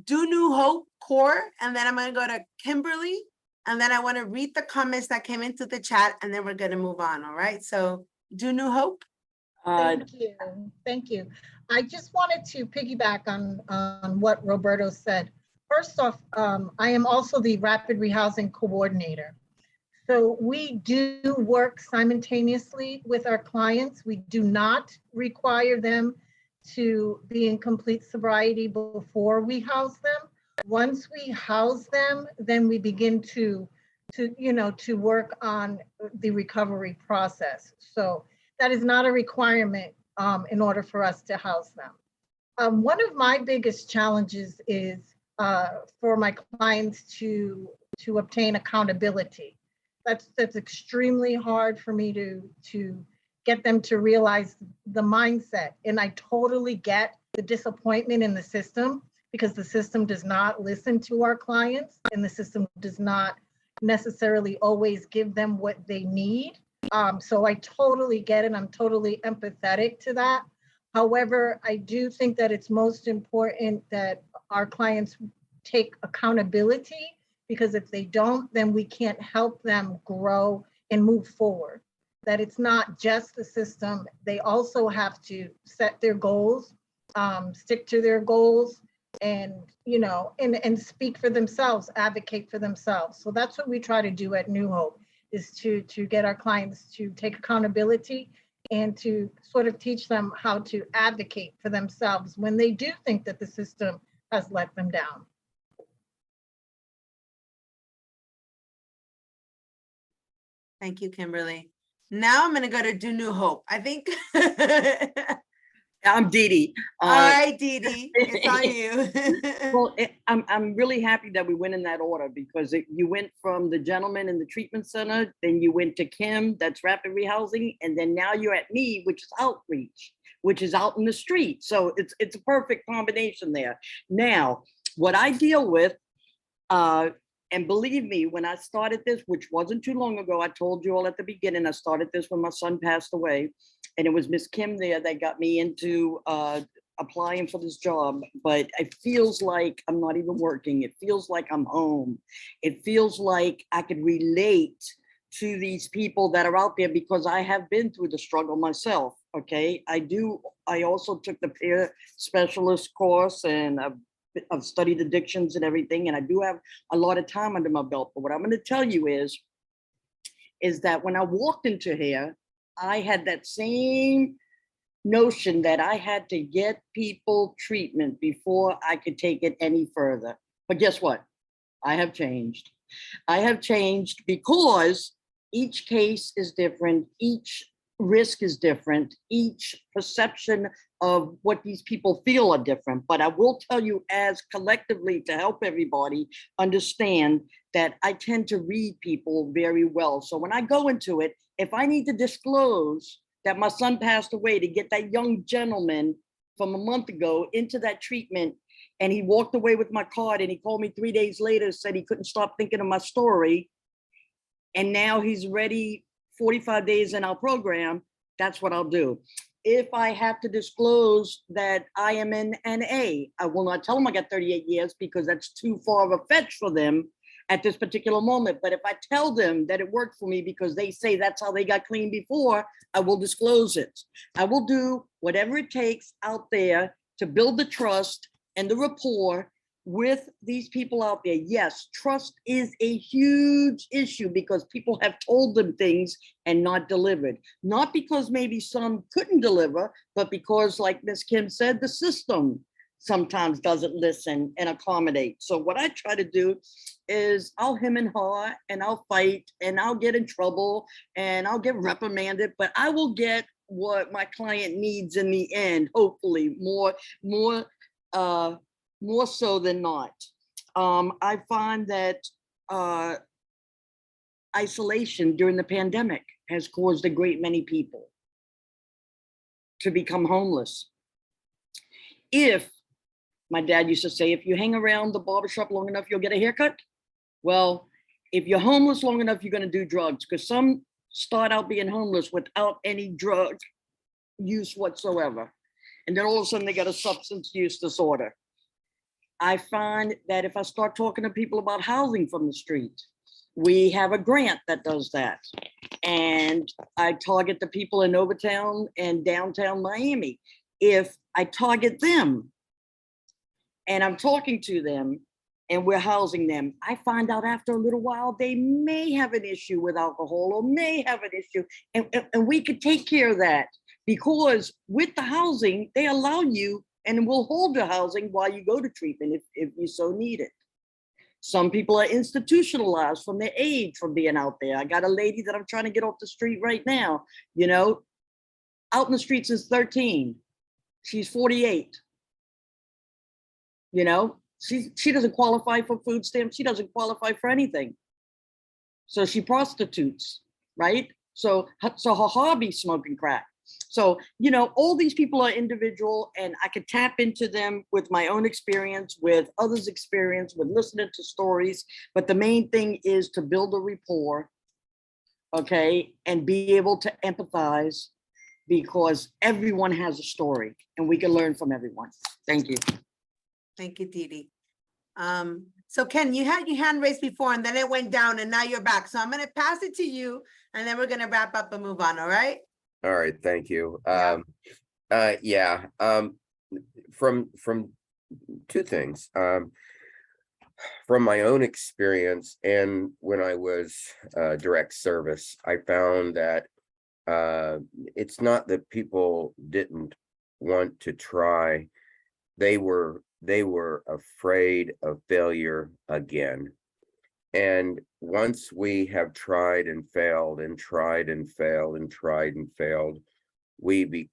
Do New Hope Core, and then I'm going to go to Kimberly, and then I want to read the comments that came into the chat, and then we're going to move on. All right. So Do New Hope. Thank you. Thank you. I just wanted to piggyback on what Roberto said. First off, I am also the Rapid Rehousing Coordinator. So we do work simultaneously with our clients. We do not require them to be in complete sobriety before we house them. Once we house them, then we begin to work on the recovery process. So that is not a requirement in order for us to house them. One of my biggest challenges is for my clients to obtain accountability. That's extremely hard for me to get them to realize the mindset. And I totally get the disappointment in the system, because the system does not listen to our clients, and the system does not necessarily always give them what they need. So I totally get it. I'm totally empathetic to that. However, I do think that it's most important that our clients take accountability, because if they don't, then we can't help them grow and move forward. That it's not just the system. They also have to set their goals, stick to their goals, and and speak for themselves, advocate for themselves. So that's what we try to do at New Hope, is to get our clients to take accountability and to sort of teach them how to advocate for themselves when they do think that the system has let them down. Thank you, Kimberly. Now I'm going to go to Do New Hope. I think. I'm Dee Dee. All right, Dee Dee, it's on you. Well, I'm really happy that we went in that order, because you went from the gentleman in the treatment center, then you went to Kim, that's rapid rehousing, and then now you're at me, which is outreach, which is out in the street. So it's a perfect combination there. Now, what I deal with, and believe me, when I started this, which wasn't too long ago, I told you all at the beginning, I started this when my son passed away. And it was Miss Kim there that got me into applying for this job. But it feels like I'm not even working. It feels like I'm home. It feels like I could relate to these people that are out there, because I have been through the struggle myself. Okay, I also took the peer specialist course, and I've studied addictions and everything, and I do have a lot of time under my belt. But what I'm going to tell you is that when I walked into here, I had that same notion that I had to get people treatment before I could take it any further. But guess what? I have changed. I have changed because each case is different. Each risk is different. Each perception of what these people feel are different. But I will tell you, as collectively, to help everybody understand, that I tend to read people very well. So when I go into it, if I need to disclose that my son passed away to get that young gentleman from a month ago into that treatment, and he walked away with my card, and he called me 3 days later, said he couldn't stop thinking of my story, and now he's ready 45 days in our program, that's what I'll do. If I have to disclose that I am in NA, I will not tell them I got 38 years, because that's too far of a fetch for them. at this particular moment. But if I tell them that it worked for me because they say that's how they got clean before, I will disclose it. I will do whatever it takes out there to build the trust and the rapport with these people out there. Yes, trust is a huge issue because people have told them things and not delivered. Not because maybe some couldn't deliver, but because, like Ms. Kim said, the system sometimes doesn't listen and accommodate. So what I try to do is I'll hem and haw and I'll fight and I'll get in trouble and I'll get reprimanded, but I will get what my client needs in the end, hopefully more so than not. I find that isolation during the pandemic has caused a great many people to become homeless. If my dad used to say, if you hang around the barbershop long enough, you'll get a haircut. Well, if you're homeless long enough, you're going to do drugs, because some start out being homeless without any drug use whatsoever. And then all of a sudden they got a substance use disorder. I find that if I start talking to people about housing from the street, we have a grant that does that. And I target the people in Overtown and downtown Miami. If I target them and I'm talking to them and we're housing them, I find out after a little while they may have an issue with alcohol or may have an issue. And we could take care of that, because with the housing, they allow you and will hold your housing while you go to treatment if you so need it. Some people are institutionalized from their age, from being out there. I got a lady that I'm trying to get off the street right now, you know, out in the street since 13. She's 48. You know, she doesn't qualify for food stamps. She doesn't qualify for anything. So she prostitutes, right? So her hobby, smoking crack. So, you know, all these people are individual, and I could tap into them with my own experience, with others' experience, with listening to stories. But the main thing is to build a rapport, okay, and be able to empathize, because everyone has a story and we can learn from everyone. Thank you. Thank you, Didi. So Ken, you had your hand raised before and then it went down and now you're back. So I'm going to pass it to you and then we're going to wrap up and move on. All right. All right, thank you. Yeah. From two things. From my own experience and when I was direct service, I found that it's not that people didn't want to try. They were afraid of failure again. And once we have tried and failed and tried and failed and tried and failed, we've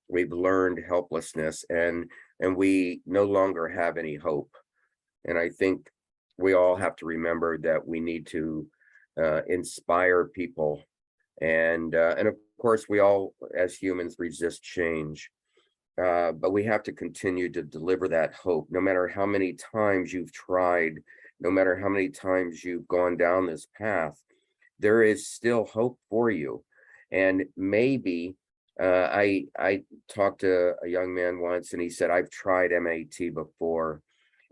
learned helplessness, and we no longer have any hope. And I think we all have to remember that we need to inspire people. And of course, we all as humans resist change. But we have to continue to deliver that hope, no matter how many times you've tried, no matter how many times you've gone down this path, there is still hope for you. And maybe I talked to a young man once and he said, I've tried MAT before.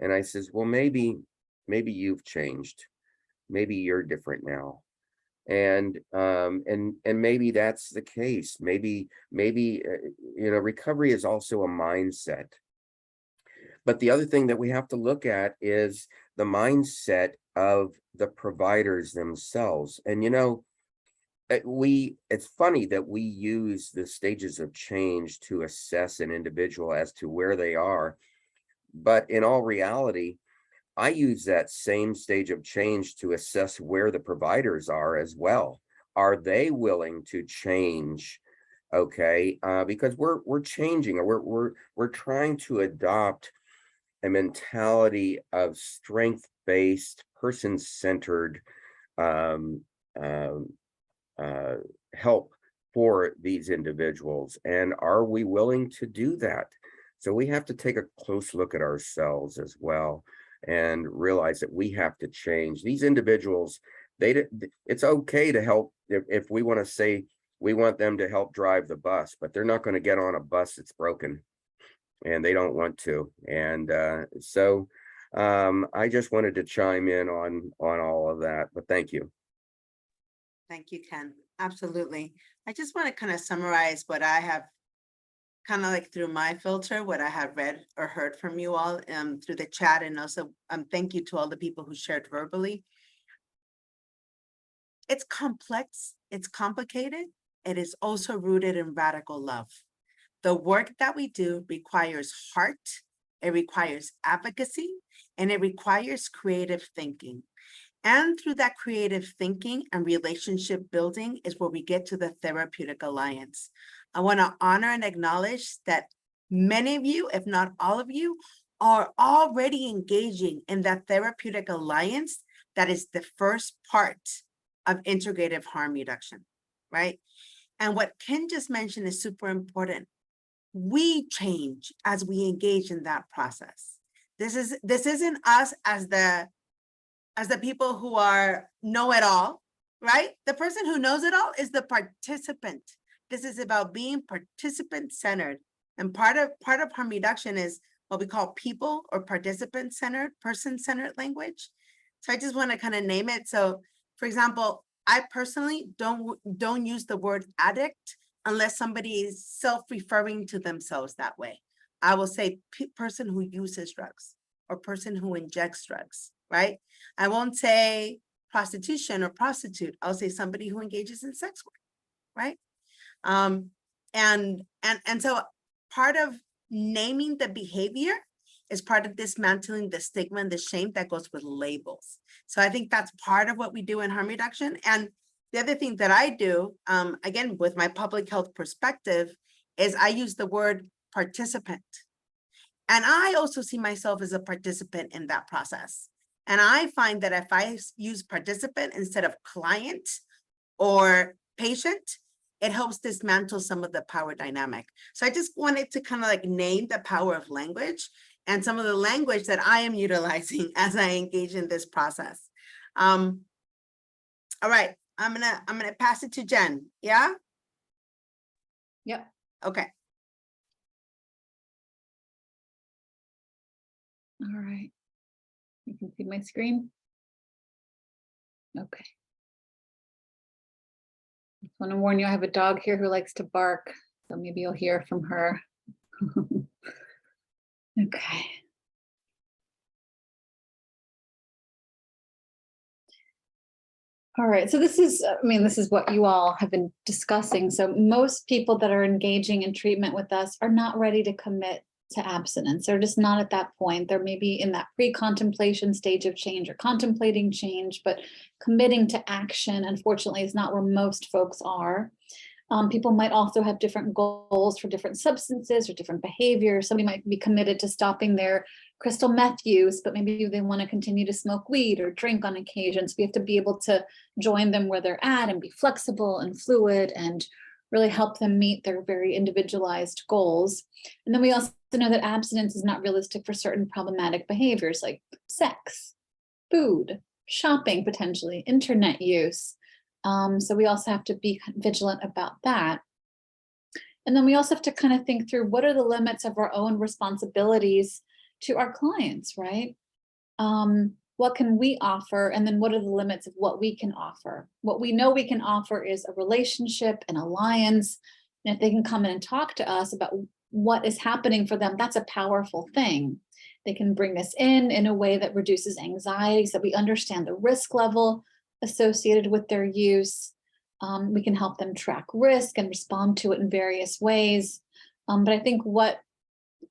And I says, well, maybe you've changed. Maybe you're different now. And maybe that's the case. Maybe you know, recovery is also a mindset. But the other thing that we have to look at is the mindset of the providers themselves. And you know, it's funny that we use the stages of change to assess an individual as to where they are, but in all reality, I use that same stage of change to assess where the providers are as well. Are they willing to change? Okay, because we're changing, or we're trying to adopt a mentality of strength-based, person-centered help for these individuals. And are we willing to do that? So we have to take a close look at ourselves as well and realize that we have to change. These individuals, it's okay to help if we want to say we want them to help drive the bus, but they're not going to get on a bus that's broken and they don't want to. And so I just wanted to chime in on all of that, but thank you. Thank you, Ken. Absolutely. I just want to kind of summarize what I have kind of like through my filter, what I have read or heard from you all through the chat, and also thank you to all the people who shared verbally. It's complex, it's complicated. It is also rooted in radical love. The work that we do requires heart, it requires advocacy, and it requires creative thinking. And through that creative thinking and relationship building is where we get to the therapeutic alliance. I want to honor and acknowledge that many of you, if not all of you, are already engaging in that therapeutic alliance that is the first part of integrative harm reduction, right? And what Ken just mentioned is super important. We change as we engage in that process. This isn't us as the people who are know it all, right? The person who knows it all is the participant. This is about being participant centered. And part of harm reduction is what we call people or participant centered, person centered language. So I just want to kind of name it. So for example, I personally don't use the word addict unless somebody is self-referring to themselves that way. I will say person who uses drugs or person who injects drugs, right? I won't say prostitution or prostitute. I'll say somebody who engages in sex work, right? And so part of naming the behavior is part of dismantling the stigma and the shame that goes with labels. So I think that's part of what we do in harm reduction. And the other thing that I do, again, with my public health perspective, is I use the word participant. And I also see myself as a participant in that process. And I find that if I use participant instead of client or patient, it helps dismantle some of the power dynamic. So I just wanted to kind of like name the power of language and some of the language that I am utilizing as I engage in this process. All right, I'm gonna pass it to Jen. Yeah? Yep. Okay. All right. You can see my screen. Okay. Just want to warn you, I have a dog here who likes to bark, so maybe you'll hear from her. Okay. All right, so this is, this is what you all have been discussing. So most people that are engaging in treatment with us are not ready to commit to abstinence. They're just not at that point. They're maybe in that pre-contemplation stage of change or contemplating change, but committing to action, unfortunately, is not where most folks are. People might also have different goals for different substances or different behaviors. Somebody might be committed to stopping their crystal meth use, but maybe they want to continue to smoke weed or drink on occasion. So we have to be able to join them where they're at and be flexible and fluid and really help them meet their very individualized goals. And then we also know that abstinence is not realistic for certain problematic behaviors like sex, food, shopping, potentially, internet use. So we also have to be vigilant about that. And then we also have to kind of think through what are the limits of our own responsibilities to our clients, right? What can we offer? And then what are the limits of what we can offer? What we know we can offer is a relationship, an alliance. And if they can come in and talk to us about what is happening for them, that's a powerful thing. They can bring us in a way that reduces anxiety so that we understand the risk level associated with their use. We can help them track risk and respond to it in various ways. But I think what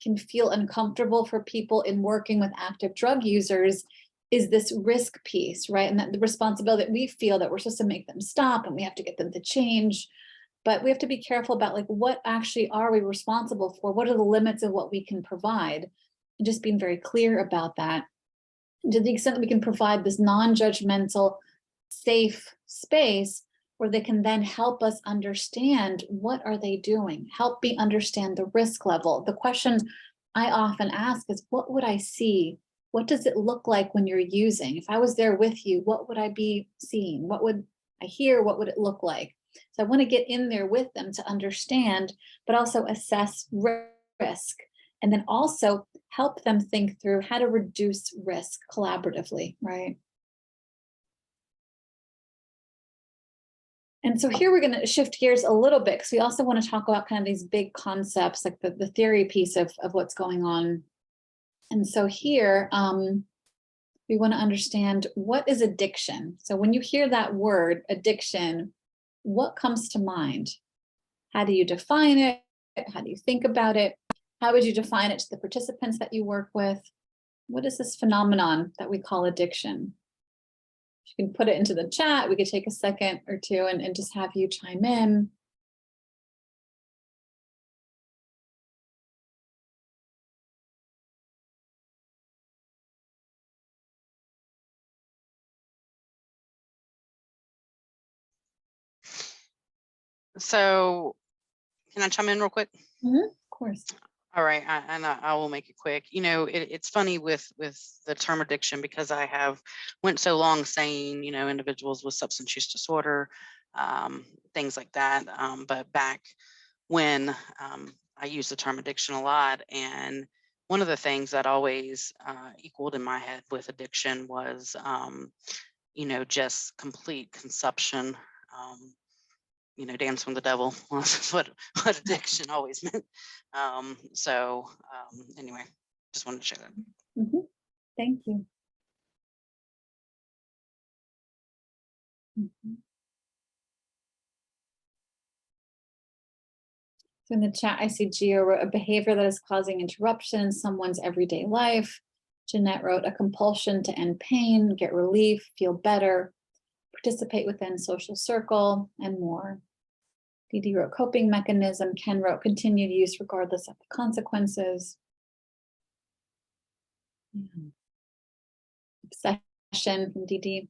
can feel uncomfortable for people in working with active drug users is this risk piece, right? And that the responsibility that we feel that we're supposed to make them stop and we have to get them to change. But we have to be careful about like, what actually are we responsible for? What are the limits of what we can provide? And just being very clear about that. And to the extent that we can provide this non-judgmental, safe space where they can then help us understand what are they doing, help me understand the risk level. The question I often ask is, what would I see? What does it look like when you're using? If I was there with you, what would I be seeing? What would I hear? What would it look like? So I want to get in there with them to understand, but also assess risk. And then also help them think through how to reduce risk collaboratively, right? And so here we're going to shift gears a little bit because we also want to talk about kind of these big concepts, like the theory piece of what's going on. And so here, we want to understand, what is addiction? So when you hear that word, addiction, what comes to mind? How do you define it? How do you think about it? How would you define it to the participants that you work with? What is this phenomenon that we call addiction? You can put it into the chat. We could take a second or two and just have you chime in. So can I chime in real quick? Of course. All right, I will make it quick. You know, it's funny with the term addiction, because I have went so long saying, you know, individuals with substance use disorder, things like that. But back when I used the term addiction a lot, and one of the things that always equaled in my head with addiction was, you know, just complete consumption. You know, dance from the devil was what addiction always meant. Anyway, just wanted to share that. Thank you. So in the chat, I see Gio wrote, a behavior that is causing interruption in someone's everyday life. Jeanette wrote, a compulsion to end pain, get relief, feel better, participate within social circle, and more. Dee Dee wrote, coping mechanism. Ken wrote, continued use regardless of the consequences. Obsession from Dee Dee.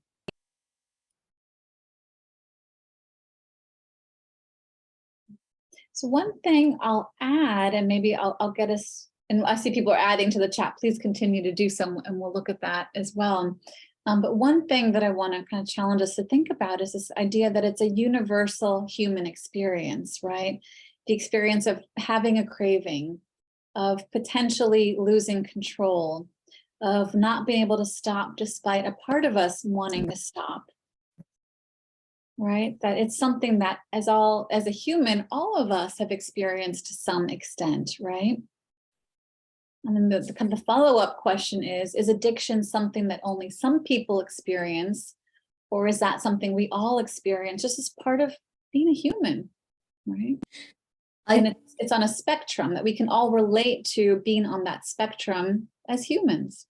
So one thing I'll add, and maybe I'll get us, and I see people are adding to the chat, please continue to do so, and we'll look at that as well. But one thing that I want to kind of challenge us to think about is this idea that it's a universal human experience, right? The experience of having a craving, of potentially losing control, of not being able to stop despite a part of us wanting to stop. Right? That it's something that as a human, all of us have experienced to some extent, right? And then the kind of follow-up question is addiction something that only some people experience, or is that something we all experience just as part of being a human, right? And it's on a spectrum that we can all relate to being on that spectrum as humans.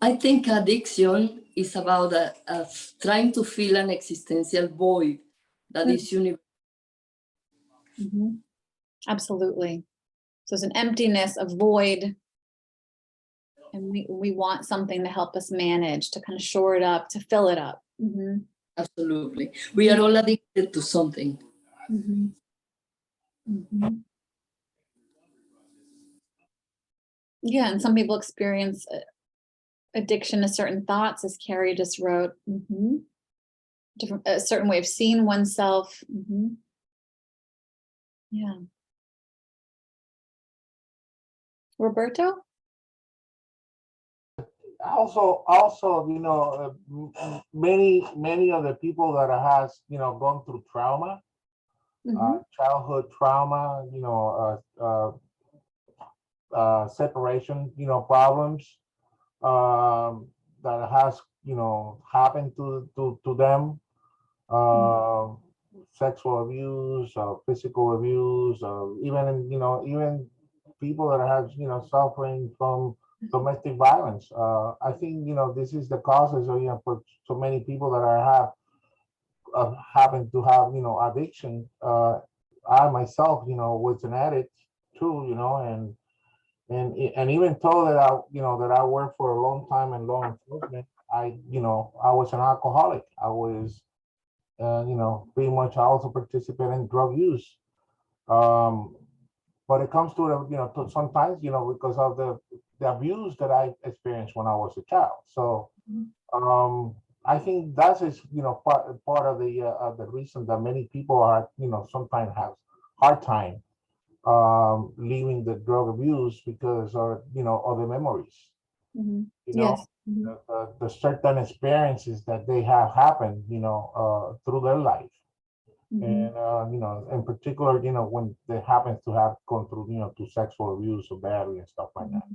I think addiction is about trying to fill an existential void that is universal. Absolutely. So it's an emptiness, a void, and we want something to help us manage, to kind of shore it up, to fill it up. Absolutely. We are all addicted to something. Yeah, and some people experience addiction to certain thoughts, as Carrie just wrote. A certain way of seeing oneself. Yeah. Roberto? Also, you know, many of the people that has, you know, gone through trauma, childhood trauma, you know, separation, you know, problems that has, you know, happened to them, sexual abuse, physical abuse, even, you know, even people that have, you know, suffering from domestic violence. I think, you know, this is the causes of, you know, for so many people that are happen to have, you know, addiction. I myself, you know, was an addict too, you know, and even though that I, you know, that I worked for a long time in law enforcement, you know, I was an alcoholic. I was, you know, pretty much I also participate in drug use. But it comes to, you know, to sometimes, you know, because of the abuse that I experienced when I was a child. So I think that is, you know, part of the reason that many people are, you know, sometimes have hard time leaving the drug abuse because of, other memories. Mhm. You know, Yes. Mhm. the certain experiences that they have happened, through their life. Mhm. And, in particular, when they happen to have gone through, to sexual abuse or battery and stuff like that.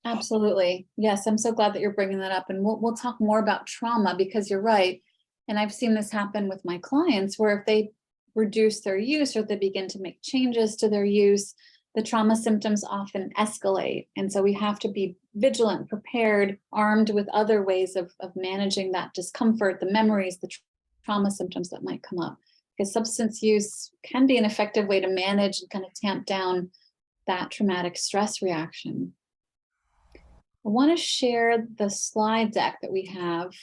Absolutely. Yes, I'm so glad that you're bringing that up. And we'll talk more about trauma because you're right. And I've seen this happen with my clients where if they reduce their use or they begin to make changes to their use, the trauma symptoms often escalate. And so we have to be vigilant, prepared, armed with other ways of managing that discomfort, the memories, the trauma symptoms that might come up. Because substance use can be an effective way to manage and kind of tamp down that traumatic stress reaction. I want to share the slide deck that we have.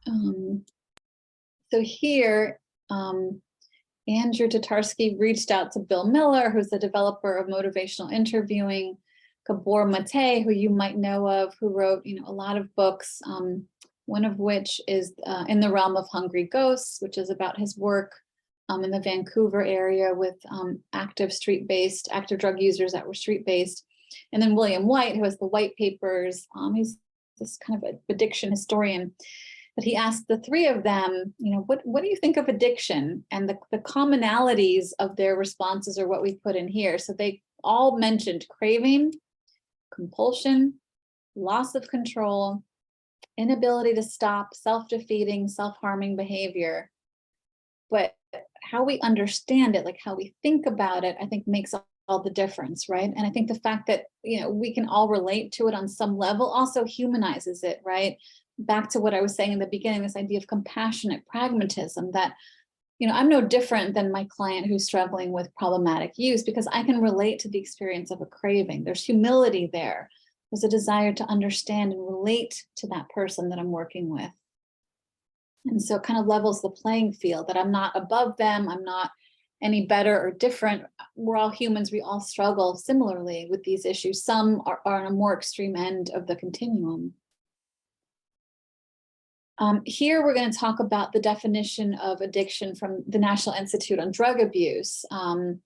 So here, Andrew Tatarski reached out to Bill Miller, who's the developer of motivational interviewing, Gabor Mate, who you might know of, who wrote a lot of books, one of which is In the Realm of Hungry Ghosts, which is about his work in the Vancouver area with active drug users that were street-based. And then William White, who has the white papers, he's this kind of addiction historian. But he asked the three of them, what do you think of addiction? And the commonalities of their responses are what we put in here. So they all mentioned craving, compulsion, loss of control, inability to stop, self-defeating, self-harming behavior. But how we understand it, like how we think about it, I think makes all the difference, right? And I think the fact that, we can all relate to it on some level also humanizes it, right? Back to what I was saying in the beginning, this idea of compassionate pragmatism that, I'm no different than my client who's struggling with problematic use because I can relate to the experience of a craving. There's humility there. There's a desire to understand and relate to that person that I'm working with. And so it kind of levels the playing field that I'm not above them. I'm not any better or different. We're all humans. We all struggle similarly with these issues. Some are on a more extreme end of the continuum. Here, we're going to talk about the definition of addiction from the National Institute on Drug Abuse. And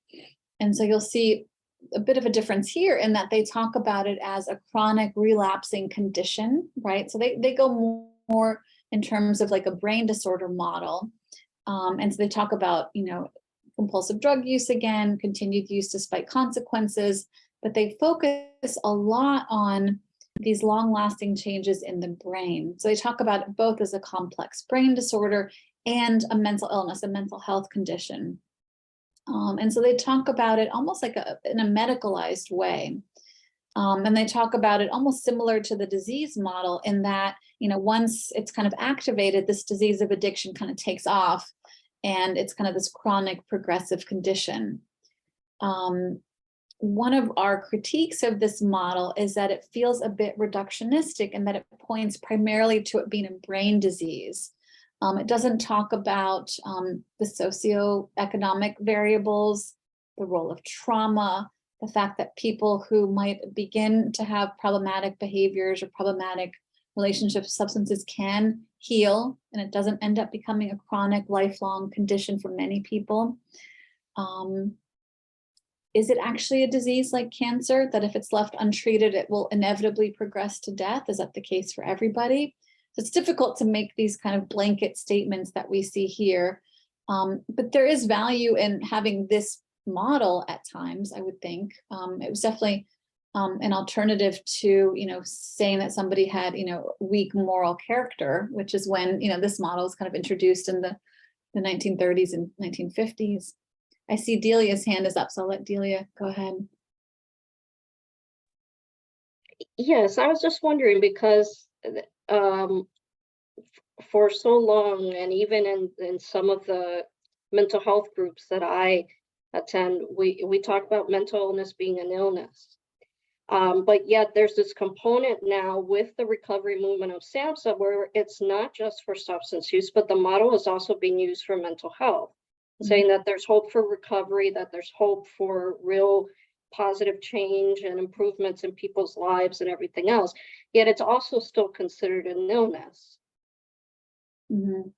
so you'll see a bit of a difference here in that they talk about it as a chronic relapsing condition, right? So they go more in terms of like a brain disorder model. And so they talk about, compulsive drug use again, continued use despite consequences, but they focus a lot on these long-lasting changes in the brain. So they talk about it both as a complex brain disorder and a mental illness, a mental health condition. And so they talk about it almost like in a medicalized way. And they talk about it almost similar to the disease model in that, once it's kind of activated, this disease of addiction kind of takes off and it's kind of this chronic progressive condition. One of our critiques of this model is that it feels a bit reductionistic and that it points primarily to it being a brain disease. It doesn't talk about the socioeconomic variables, the role of trauma, the fact that people who might begin to have problematic behaviors or problematic relationships with substances can heal, and it doesn't end up becoming a chronic, lifelong condition for many people. Is it actually a disease like cancer that if it's left untreated, it will inevitably progress to death? Is that the case for everybody? So it's difficult to make these kind of blanket statements that we see here. But there is value in having this model at times, I would think. It was definitely an alternative to, saying that somebody had, weak moral character, which is when, this model is kind of introduced in the 1930s and 1950s. I see Delia's hand is up, so I'll let Delia go ahead. Yes, I was just wondering because for so long, and even in some of the mental health groups that I attend, we talk about mental illness being an illness. But yet there's this component now with the recovery movement of SAMHSA where it's not just for substance use, but the model is also being used for mental health. Saying that there's hope for recovery, that there's hope for real positive change and improvements in people's lives and everything else, yet it's also still considered an illness. Mm-hmm.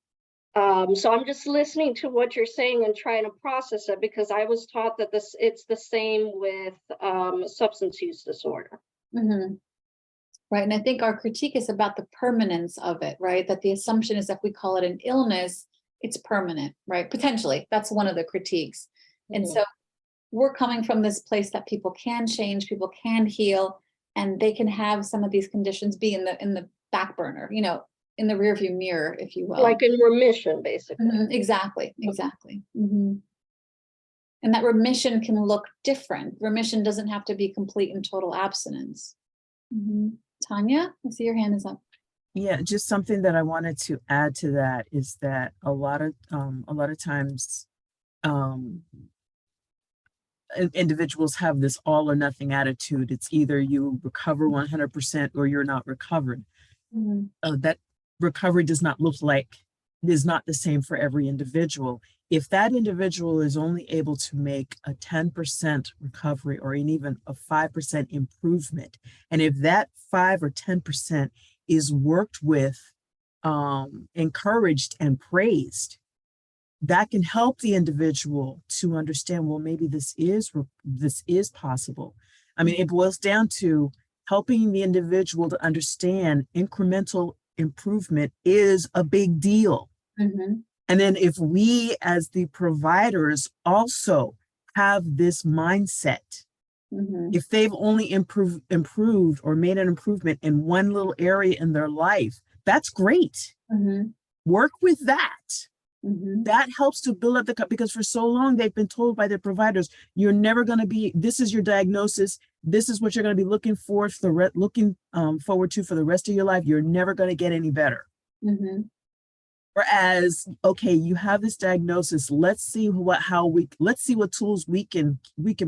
So I'm just listening to what you're saying and trying to process it, because I was taught that it's the same with substance use disorder. Mhm. Right, and I think our critique is about the permanence of it, right? That the assumption is if we call it an illness, it's permanent, right? Potentially, that's one of the critiques. And Mhm. so we're coming from this place that people can change, people can heal, and they can have some of these conditions be in the back burner, you know, in the rearview mirror, if you will. Like in remission, basically. Exactly, exactly. Mhm. And that remission can look different. Remission doesn't have to be complete and total abstinence. Mhm. Tanya, I see your hand is up. Yeah, just something that I wanted to add to that is that a lot of times individuals have this all or nothing attitude. It's either you recover 100% or you're not recovered. Mhm. That recovery does not look like, is not the same for every individual. If that individual is only able to make a 10% recovery or even a 5% improvement, and if that 5 or 10% is worked with, encouraged and praised, that can help the individual to understand, well, maybe this is possible. I mean, it boils down to helping the individual to understand incremental improvement is a big deal. Mhm. And then if we as the providers also have this mindset, Mhm. if they've only improved or made an improvement in one little area in their life, that's great. Mhm. Work with that. Mhm. That helps to build up because for so long they've been told by their providers, you're never going to be, this is your diagnosis, this is what you're going to be looking for looking forward to for the rest of your life. You're never going to get any better. Mhm. Whereas, okay, you have this diagnosis. Let's see what tools we can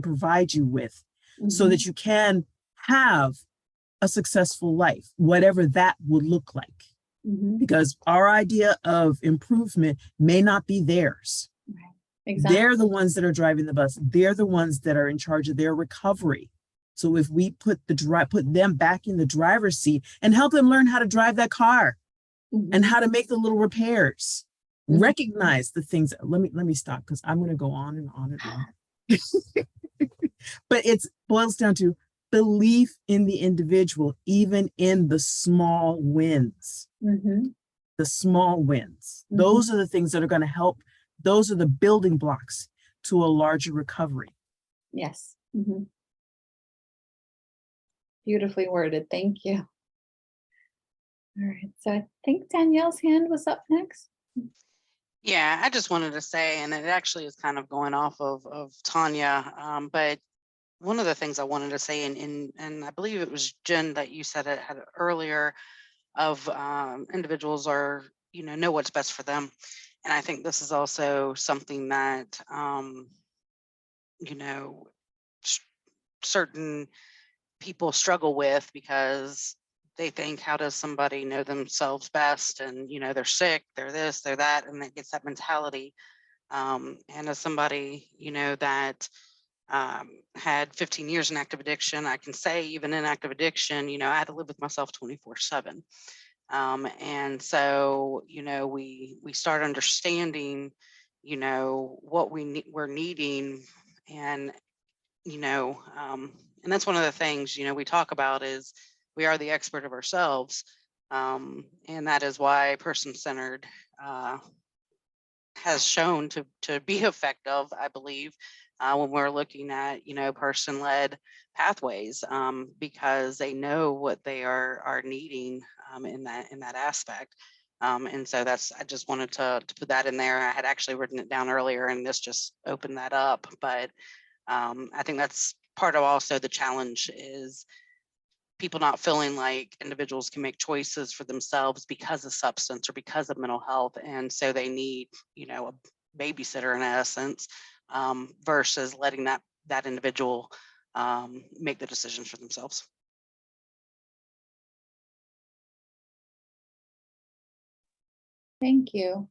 provide you with, so that you can have a successful life, whatever that would look like. Mhm. Because our idea of improvement may not be theirs. Exactly. They're the ones that are driving the bus. They're the ones that are in charge of their recovery. So if we put them back in the driver's seat and help them learn how to drive that car and how to make the little repairs, recognize the things. Let me stop, because I'm going to go on and on and on. But it boils down to belief in the individual, even in the small wins. Mhm. The small wins. Those are the things that are going to help. Those are the building blocks to a larger recovery. Yes. Mhm. Beautifully worded. Thank you. All right. So I think Danielle's hand was up next. Yeah, I just wanted to say, and it actually is kind of going off of Tanya, but one of the things I wanted to say, and I believe it was Jen that you said it had earlier, of individuals are, know what's best for them. And I think this is also something that, certain people struggle with, because they think, how does somebody know themselves best? And, they're sick, they're this, they're that, and it gets that mentality. And as somebody, that had 15 years in active addiction, I can say even in active addiction, I had to live with myself 24/7. And so, we start understanding, what we're needing, and, and that's one of the things, we talk about is we are the expert of ourselves. And that is why person-centered has shown to be effective, I believe, when we're looking at, person-led pathways, because they know what they are needing in that aspect. And so I just wanted to put that in there. I had actually written it down earlier, and this just opened that up. But I think that's part of also the challenge, is people not feeling like individuals can make choices for themselves because of substance or because of mental health. And so they need, a babysitter in essence, versus letting that individual make the decisions for themselves. Thank you.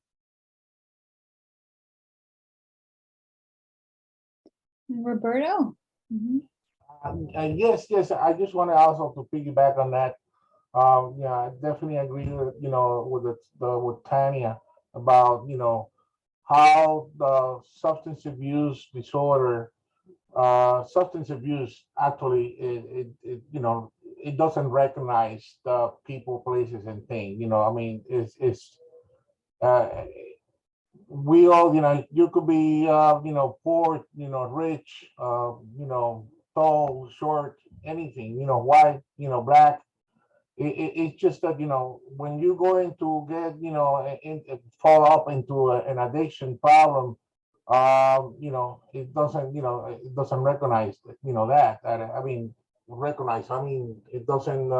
And Roberto? Mhm. Yes. I just want to also to piggyback on that. Yeah, I definitely agree with with Tanya. about, you know, how the substance abuse disorder, substance abuse actually, you know, it doesn't recognize the people, places, and things. You know, I mean, uh, we all, you know, you could be, you know, poor, you know, rich, you know, tall, short, anything, you know, white, you know, black. It's just that, you know, when you go into get, you know, fall up into an addiction problem, you know, it doesn't, you know, it doesn't recognize, you know, I mean, recognize, I mean, it doesn't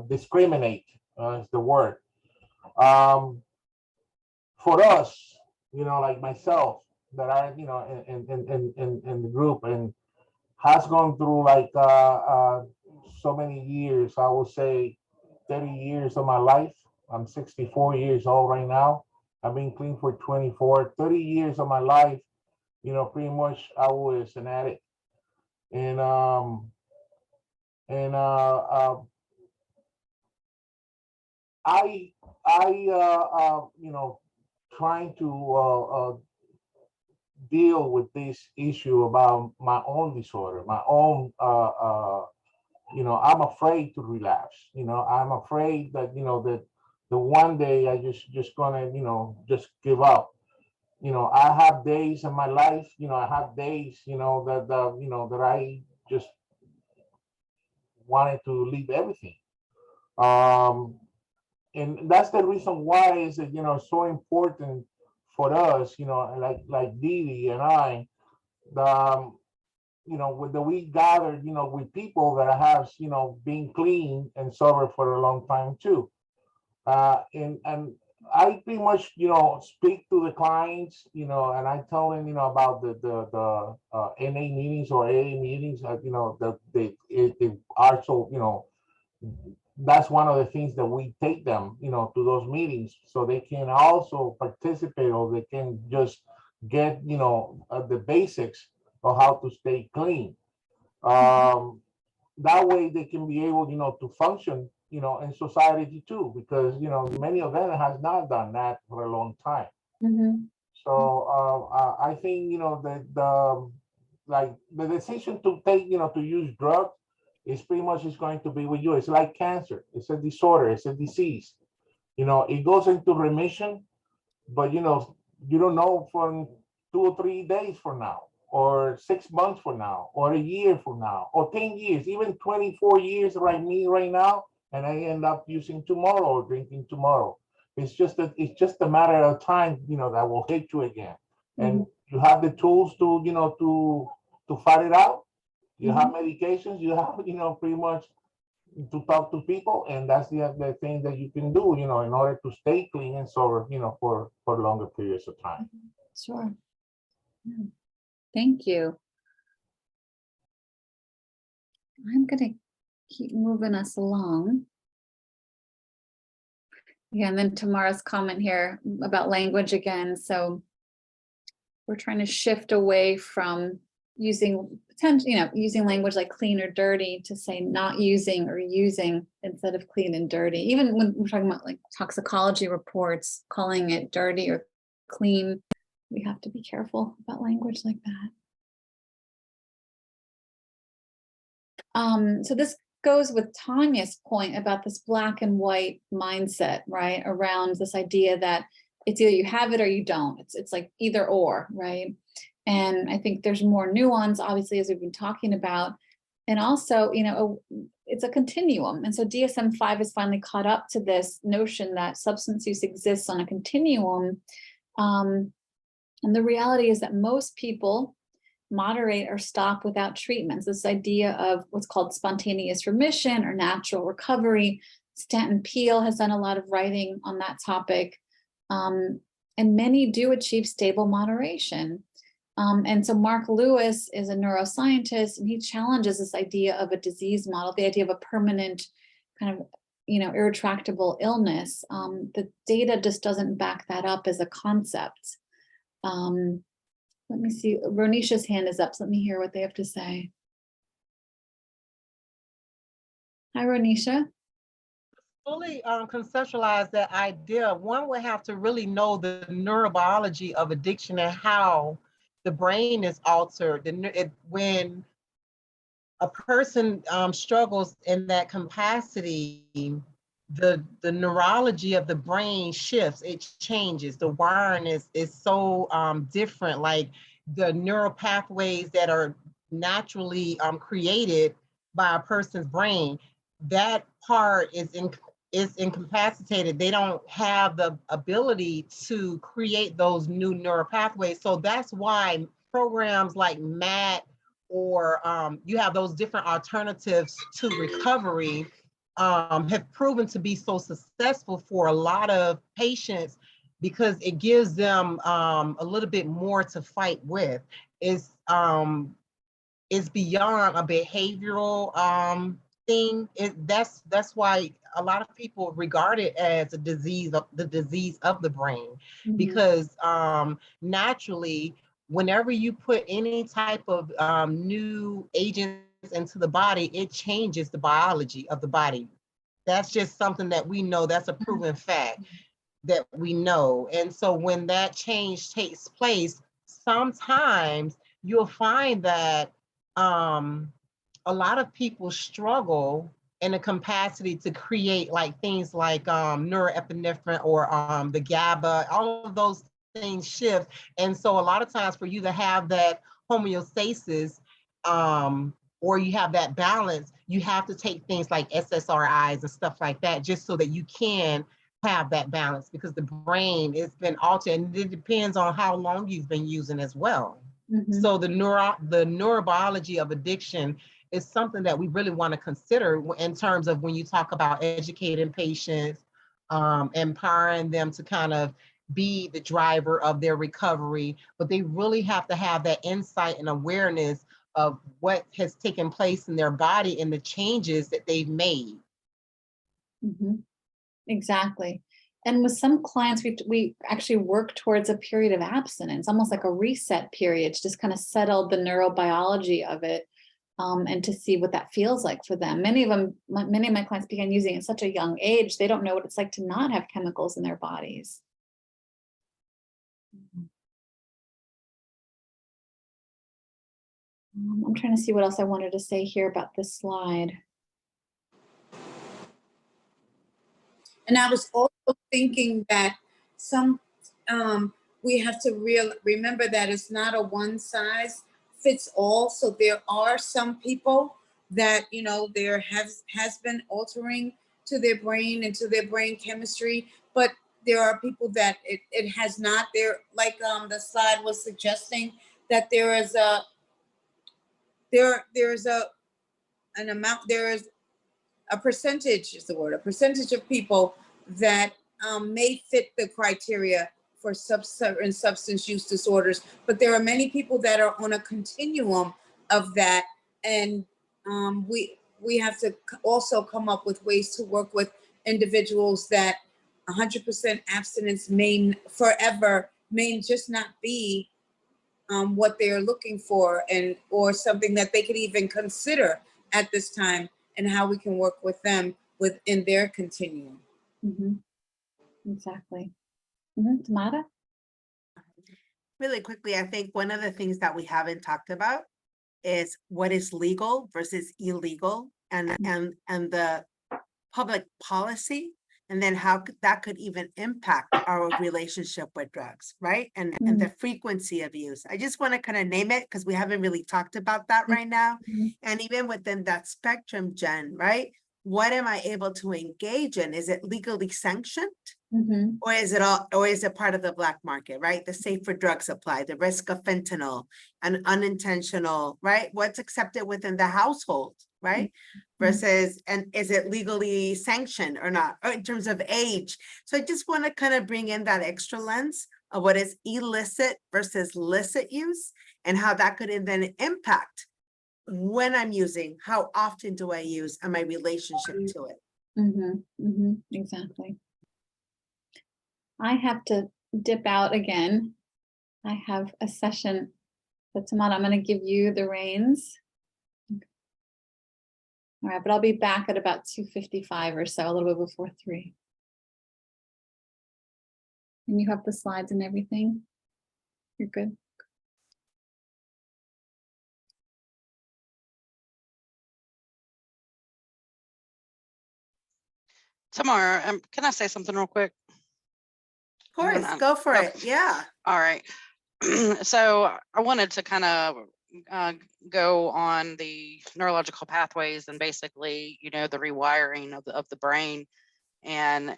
discriminate, is the word. For us, you know, like myself, that are, you know, in the group and has gone through like so many years, I would say 30 years of my life. I'm 64 years old right now. I've been clean for 24, 30 years of my life. You know, pretty much I was an addict. And and I you know, trying to deal with this issue about my own disorder, my own you know, I'm afraid to relapse. You know, I'm afraid that, you know, that the one day I just gonna, you know, just give up. You know, I have days in my life, you know, I have days, you know, that you know, that I just wanted to leave everything. And that's the reason why is that, you know, so important for us, you know, like Didi and I, the you know, with the we gathered, you know, with people that have, you know, been clean and sober for a long time too. And I pretty much, you know, speak to the clients, you know, and I tell them, you know, about the NA meetings or AA meetings, you know, that they are so, you know, that's one of the things that we take them, you know, to those meetings so they can also participate or they can just get, you know, the basics of how to stay clean. That way they can be able, you know, to function, you know, in society too, because, you know, many of them has not done that for a long time. So I think, you know, that like the decision to take, you know, to use drugs is pretty much is going to be with you. It's like cancer. It's a disorder. It's a disease. You know, it goes into remission, but you know, you don't know from 2 or 3 days from now, or 6 months from now, or a year from now, or 10 years, even 24 years like me right now, and I end up using tomorrow or drinking tomorrow. It's just a matter of time, you know, that will hit you again. And you have the tools to, you know, to fight it out. You have medications, you have, you know, pretty much to talk to people, and that's the thing that you can do, you know, in order to stay clean and sober, you know, for longer periods of time. Sure. Yeah. Thank you. I'm gonna keep moving us along. Yeah, and then Tamara's comment here about language again. So we're trying to shift away from using potential, you know, using language like clean or dirty to say not using or using instead of clean and dirty. Even when we're talking about like toxicology reports, calling it dirty or clean, we have to be careful about language like that. So this goes with Tanya's point about this black and white mindset, right? Around this idea that it's either you have it or you don't. It's like either or, right? And I think there's more nuance, obviously, as we've been talking about. And also, you know, it's a continuum. And so DSM-5 has finally caught up to this notion that substance use exists on a continuum. And the reality is that most people moderate or stop without treatments. This idea of what's called spontaneous remission or natural recovery. Stanton Peele has done a lot of writing on that topic. And many do achieve stable moderation. And so Mark Lewis is a neuroscientist, and he challenges this idea of a disease model, the idea of a permanent kind of, you know, irretractable illness. The data just doesn't back that up as a concept. Let me see, Ronisha's hand is up, so let me hear what they have to say. Hi, Ronisha. fully conceptualize that idea, one would have to really know the neurobiology of addiction and how the brain is altered. When a person struggles in that capacity, the neurology of the brain shifts, it changes. The wiring is so different, like the neural pathways that are naturally created by a person's brain, that part is incapacitated. They don't have the ability to create those new neural pathways. So that's why programs like MAT or you have those different alternatives to recovery have proven to be so successful for a lot of patients because it gives them a little bit more to fight with. It's beyond a behavioral thing. That's why a lot of people regard it as a disease of the disease of the brain, because naturally, whenever you put any type of new agents into the body, it changes the biology of the body. That's just something that we know. That's a proven fact that we know. And so when that change takes place, sometimes you'll find that a lot of people struggle in a capacity to create like things like norepinephrine or the GABA, all of those things shift. And so a lot of times for you to have that homeostasis or you have that balance, you have to take things like SSRIs and stuff like that just so that you can have that balance, because the brain has been altered and it depends on how long you've been using as well. So the neurobiology of addiction is something that we really want to consider in terms of when you talk about educating patients, empowering them to kind of be the driver of their recovery, but they really have to have that insight and awareness of what has taken place in their body and the changes that they've made. Exactly. And with some clients, we actually work towards a period of abstinence, almost like a reset period, to just kind of settle the neurobiology of it, and to see what that feels like for them. Many of my clients began using it at such a young age, they don't know what it's like to not have chemicals in their bodies. I'm trying to see what else I wanted to say here about this slide. And I was also thinking that we have to remember that it's not a one size fits all. So there are some people that, you know, there has been altering to their brain and to their brain chemistry, but there are people that it has not. There, like the slide was suggesting, that there is an amount, there is a percentage is the word, a percentage of people that may fit the criteria for certain substance use disorders, but there are many people that are on a continuum of that, and we have to also come up with ways to work with individuals that 100% abstinence forever may just not be what they're looking for, and or something that they could even consider at this time, and how we can work with them within their continuum. Exactly. Tamara? Really quickly, I think one of the things that we haven't talked about is what is legal versus illegal, and the public policy, and then how that could even impact our relationship with drugs, right? And the frequency of use. I just want to kind of name it because we haven't really talked about that right now. And even within that spectrum, Jen, right? What am I able to engage in? Is it legally sanctioned? Or is it part of the black market, right? The safer drug supply, the risk of fentanyl, and unintentional, right? What's accepted within the household, right? Versus, and is it legally sanctioned or not, or in terms of age? So I just want to kind of bring in that extra lens of what is illicit versus licit use, and how that could then impact when I'm using, how often do I use, and my relationship to it. Exactly. I have to dip out again. I have a session, but Tamara, I'm going to give you the reins. All right, but I'll be back at about 2:55 or so, a little bit before 3. And you have the slides and everything? You're good? Tamara, can I say something real quick? Of course, go for it. Yeah. All right. So I wanted to kind of go on the neurological pathways and basically, the rewiring of the brain. And,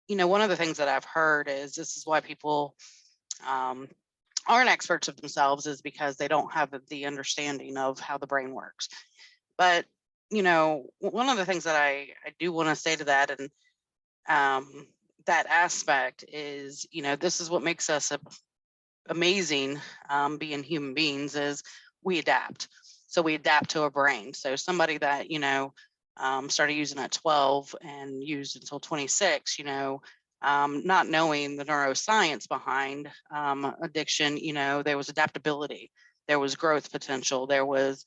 one of the things that I've heard is this is why people aren't experts of themselves is because they don't have the understanding of how the brain works. But, one of the things that I do want to say to that and that aspect is, this is what makes us amazing being human beings is we adapt. So we adapt to a brain. So somebody that, started using at 12 and used until 26, not knowing the neuroscience behind addiction, there was adaptability, there was growth potential, there was,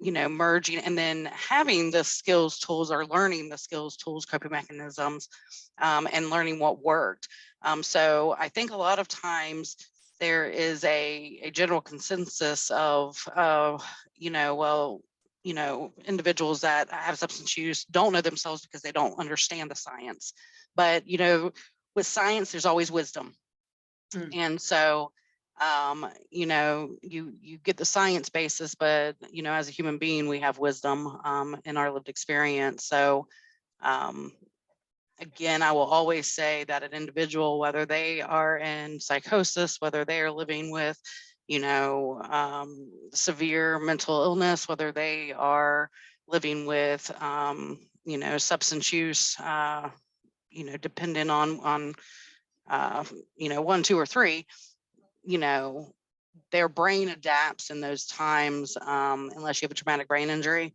merging and then having the skills, tools, or learning the skills, tools, coping mechanisms, and learning what worked. So I think a lot of times there is a general consensus of, individuals that have substance use don't know themselves because they don't understand the science. But, with science, there's always wisdom. And so, you get the science basis, but, as a human being, we have wisdom in our lived experience. So, again, I will always say that an individual, whether they are in psychosis, whether they are living with, severe mental illness, whether they are living with, substance use, dependent on 1, 2, or 3, their brain adapts in those times, unless you have a traumatic brain injury.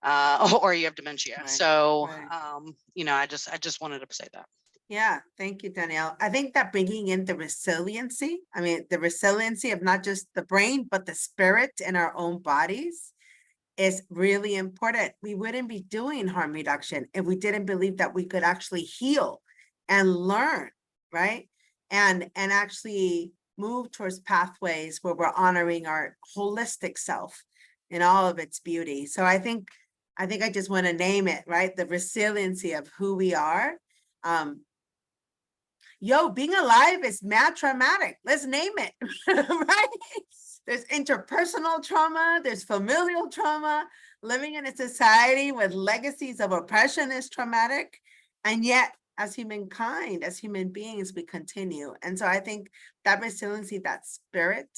Or you have dementia. Right, So, right. I just wanted to say that. Yeah, thank you, Danielle. I think that bringing in the resiliency, the resiliency of not just the brain, but the spirit in our own bodies is really important. We wouldn't be doing harm reduction if we didn't believe that we could actually heal and learn, right? And actually move towards pathways where we're honoring our holistic self in all of its beauty. So I think I just want to name it, right? The resiliency of who we are. Being alive is mad traumatic. Let's name it, right? There's interpersonal trauma, there's familial trauma. Living in a society with legacies of oppression is traumatic. And yet, as humankind, as human beings, we continue. And so I think that resiliency, that spirit,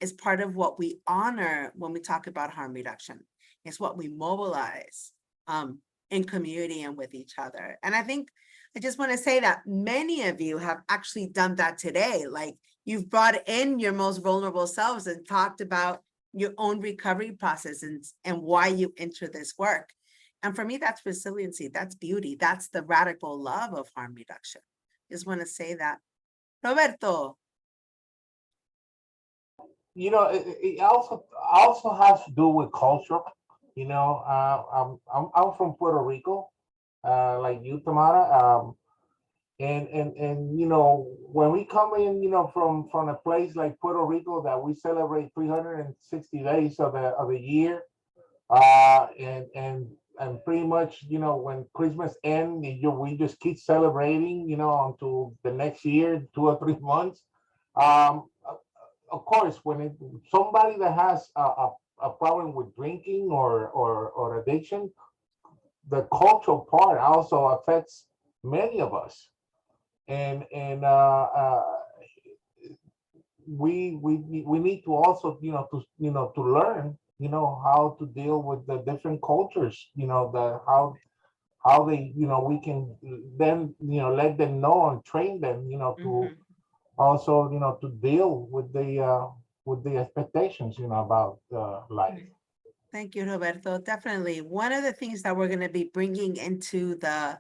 is part of what we honor when we talk about harm reduction. It's what we mobilize in community and with each other. And I think I just want to say that many of you have actually done that today. Like you've brought in your most vulnerable selves and talked about your own recovery process and why you enter this work. And for me, that's resiliency, that's beauty, that's the radical love of harm reduction. Just want to say that. Roberto. It also has to do with culture. I'm from Puerto Rico, like you, Tamara. And when we come in, from a place like Puerto Rico that we celebrate 360 days of the year, and pretty much, when Christmas ends, we just keep celebrating, until the next year, 2 or 3 months. Of course, when somebody that has a problem with drinking or addiction, the cultural part also affects many of us. And we need to also to learn how to deal with the different cultures, how they we can then let them know and train them to also to deal with the expectations about life. Thank you, Roberto. Definitely. One of the things that we're going to be bringing into the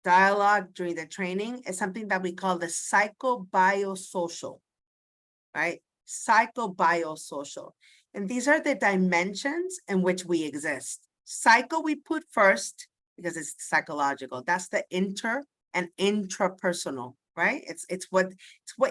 dialogue during the training is something that we call the psychobiosocial, right? Psychobiosocial. And these are the dimensions in which we exist. Psycho we put first because it's psychological. That's the inter and intrapersonal, right? It's what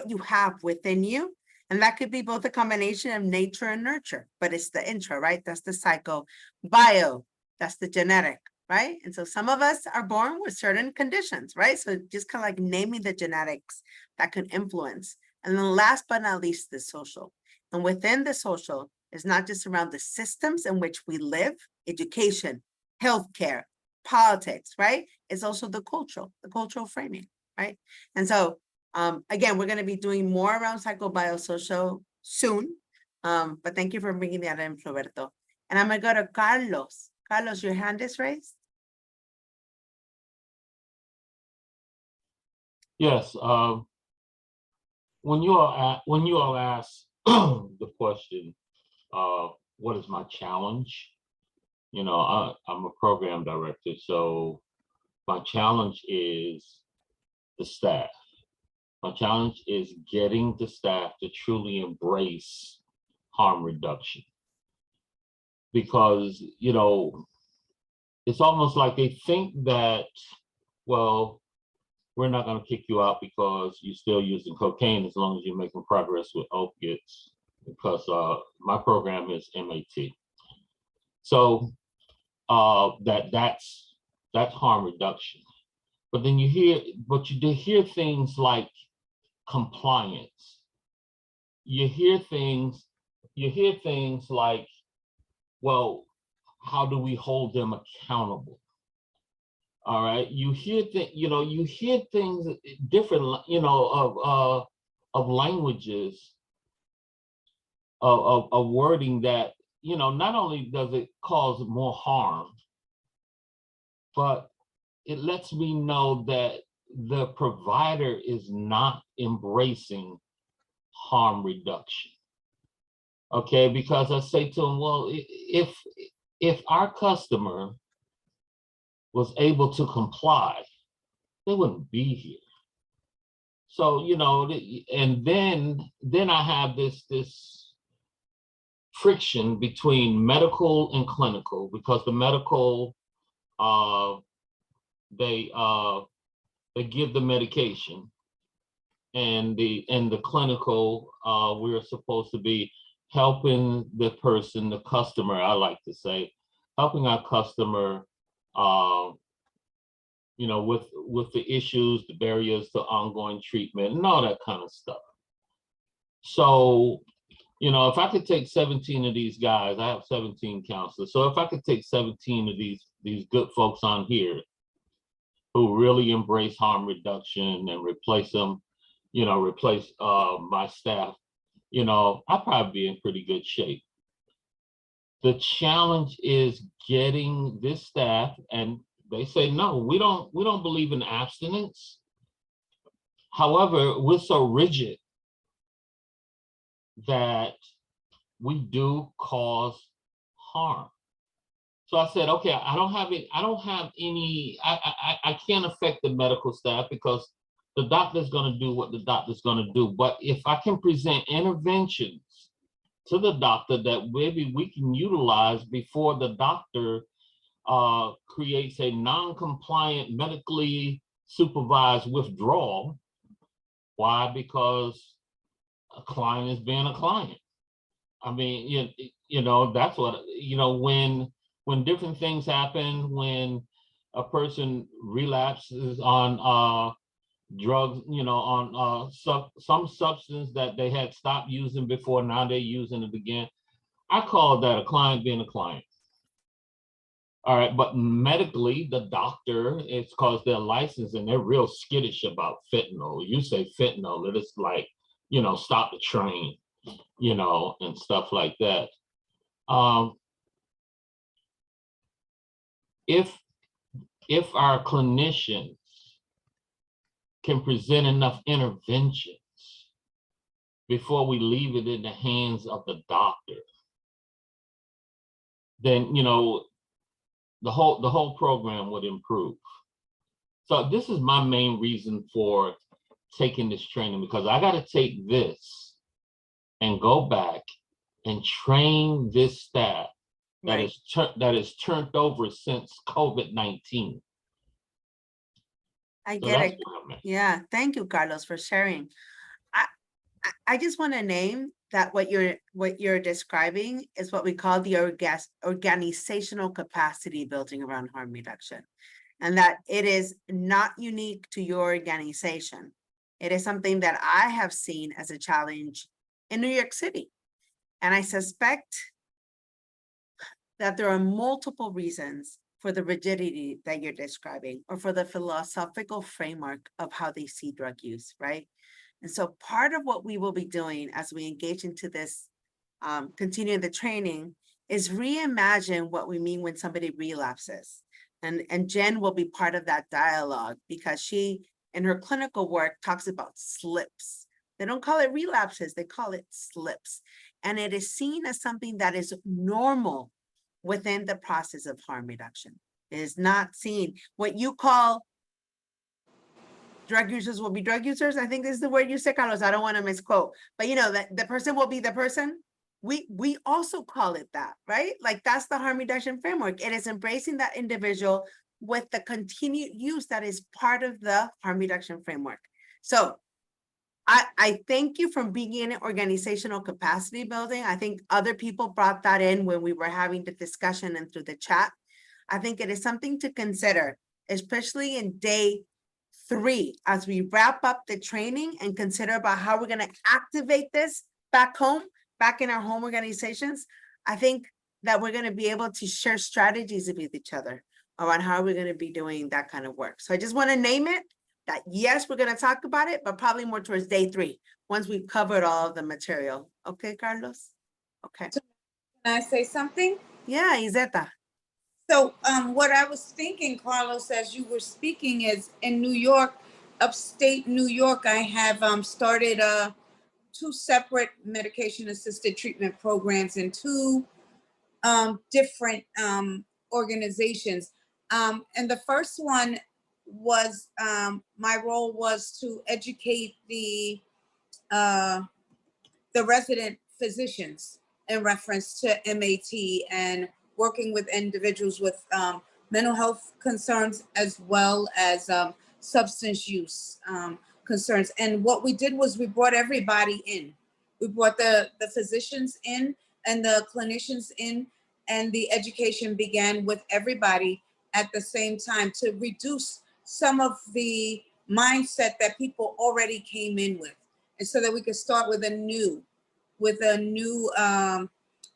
you have within you. And that could be both a combination of nature and nurture, but it's the intra, right? That's the psycho. Bio, that's the genetic, right? And so some of us are born with certain conditions, right? So just kind of like naming the genetics that could influence. And then last but not least, the social. And within the social is not just around the systems in which we live, education, healthcare, politics, right? It's also the cultural framing, right? And so again, we're going to be doing more around psychobiosocial soon. But thank you for bringing that in, Roberto. And I'm going to go to Carlos. Carlos, your hand is raised. Yes. When you all ask the question, what is my challenge? You know, I'm a program director, so my challenge is the staff. My challenge is getting the staff to truly embrace harm reduction. Because, you know, it's almost like they think that, well, we're not going to kick you out because you're still using cocaine as long as you're making progress with opiates, because my program is MAT. So that's harm reduction. But then you hear things like compliance. You hear things like, well, how do we hold them accountable? All right, you hear things different, of languages, of wording that, not only does it cause more harm, but it lets me know that the provider is not embracing harm reduction. Okay, because I say to them, well, if our customer was able to comply, they wouldn't be here. So, and then I have this friction between medical and clinical, because the medical, they give the medication, and the clinical, we're supposed to be helping the person, the customer, I like to say, helping our customer, with the issues, the barriers to ongoing treatment, and all that kind of stuff. So, if I could take 17 of these guys, I have 17 counselors. So if I could take 17 of these good folks on here who really embrace harm reduction and replace them, replace my staff, I'll probably be in pretty good shape. The challenge is getting this staff, and they say, no, we don't believe in abstinence. However, we're so rigid that we do cause harm. So I said, okay, I can't affect the medical staff because the doctor's going to do what the doctor's going to do. But if I can present interventions to the doctor that maybe we can utilize before the doctor creates a non-compliant, medically supervised withdrawal. Why? Because a client is being a client. I mean, that's what, when different things happen, when a person relapses on drugs, on some substance that they had stopped using before, now they're using it again. I call that a client being a client. All right, but medically, the doctor, it's because they're licensed and they're real skittish about fentanyl. You say fentanyl, it is like, stop the train, and stuff like that. If our clinicians can present enough interventions before we leave it in the hands of the doctor, then, the whole program would improve. So this is my main reason for taking this training, because I got to take this and go back and train this staff that is turned over since COVID-19. I So get that's it. what I meant. Yeah, thank you, Carlos, for sharing. I just want to name that what you're describing is what we call the organizational capacity building around harm reduction, and that it is not unique to your organization. It is something that I have seen as a challenge in New York City, and I suspect that there are multiple reasons for the rigidity that you're describing, or for the philosophical framework of how they see drug use, right? And so part of what we will be doing as we engage into this, continuing the training, is reimagine what we mean when somebody relapses. And Jen will be part of that dialogue, because she, in her clinical work, talks about slips. They don't call it relapses, they call it slips. And it is seen as something that is normal within the process of harm reduction. It is not seen, what you call drug users will be drug users. I think this is the word you said, Carlos. I don't want to misquote, but you know, that the person will be the person. We also call it that, right? Like that's the harm reduction framework. It is embracing that individual with the continued use that is part of the harm reduction framework. So I thank you for being in organizational capacity building. I think other people brought that in when we were having the discussion and through the chat. I think it is something to consider, especially in day 3, as we wrap up the training and consider about how we're going to activate this back home, back in our home organizations. I think that we're going to be able to share strategies with each other around how we're going to be doing that kind of work. So I just want to name it that, yes, we're going to talk about it, but probably more towards day 3, once we've covered all of the material. Okay, Carlos? Okay. Can I say something? Yeah, Izeta. So what I was thinking, Carlos, as you were speaking, is in New York, upstate New York, I have started 2 separate medication-assisted treatment programs in 2 different organizations. And the first one was, my role was to educate the resident physicians in reference to MAT and working with individuals with mental health concerns, as well as substance use concerns. And what we did was we brought everybody in. We brought the physicians in and the clinicians in, and the education began with everybody at the same time to reduce some of the mindset that people already came in with. And so that we could start with a new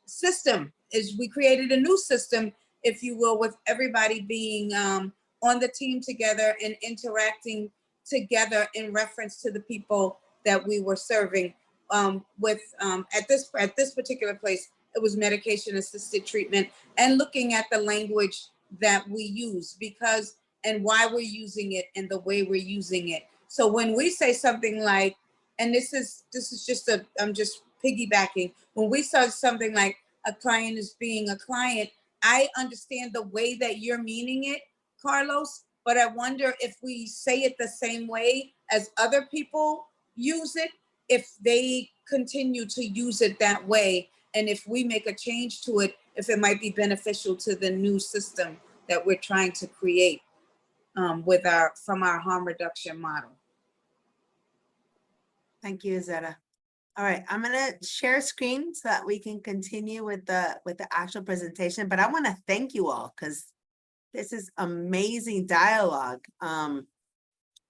system. Is we created a new system, if you will, with everybody being on the team together and interacting together in reference to the people that we were serving. At this particular place, it was medication assisted treatment, and looking at the language that we use, because and why we're using it and the way we're using it. So when we say something like, and this is just I'm just piggybacking, when we say something like a client is being a client, I understand the way that you're meaning it, Carlos, but I wonder if we say it the same way as other people use it, if they continue to use it that way, and if we make a change to it, if it might be beneficial to the new system that we're trying to create from our harm reduction model. Thank you, Zeta. All right, I'm gonna share screen so that we can continue with the actual presentation, but I want to thank you all, because this is amazing dialogue. And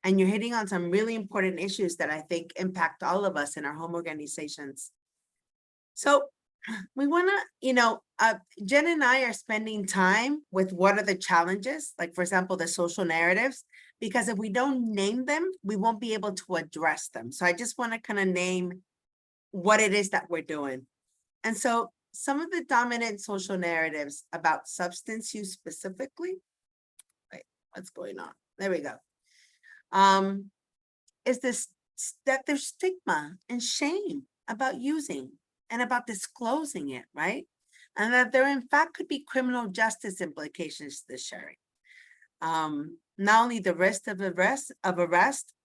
you're hitting on some really important issues that I think impact all of us in our home organizations. So we want to, Jen and I are spending time with what are the challenges, like for example, the social narratives, because if we don't name them, we won't be able to address them. So I just want to kind of name what it is that we're doing. And so some of the dominant social narratives about substance use specifically, wait, what's going on? There we go. Is this that there's stigma and shame about using and about disclosing it, right? And that there in fact could be criminal justice implications to the sharing. Not only the risk of arrest,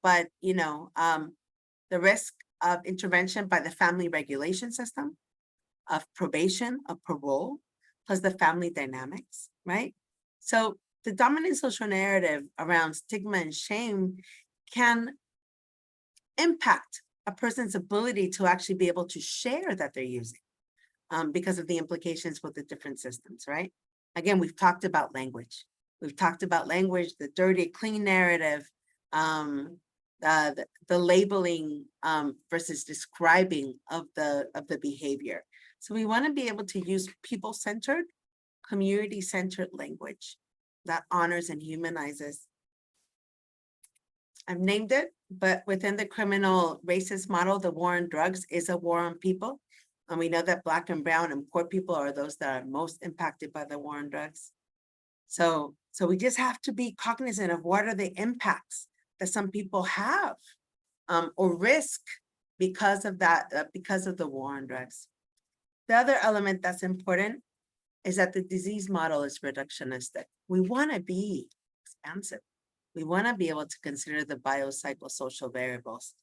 but the risk of intervention by the family regulation system, of probation, of parole, plus the family dynamics, right? So the dominant social narrative around stigma and shame can impact a person's ability to actually be able to share that they're using because of the implications with the different systems, right? Again, we've talked about language. We've talked about language, the dirty, clean narrative, the labeling versus describing of the behavior. So we want to be able to use people-centered, community-centered language that honors and humanizes. I've named it, but within the criminal racist model, the war on drugs is a war on people. And we know that Black and brown and poor people are those that are most impacted by the war on drugs. So we just have to be cognizant of what are the impacts that some people have or risk because of that, because of the war on drugs. The other element that's important is that the disease model is reductionistic. We want to be expansive. We want to be able to consider the biopsychosocial variables,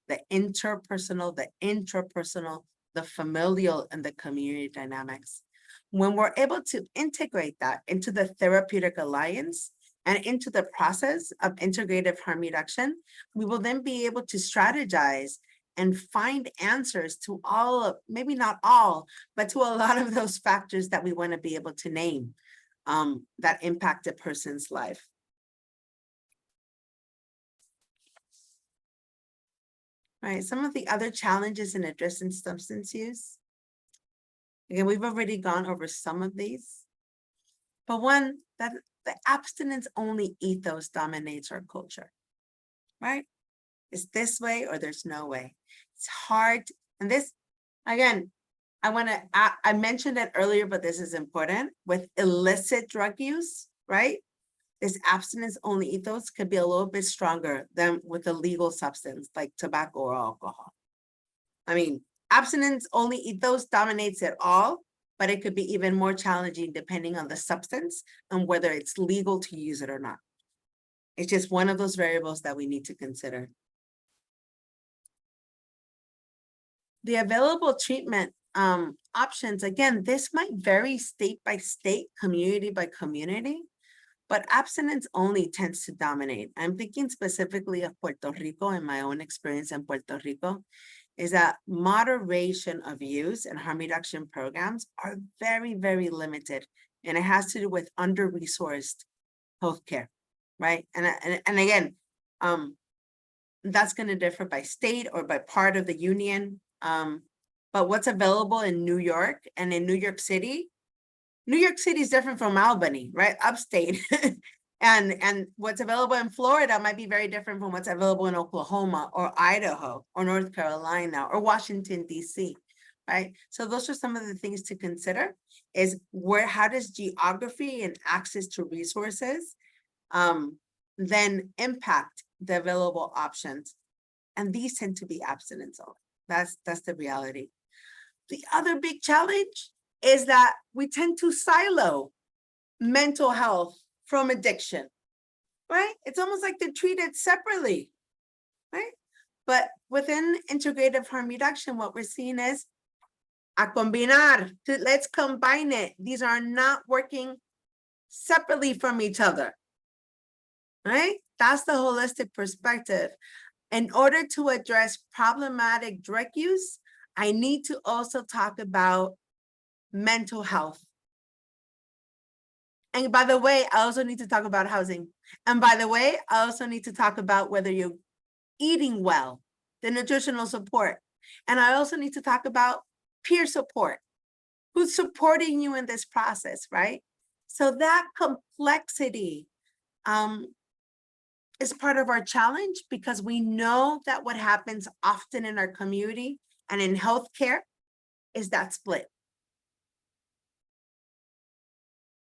the interpersonal, the intrapersonal, the familial, and the community dynamics. When we're able to integrate that into the therapeutic alliance and into the process of integrative harm reduction, we will then be able to strategize and find answers to all of, maybe not all, but to a lot of those factors that we want to be able to name that impact a person's life. Right, some of the other challenges in addressing substance use. Again, we've already gone over some of these, but one, that the abstinence only ethos dominates our culture, right? It's this way or there's no way. It's hard, and this, again, I mentioned it earlier, but this is important. With illicit drug use, right? This abstinence only ethos could be a little bit stronger than with a legal substance like tobacco or alcohol. I mean, abstinence only ethos dominates it all, but it could be even more challenging depending on the substance and whether it's legal to use it or not. It's just one of those variables that we need to consider. The available treatment options, again, this might vary state by state, community by community, but abstinence only tends to dominate. I'm thinking specifically of Puerto Rico and my own experience in Puerto Rico, is that moderation of use and harm reduction programs are very, very limited. And it has to do with under-resourced healthcare, right? And again, that's going to differ by state or by part of the union. But what's available in New York and in New York City is different from Albany, right? Upstate. and what's available in Florida might be very different from what's available in Oklahoma or Idaho or North Carolina or Washington, DC, right? So those are some of the things to consider is how does geography and access to resources then impact the available options? And these tend to be abstinence only. That's the reality. The other big challenge is that we tend to silo mental health from addiction, right? It's almost like they're treated separately, right? But within integrative harm reduction, what we're seeing is a combinar, let's combine it. These are not working separately from each other, right? That's the holistic perspective. In order to address problematic drug use, I need to also talk about mental health. And by the way, I also need to talk about housing. And by the way, I also need to talk about whether you're eating well, the nutritional support. And I also need to talk about peer support. Who's supporting you in this process, right? So that complexity is part of our challenge because we know that what happens often in our community and in healthcare is that split.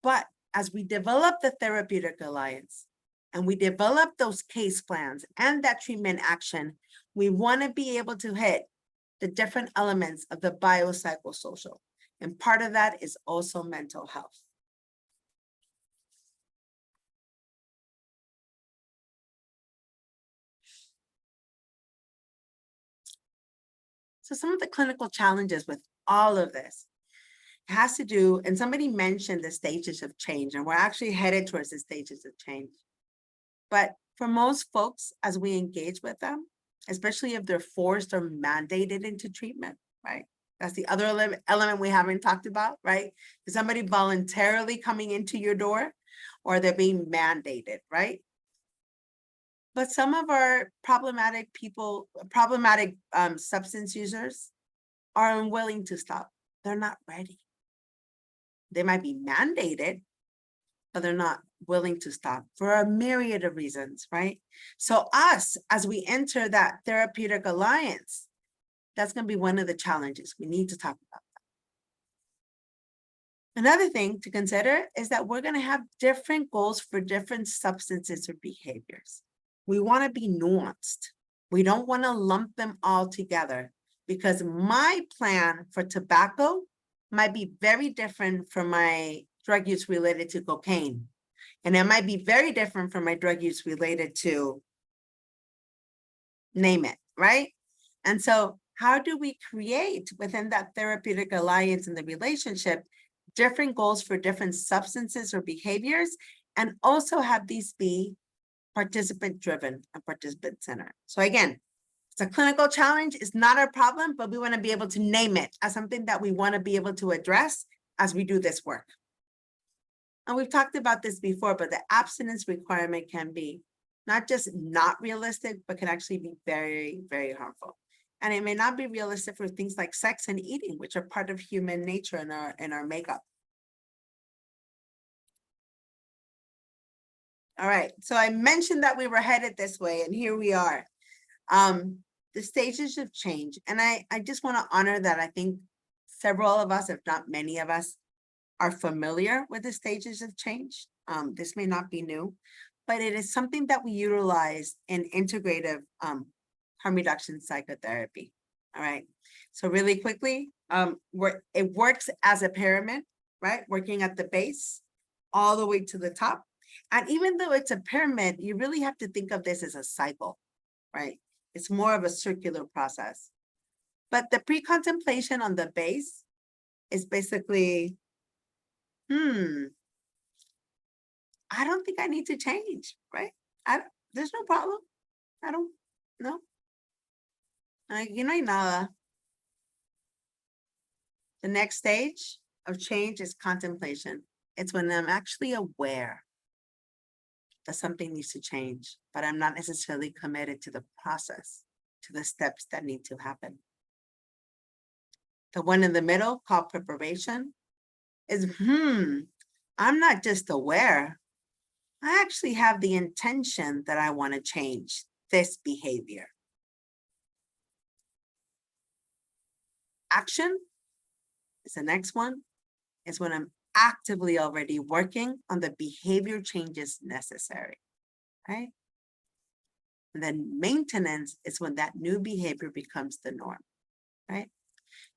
But as we develop the therapeutic alliance and we develop those case plans and that treatment action, we want to be able to hit the different elements of the biopsychosocial. And part of that is also mental health. So some of the clinical challenges with all of this has to do, and somebody mentioned the stages of change, and we're actually headed towards the stages of change. But for most folks, as we engage with them, especially if they're forced or mandated into treatment, right? That's the other element we haven't talked about, right? Is somebody voluntarily coming into your door, or they're being mandated, right? But some of our problematic people, substance users are unwilling to stop. They're not ready. They might be mandated, but they're not willing to stop for a myriad of reasons, right? So us, as we enter that therapeutic alliance, that's going to be one of the challenges we need to talk about. Another thing to consider is that we're going to have different goals for different substances or behaviors. We want to be nuanced. We don't want to lump them all together, because my plan for tobacco might be very different from my drug use related to cocaine. And it might be very different from my drug use related to name it, right? And so how do we create within that therapeutic alliance and the relationship different goals for different substances or behaviors, and also have these be participant driven and participant centered? So again, it's a clinical challenge. It's not our problem, but we want to be able to name it as something that we want to be able to address as we do this work. And we've talked about this before, but the abstinence requirement can be not just not realistic, but can actually be very, very harmful. And it may not be realistic for things like sex and eating, which are part of human nature in our makeup. All right, so I mentioned that we were headed this way, and here we are. The stages of change. And I just want to honor that. I think several of us, if not many of us, are familiar with the stages of change. This may not be new, but it is something that we utilize in integrative harm reduction psychotherapy. All right, so really quickly, it works as a pyramid, right? Working at the base all the way to the top. And even though it's a pyramid, you really have to think of this as a cycle, right? It's more of a circular process. But the pre-contemplation on the base is basically, I don't think I need to change, right? There's no problem. I don't know. You know, nada. The next stage of change is contemplation. It's when I'm actually aware that something needs to change, but I'm not necessarily committed to the process, to the steps that need to happen. The one in the middle, called preparation, is, I'm not just aware, I actually have the intention that I want to change this behavior. Action is the next one, is when I'm actively already working on the behavior changes necessary, right? And then maintenance is when that new behavior becomes the norm, right?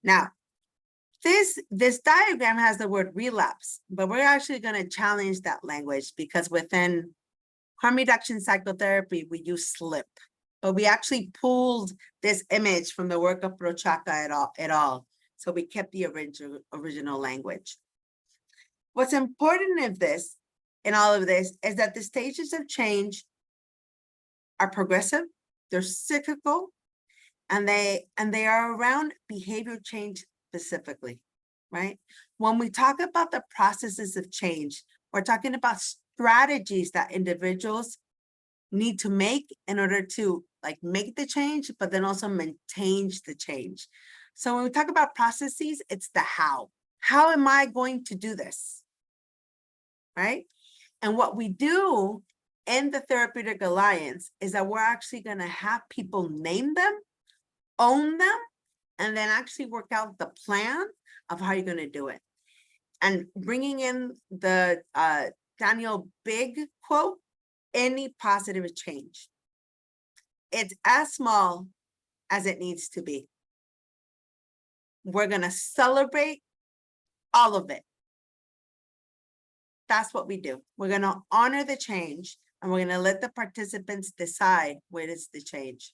Now, this diagram has the word relapse, but we're actually going to challenge that language, because within harm reduction psychotherapy, we use slip, but we actually pulled this image from the work of Prochaska et al. So we kept the original language. What's important in all of this is that the stages of change are progressive, they're cyclical, and they are around behavior change specifically, right? When we talk about the processes of change, we're talking about strategies that individuals need to make in order to make the change, but then also maintain the change. So when we talk about processes, it's the how. How am I going to do this, right? And what we do in the therapeutic alliance is that we're actually going to have people name them, own them, and then actually work out the plan of how you're going to do it. And bringing in the Daniel Big quote, any positive change, it's as small as it needs to be. We're going to celebrate all of it. That's what we do. We're going to honor the change, and we're going to let the participants decide what is the change.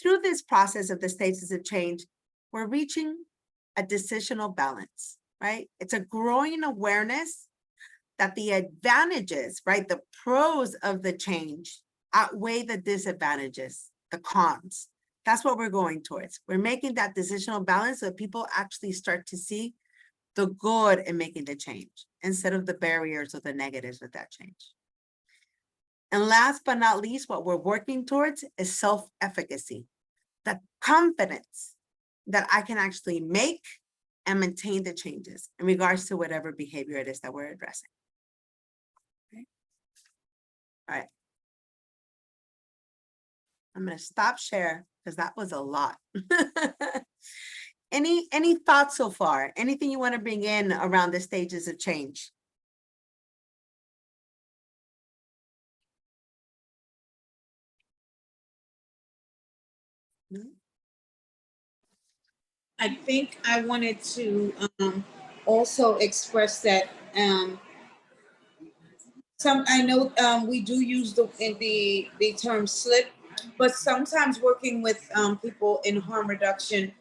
Through this process of the stages of change, we're reaching a decisional balance. right? It's a growing awareness that the advantages, right, the pros of the change outweigh the disadvantages, the cons. That's what we're going towards. We're making that decisional balance so that people actually start to see the good in making the change instead of the barriers or the negatives with that change. And last but not least, what we're working towards is self-efficacy, the confidence that I can actually make and maintain the changes in regards to whatever behavior it is that we're addressing. Okay. All right. I'm going to stop share because that was a lot. Any thoughts so far? Anything you want to bring in around the stages of change? No? I think I wanted to also express that I know we do use the term slip, but sometimes working with people in harm reduction,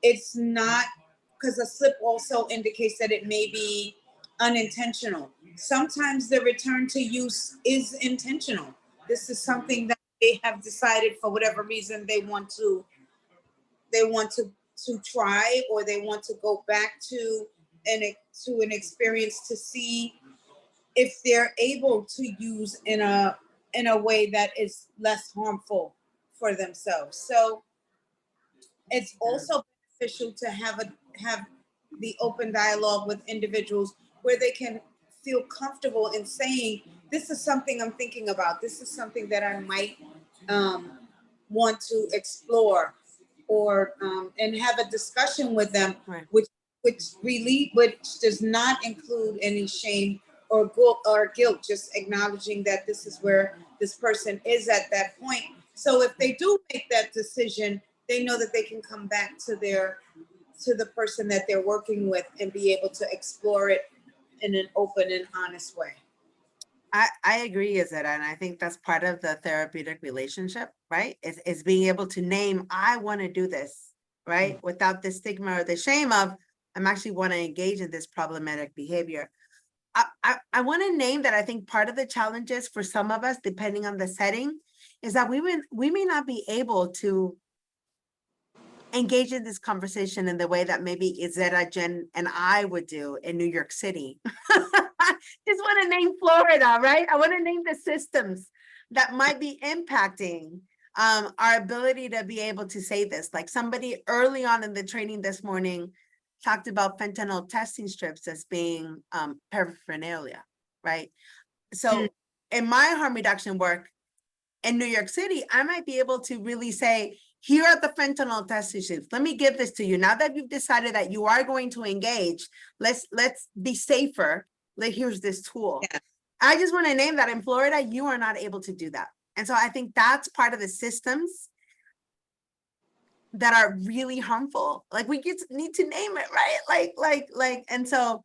it's not, because a slip also indicates that it may be unintentional. Sometimes the return to use is intentional. This is something that they have decided for whatever reason they want to try, or they want to go back to an experience to see if they're able to use in a way that is less harmful for themselves. So it's also beneficial to have the open dialogue with individuals where they can feel comfortable in saying, this is something I'm thinking about. This is something that I might want to explore, or and have a discussion with them, Right. which does not include any shame or guilt, just acknowledging that this is where this person is at that point. So if they do make that decision, they know that they can come back to the person that they're working with and be able to explore it in an open and honest way. I agree, Izetta, and I think that's part of the therapeutic relationship, right? Is being able to name, I want to do this, right? Without the stigma or the shame of, I'm actually want to engage in this problematic behavior. I want to name that I think part of the challenges for some of us, depending on the setting, is that we may not be able to engage in this conversation in the way that maybe Izetta, Jen, and I would do in New York City. Just want to name Florida, right? I want to name the systems that might be impacting our ability to be able to say this. Like somebody early on in the training this morning talked about fentanyl testing strips as being paraphernalia, right? So in my harm reduction work in New York City, I might be able to really say, here are the fentanyl testing strips. Let me give this to you. Now that you've decided that you are going to engage, let's be safer. Here's this tool. Yeah. I just want to name that in Florida, you are not able to do that. And so I think that's part of the systems that are really harmful. Like we need to name it, right? And so,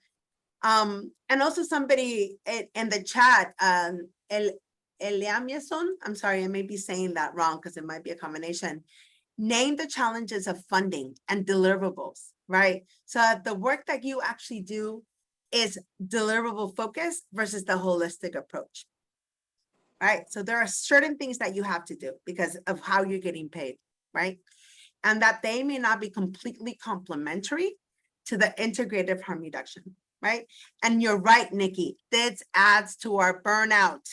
and also somebody in the chat, Eliamieson, I'm sorry, I may be saying that wrong because it might be a combination. Name the challenges of funding and deliverables, right? So the work that you actually do is deliverable focus versus the holistic approach, right? So there are certain things that you have to do because of how you're getting paid, right? And that they may not be completely complementary to the integrative harm reduction, right? And you're right, Nikki, this adds to our burnout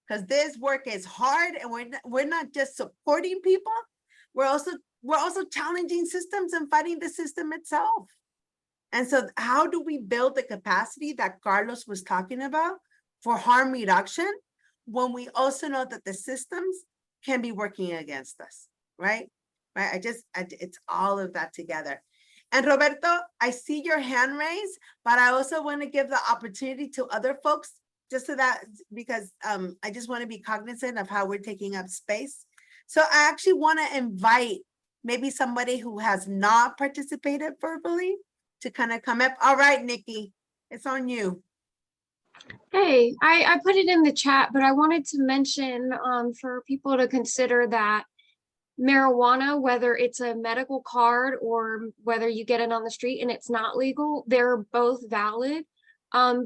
because this work is hard and we're not just supporting people, we're also challenging systems and fighting the system itself. And so how do we build the capacity that Carlos was talking about for harm reduction when we also know that the systems can be working against us, right? Right. It's all of that together. And Roberto, I see your hand raised, but I also want to give the opportunity to other folks just so that, because I just want to be cognizant of how we're taking up space. So I actually want to invite maybe somebody who has not participated verbally to kind of come up. All right, Nikki, it's on you. Hey, I put it in the chat, but I wanted to mention for people to consider that marijuana, whether it's a medical card or whether you get it on the street and it's not legal, they're both valid.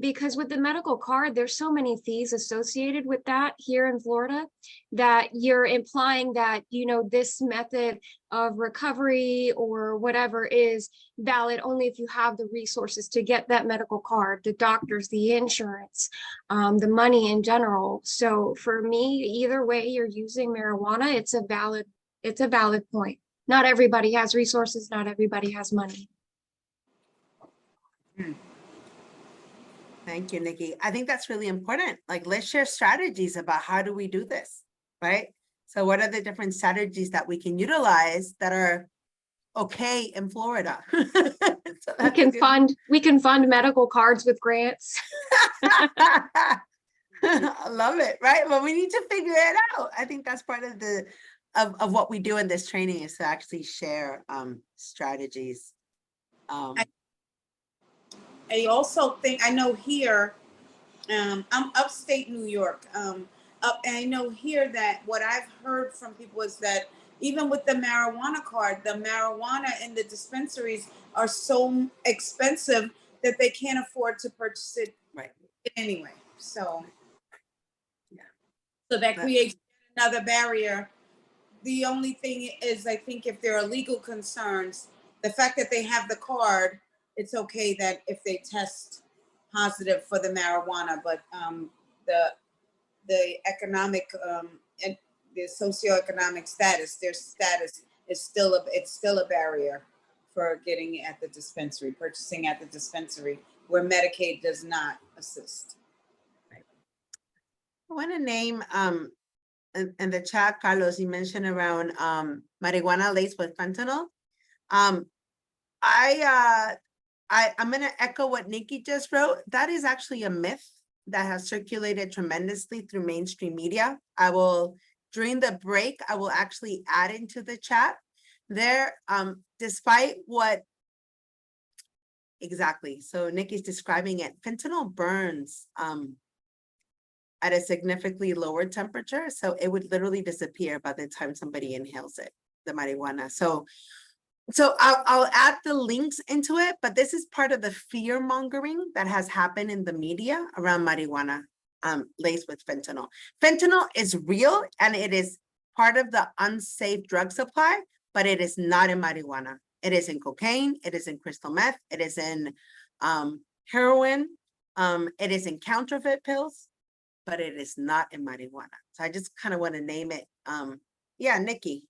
Because with the medical card, there's so many fees associated with that here in Florida that you're implying that, you know, this method of recovery or whatever is valid only if you have the resources to get that medical card, the doctors, the insurance, the money in general. So for me, either way you're using marijuana, it's a valid point. Not everybody has resources, not everybody has money. Thank you, Nikki. I think that's really important. Like, let's share strategies about how do we do this, right? So what are the different strategies that we can utilize that are okay in Florida? So We can fund medical cards with grants. I love it, right? But we need to figure it out. I think that's part of the of what we do in this training is to actually share strategies. I also think, I know here, I'm upstate New York, and I know here that what I've heard from people is that even with the marijuana card, the marijuana in the dispensaries are so expensive that they can't afford to purchase it anyway. So, so that creates another barrier. The only thing is, I think if there are legal concerns, the fact that they have the card, it's okay that if they test positive for the marijuana, but the economic and the socioeconomic status, their status is still a barrier for getting at the dispensary, purchasing at the dispensary, where Medicaid does not assist. I want to name in the chat, Carlos, you mentioned around marijuana laced with fentanyl. I'm going to echo what Nikki just wrote. That is actually a myth that has circulated tremendously through mainstream media. During the break, I will actually add into the chat there, despite what exactly. So Nikki's describing it. Fentanyl burns at a significantly lower temperature. So it would literally disappear by the time somebody inhales it, the marijuana. So I'll add the links into it, but this is part of the fear mongering that has happened in the media around marijuana laced with fentanyl. Fentanyl is real and it is part of the unsafe drug supply, but it is not in marijuana. It is in cocaine, it is in crystal meth, it is in heroin, it is in counterfeit pills, but it is not in marijuana. So I just kind of want to name it. Yeah, Nikki.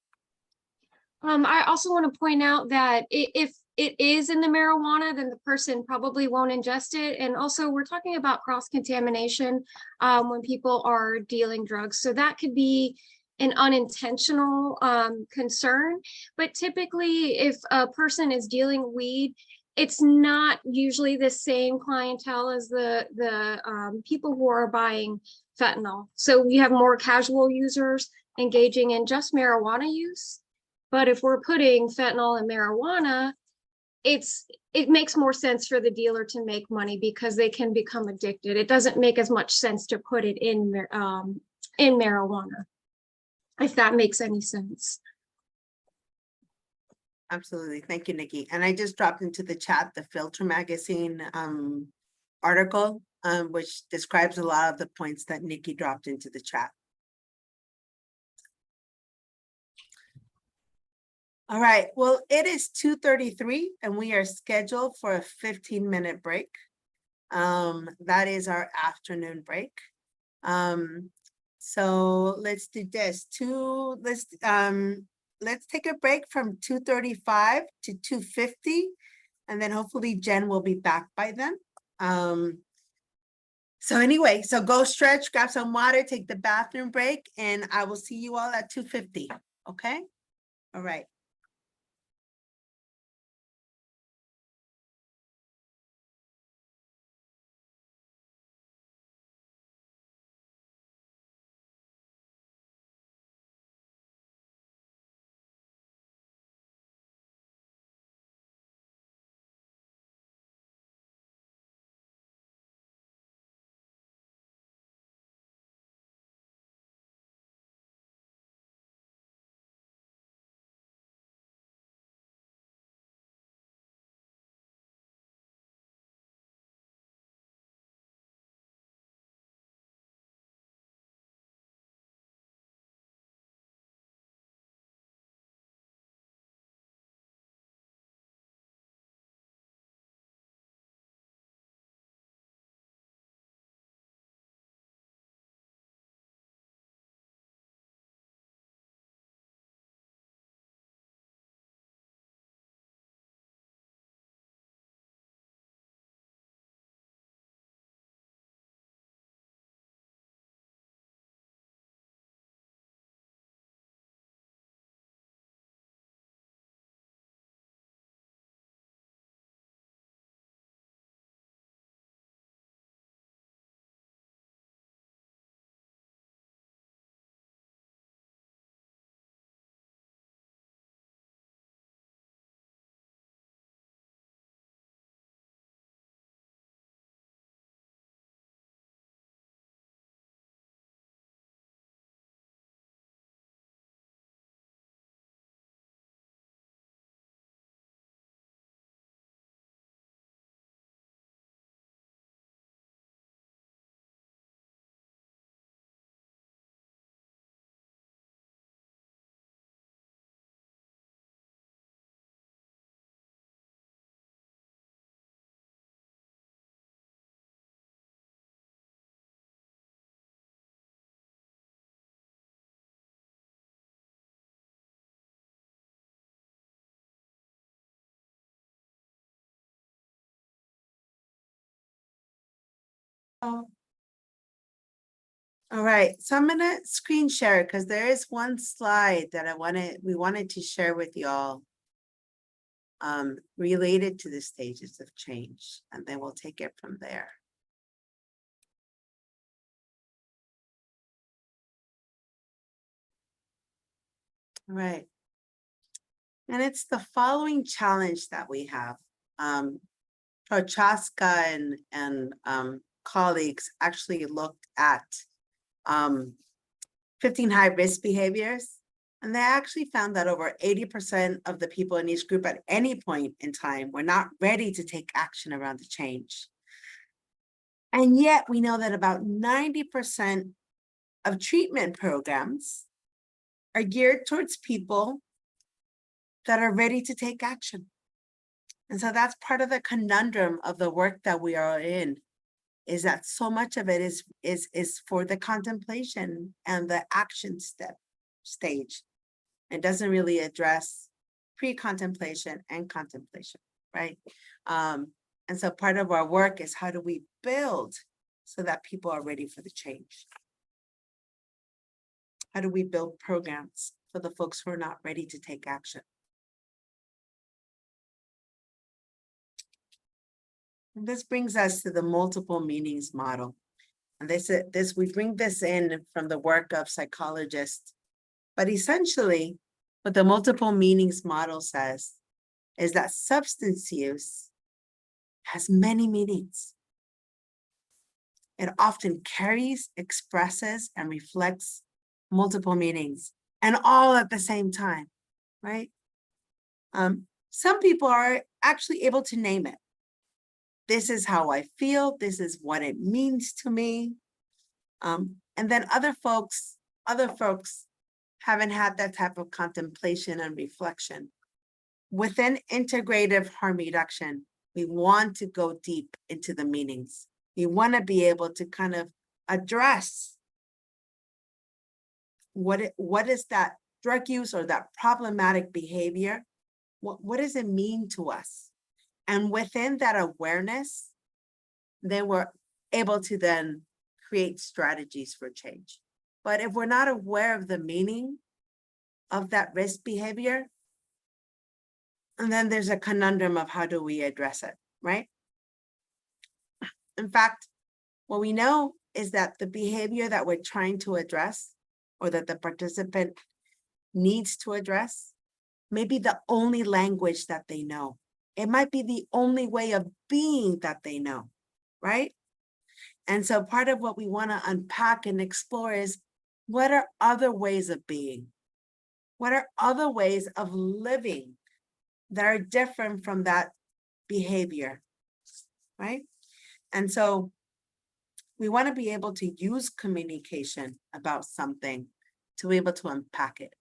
I also want to point out that if it is in the marijuana, then the person probably won't ingest it. And also we're talking about cross-contamination when people are dealing drugs. So that could be an unintentional concern. But typically if a person is dealing weed, it's not usually the same clientele as the people who are buying fentanyl. So we have more casual users engaging in just marijuana use. But if we're putting fentanyl in marijuana, it makes more sense for the dealer to make money because they can become addicted. It doesn't make as much sense to put it in marijuana, if that makes any sense. Absolutely. Thank you, Nikki. And I just dropped into the chat the Filter magazine article, which describes a lot of the points that Nikki dropped into the chat. All right, well, it is 2:33 and we are scheduled for a 15-minute break. That is our afternoon break. So let's do this. Let's take a break from 2:35 to 2:50, and then hopefully Jen will be back by then. So anyway, so go stretch, grab some water, take the bathroom break, and I will see you all at 2:50, okay? All right. Oh. All right, so I'm gonna screen share it because there is one slide that we wanted to share with y'all related to the stages of change, and then we'll take it from there. All right. And it's the following challenge that we have. Prochaska and colleagues actually looked at 15 high-risk behaviors, and they actually found that over 80% of the people in each group at any point in time were not ready to take action around the change. And yet we know that about 90% of treatment programs are geared towards people that are ready to take action. And so that's part of the conundrum of the work that we are in, is that so much of it is for the contemplation and the action stage. It doesn't really address pre-contemplation and contemplation, right? And so part of our work is how do we build so that people are ready for the change? How do we build programs for the folks who are not ready to take action? And this brings us to the multiple meanings model. And we bring this in from the work of psychologists. But essentially, what the multiple meanings model says is that substance use has many meanings. It often carries, expresses, and reflects multiple meanings, and all at the same time, right? Some people are actually able to name it. This is how I feel. This is what it means to me. And then other folks haven't had that type of contemplation and reflection. Within integrative harm reduction, we want to go deep into the meanings. We want to be able to kind of address what is that drug use or that problematic behavior? What does it mean to us? And within that awareness, they were able to then create strategies for change. But if we're not aware of the meaning of that risk behavior, and then there's a conundrum of how do we address it, right? In fact, what we know is that the behavior that we're trying to address or that the participant needs to address may be the only language that they know. It might be the only way of being that they know, right? And so part of what we want to unpack and explore is what are other ways of being? What are other ways of living that are different from that behavior, right? And so we want to be able to use communication about something to be able to unpack it.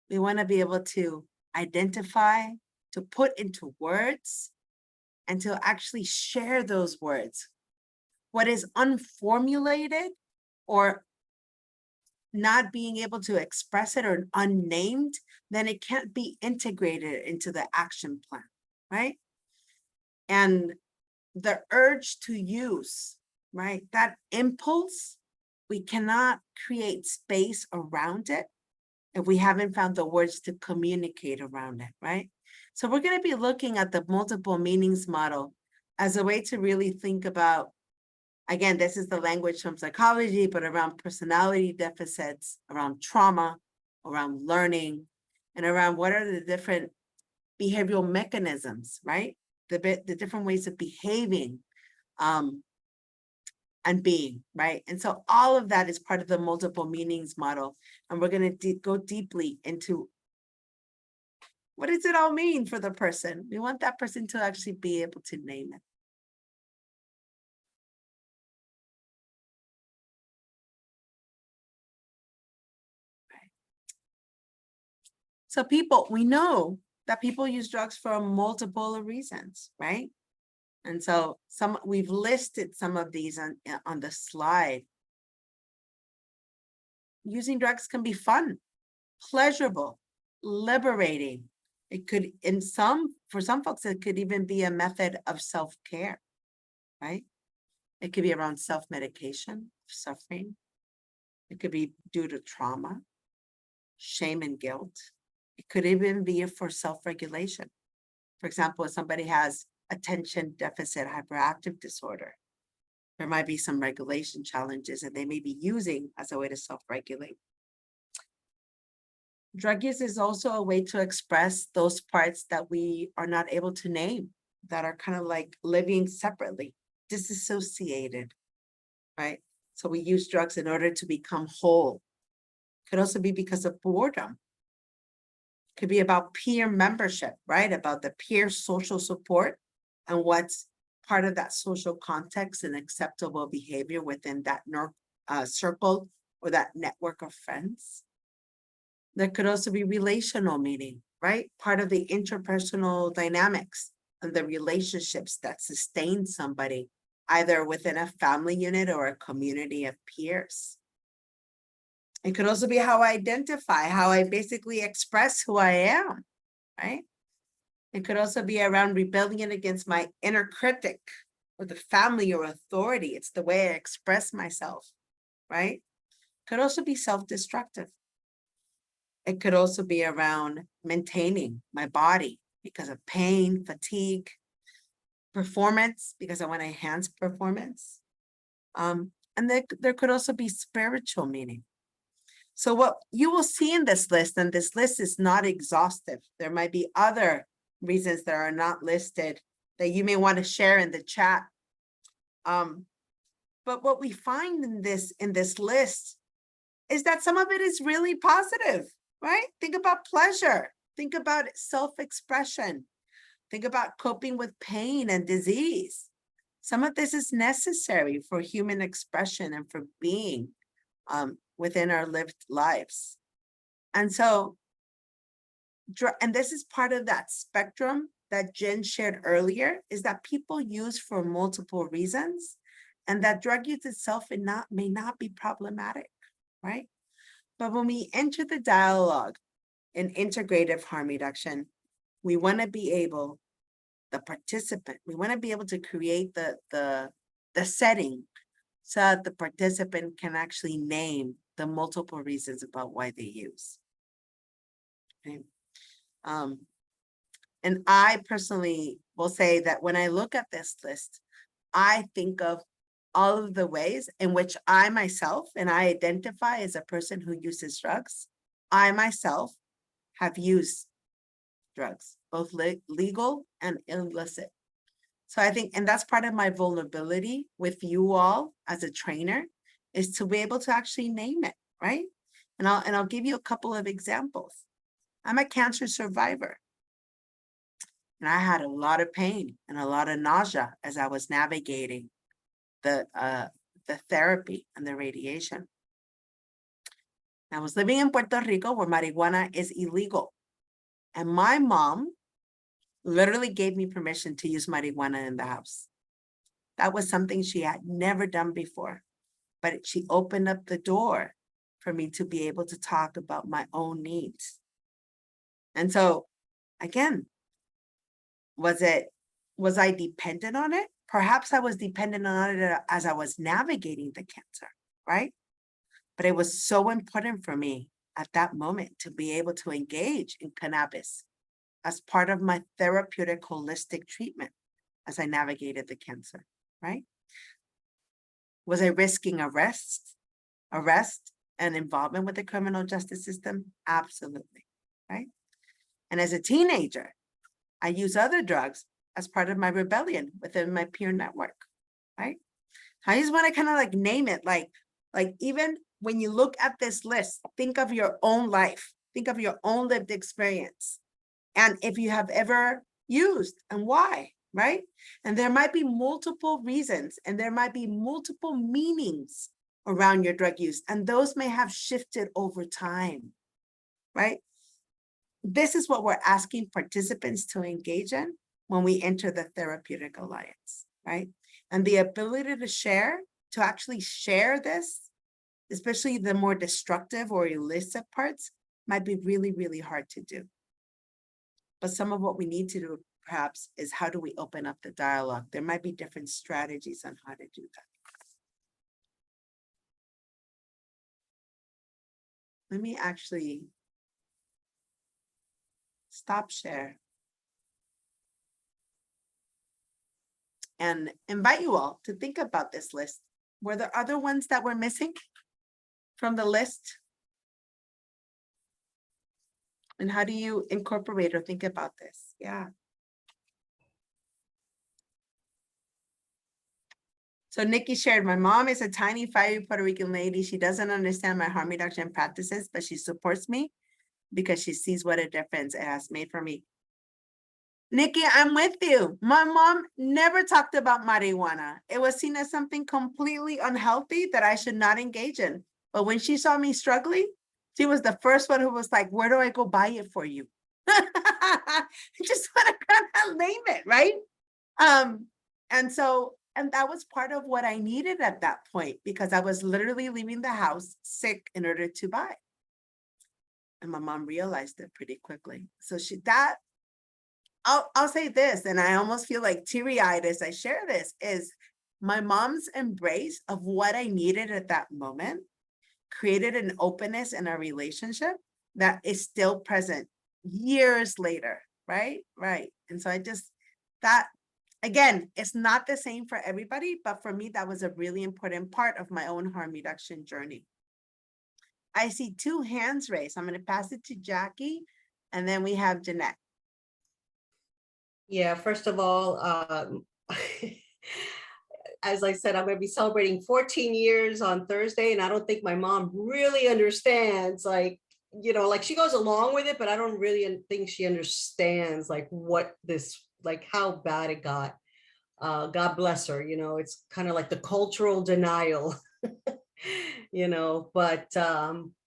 We want to be able to identify, to put into words, and to actually share those words. What is unformulated or not being able to express it or unnamed, then it can't be integrated into the action plan, right? And the urge to use, right? That impulse, we cannot create space around it if we haven't found the words to communicate around it, right? So we're going to be looking at the multiple meanings model as a way to really think about, again, this is the language from psychology, but around personality deficits, around trauma, around learning, and around what are the different behavioral mechanisms, right? The different ways of behaving and being, right? And so all of that is part of the multiple meanings model. And we're going to go deeply into what does it all mean for the person? We want that person to actually be able to name it. So we know that people use drugs for multiple reasons, right? And so we've listed some of these on the slide. Using drugs can be fun, pleasurable, liberating. It could, for some folks, it could even be a method of self-care, right? It could be around self-medication, suffering. It could be due to trauma, shame and guilt. It could even be for self-regulation. For example, if somebody has attention deficit hyperactive disorder, there might be some regulation challenges that they may be using as a way to self-regulate. Drug use is also a way to express those parts that we are not able to name, that are kind of like living separately, disassociated, right? So we use drugs in order to become whole. Could also be because of boredom. Could be about peer membership, right? About the peer social support and what's part of that social context and acceptable behavior within that circle or that network of friends. There could also be relational meaning, right? Part of the interpersonal dynamics and the relationships that sustain somebody, either within a family unit or a community of peers. It could also be how I identify, how I basically express who I am, right? It could also be around rebellion against my inner critic or the family or authority. It's the way I express myself, right? Could also be self-destructive. It could also be around maintaining my body because of pain, fatigue, performance, because I want to enhance performance. And there could also be spiritual meaning. So what you will see in this list, and this list is not exhaustive. There might be other reasons that are not listed that you may want to share in the chat. But what we find in this list is that some of it is really positive, right? Think about pleasure. Think about self-expression. Think about coping with pain and disease. Some of this is necessary for human expression and for being within our lived lives. And so, and this is part of that spectrum that Jen shared earlier, is that people use for multiple reasons, and that drug use itself may not be problematic, right? But when we enter the dialogue in integrative harm reduction, we want to be able, the participant, we want to be able to create the setting so that the participant can actually name the multiple reasons about why they use. Okay. And I personally will say that when I look at this list, I think of all of the ways in which I myself, and I identify as a person who uses drugs, I myself have used drugs, both legal and illicit. So I think, and that's part of my vulnerability with you all as a trainer, is to be able to actually name it, right? And I'll give you a couple of examples. I'm a cancer survivor. And I had a lot of pain and a lot of nausea as I was navigating the therapy and the radiation. I was living in Puerto Rico where marijuana is illegal. And my mom literally gave me permission to use marijuana in the house. That was something she had never done before, but she opened up the door for me to be able to talk about my own needs. And so, again, was I dependent on it? Perhaps I was dependent on it as I was navigating the cancer, right? But it was so important for me at that moment to be able to engage in cannabis as part of my therapeutic holistic treatment as I navigated the cancer, right? Was I risking arrest and involvement with the criminal justice system? Absolutely, right? And as a teenager, I use other drugs as part of my rebellion within my peer network, right? I just want to kind of like name it, like even when you look at this list, think of your own life, think of your own lived experience. And if you have ever used and why, right? And there might be multiple reasons and there might be multiple meanings around your drug use, and those may have shifted over time, right? This is what we're asking participants to engage in when we enter the therapeutic alliance, right? And the ability to share, to actually share this, especially the more destructive or illicit parts, might be really, really hard to do. But some of what we need to do perhaps is how do we open up the dialogue? There might be different strategies on how to do that. Let me actually stop share and invite you all to think about this list. Were there other ones that were missing from the list? And how do you incorporate or think about this? Yeah. So Nikki shared, my mom is a tiny, fiery Puerto Rican lady. She doesn't understand my harm reduction practices, but she supports me because she sees what a difference it has made for me. Nikki, I'm with you. My mom never talked about marijuana. It was seen as something completely unhealthy that I should not engage in. But when she saw me struggling, she was the first one who was like, where do I go buy it for you? Just want to kind of name it, right? And that was part of what I needed at that point, because I was literally leaving the house sick in order to buy. And my mom realized it pretty quickly. So I'll say this, and I almost feel like teary-eyed as I share this, is my mom's embrace of what I needed at that moment created an openness in our relationship that is still present years later, right? Right. And so again, it's not the same for everybody, but for me, that was a really important part of my own harm reduction journey. I see 2 hands raised. I'm going to pass it to Jackie, and then we have Jeanette. Yeah, first of all, as I said, I'm going to be celebrating 14 years on Thursday, and I don't think my mom really understands, like, you know, like she goes along with it, but I don't really think she understands like what this, like how bad it got. God bless her, you know, it's kind of like the cultural denial. You know, but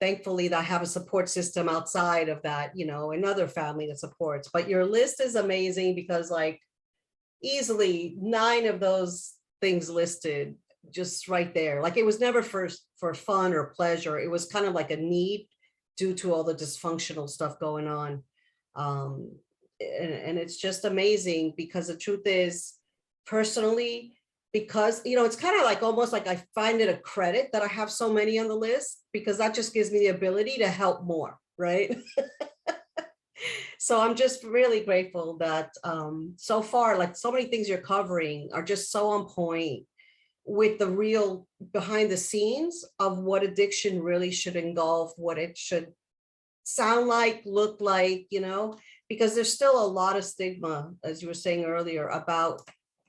thankfully I have a support system outside of that, you know, another family that supports. But your list is amazing because like easily 9 of those things listed just right there. Like it was never for fun or pleasure. It was kind of like a need due to all the dysfunctional stuff going on. And it's just amazing because the truth is, personally, because, you know, it's kind of like almost like I find it a credit that I have so many on the list, because that just gives me the ability to help more, right? So I'm just really grateful that so far, like so many things you're covering are just so on point with the real behind the scenes of what addiction really should engulf, what it should sound like, look like, you know, because there's still a lot of stigma, as you were saying earlier, about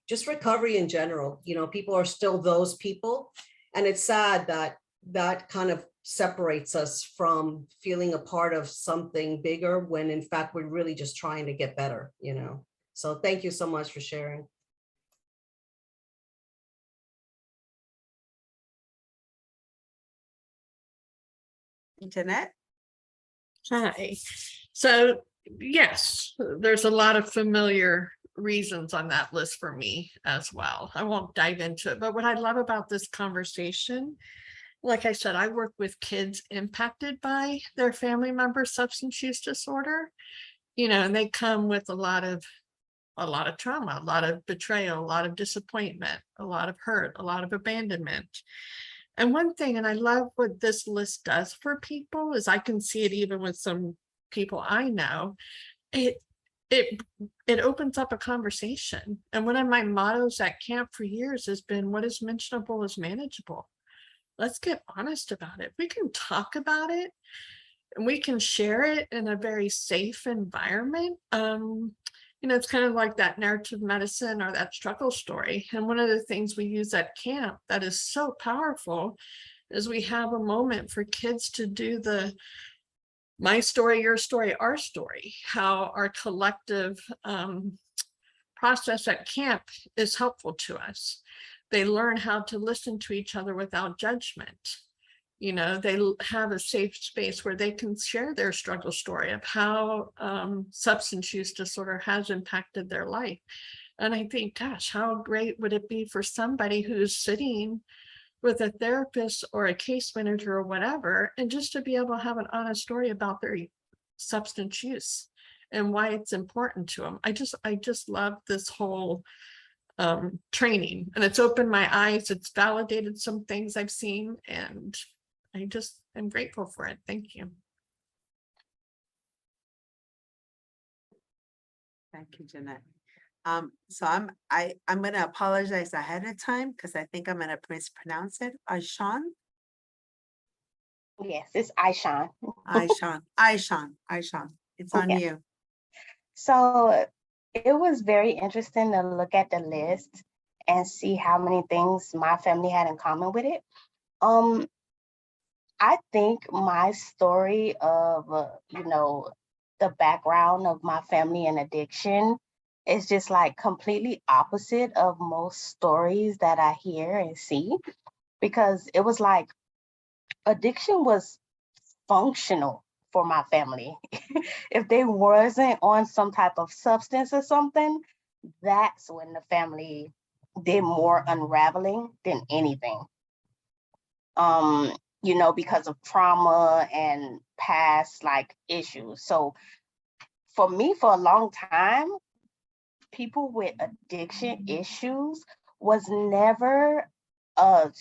just recovery in general. You know, people are still those people. And it's sad that that kind of separates us from feeling a part of something bigger when in fact, we're really just trying to get better, you know? So thank you so much for sharing. Jeanette? Hi. So yes, there's a lot of familiar reasons on that list for me as well. I won't dive into it, but what I love about this conversation, like I said, I work with kids impacted by their family member's substance use disorder, you know, and they come with a lot of trauma, a lot of betrayal, a lot of disappointment, a lot of hurt, a lot of abandonment. And one thing, and I love what this list does for people, is I can see it even with some people I know, it opens up a conversation. And one of my mottos at camp for years has been, what is mentionable is manageable. Let's get honest about it. We can talk about it and we can share it in a very safe environment. You know, it's kind of like that narrative medicine or that struggle story. And one of the things we use at camp that is so powerful is we have a moment for kids to do the my story, your story, our story, how our collective process at camp is helpful to us. They learn how to listen to each other without judgment. You know, they have a safe space where they can share their struggle story of how substance use disorder has impacted their life. And I think, gosh, how great would it be for somebody who's sitting with a therapist or a case manager or whatever, and just to be able to have an honest story about their substance use and why it's important to them. I just love this whole training, and it's opened my eyes. It's validated some things I've seen, and I just am grateful for it. Thank you. Thank you, Jeanette. So I'm gonna apologize ahead of time because I think I'm gonna mispronounce it. Aishan? Yes, it's Aishan. Aishan. It's on Okay. you. So it was very interesting to look at the list and see how many things my family had in common with it. I think my story of, the background of my family and addiction is just like completely opposite of most stories that I hear and see, because it was like addiction was functional for my family. If they wasn't on some type of substance or something, that's when the family did more unraveling than anything. Because of trauma and past like issues. So for me, for a long time, people with addiction issues was never a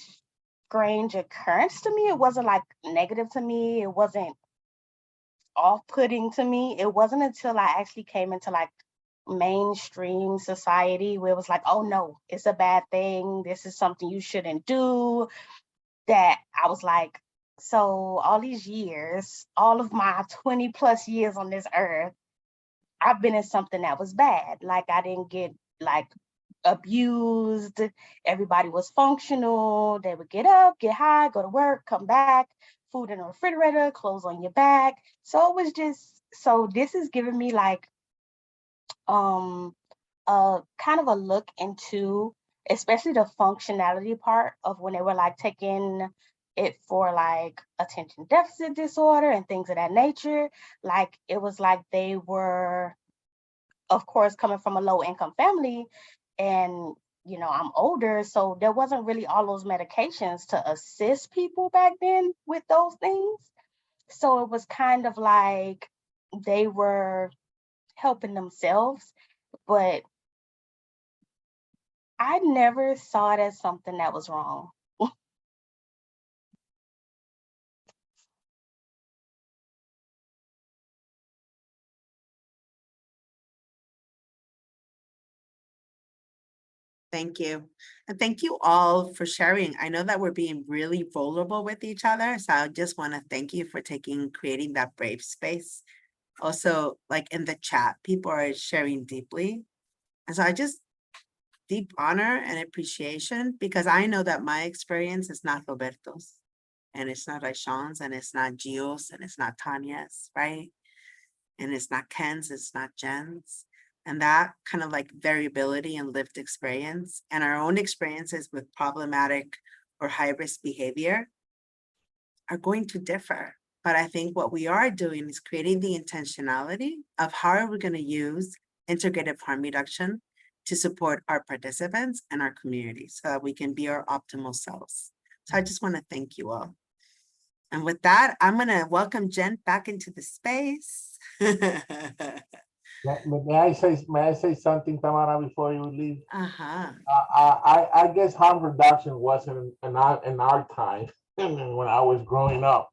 strange occurrence to me. It wasn't like negative to me. It wasn't off-putting to me. It wasn't until I actually came into like mainstream society where it was like, oh no, it's a bad thing. This is something you shouldn't do. That I was like, so all these years, all of my 20 plus years on this earth, I've been in something that was bad. Like I didn't get like abused. Everybody was functional. They would get up, get high, go to work, come back, food in the refrigerator, clothes on your back. So it was just, so this is giving me like kind of a look into especially the functionality part of when they were like taking it for like attention deficit disorder and things of that nature. Like it was like they were, of course, coming from a low income family, and I'm older, so there wasn't really all those medications to assist people back then with those things. So it was kind of like they were helping themselves, but I never saw it as something that was wrong. Thank you. And thank you all for sharing. I know that we're being really vulnerable with each other. So I just want to thank you for creating that brave space. Also, like in the chat, people are sharing deeply. And so I just deep honor and appreciation, because I know that my experience is not Roberto's, and it's not Aishan's, and it's not Gio's, and it's not Tanya's, right? And it's not Ken's, it's not Jen's. And that kind of like variability and lived experience and our own experiences with problematic or high-risk behavior are going to differ. But I think what we are doing is creating the intentionality of how are we going to use integrative harm reduction to support our participants and our community so that we can be our optimal selves. So I just want to thank you all. And with that, I'm going to welcome Jen back into the space. May I say something, Tamara, before you leave? Uh-huh. I guess harm reduction wasn't in our time when I was growing up.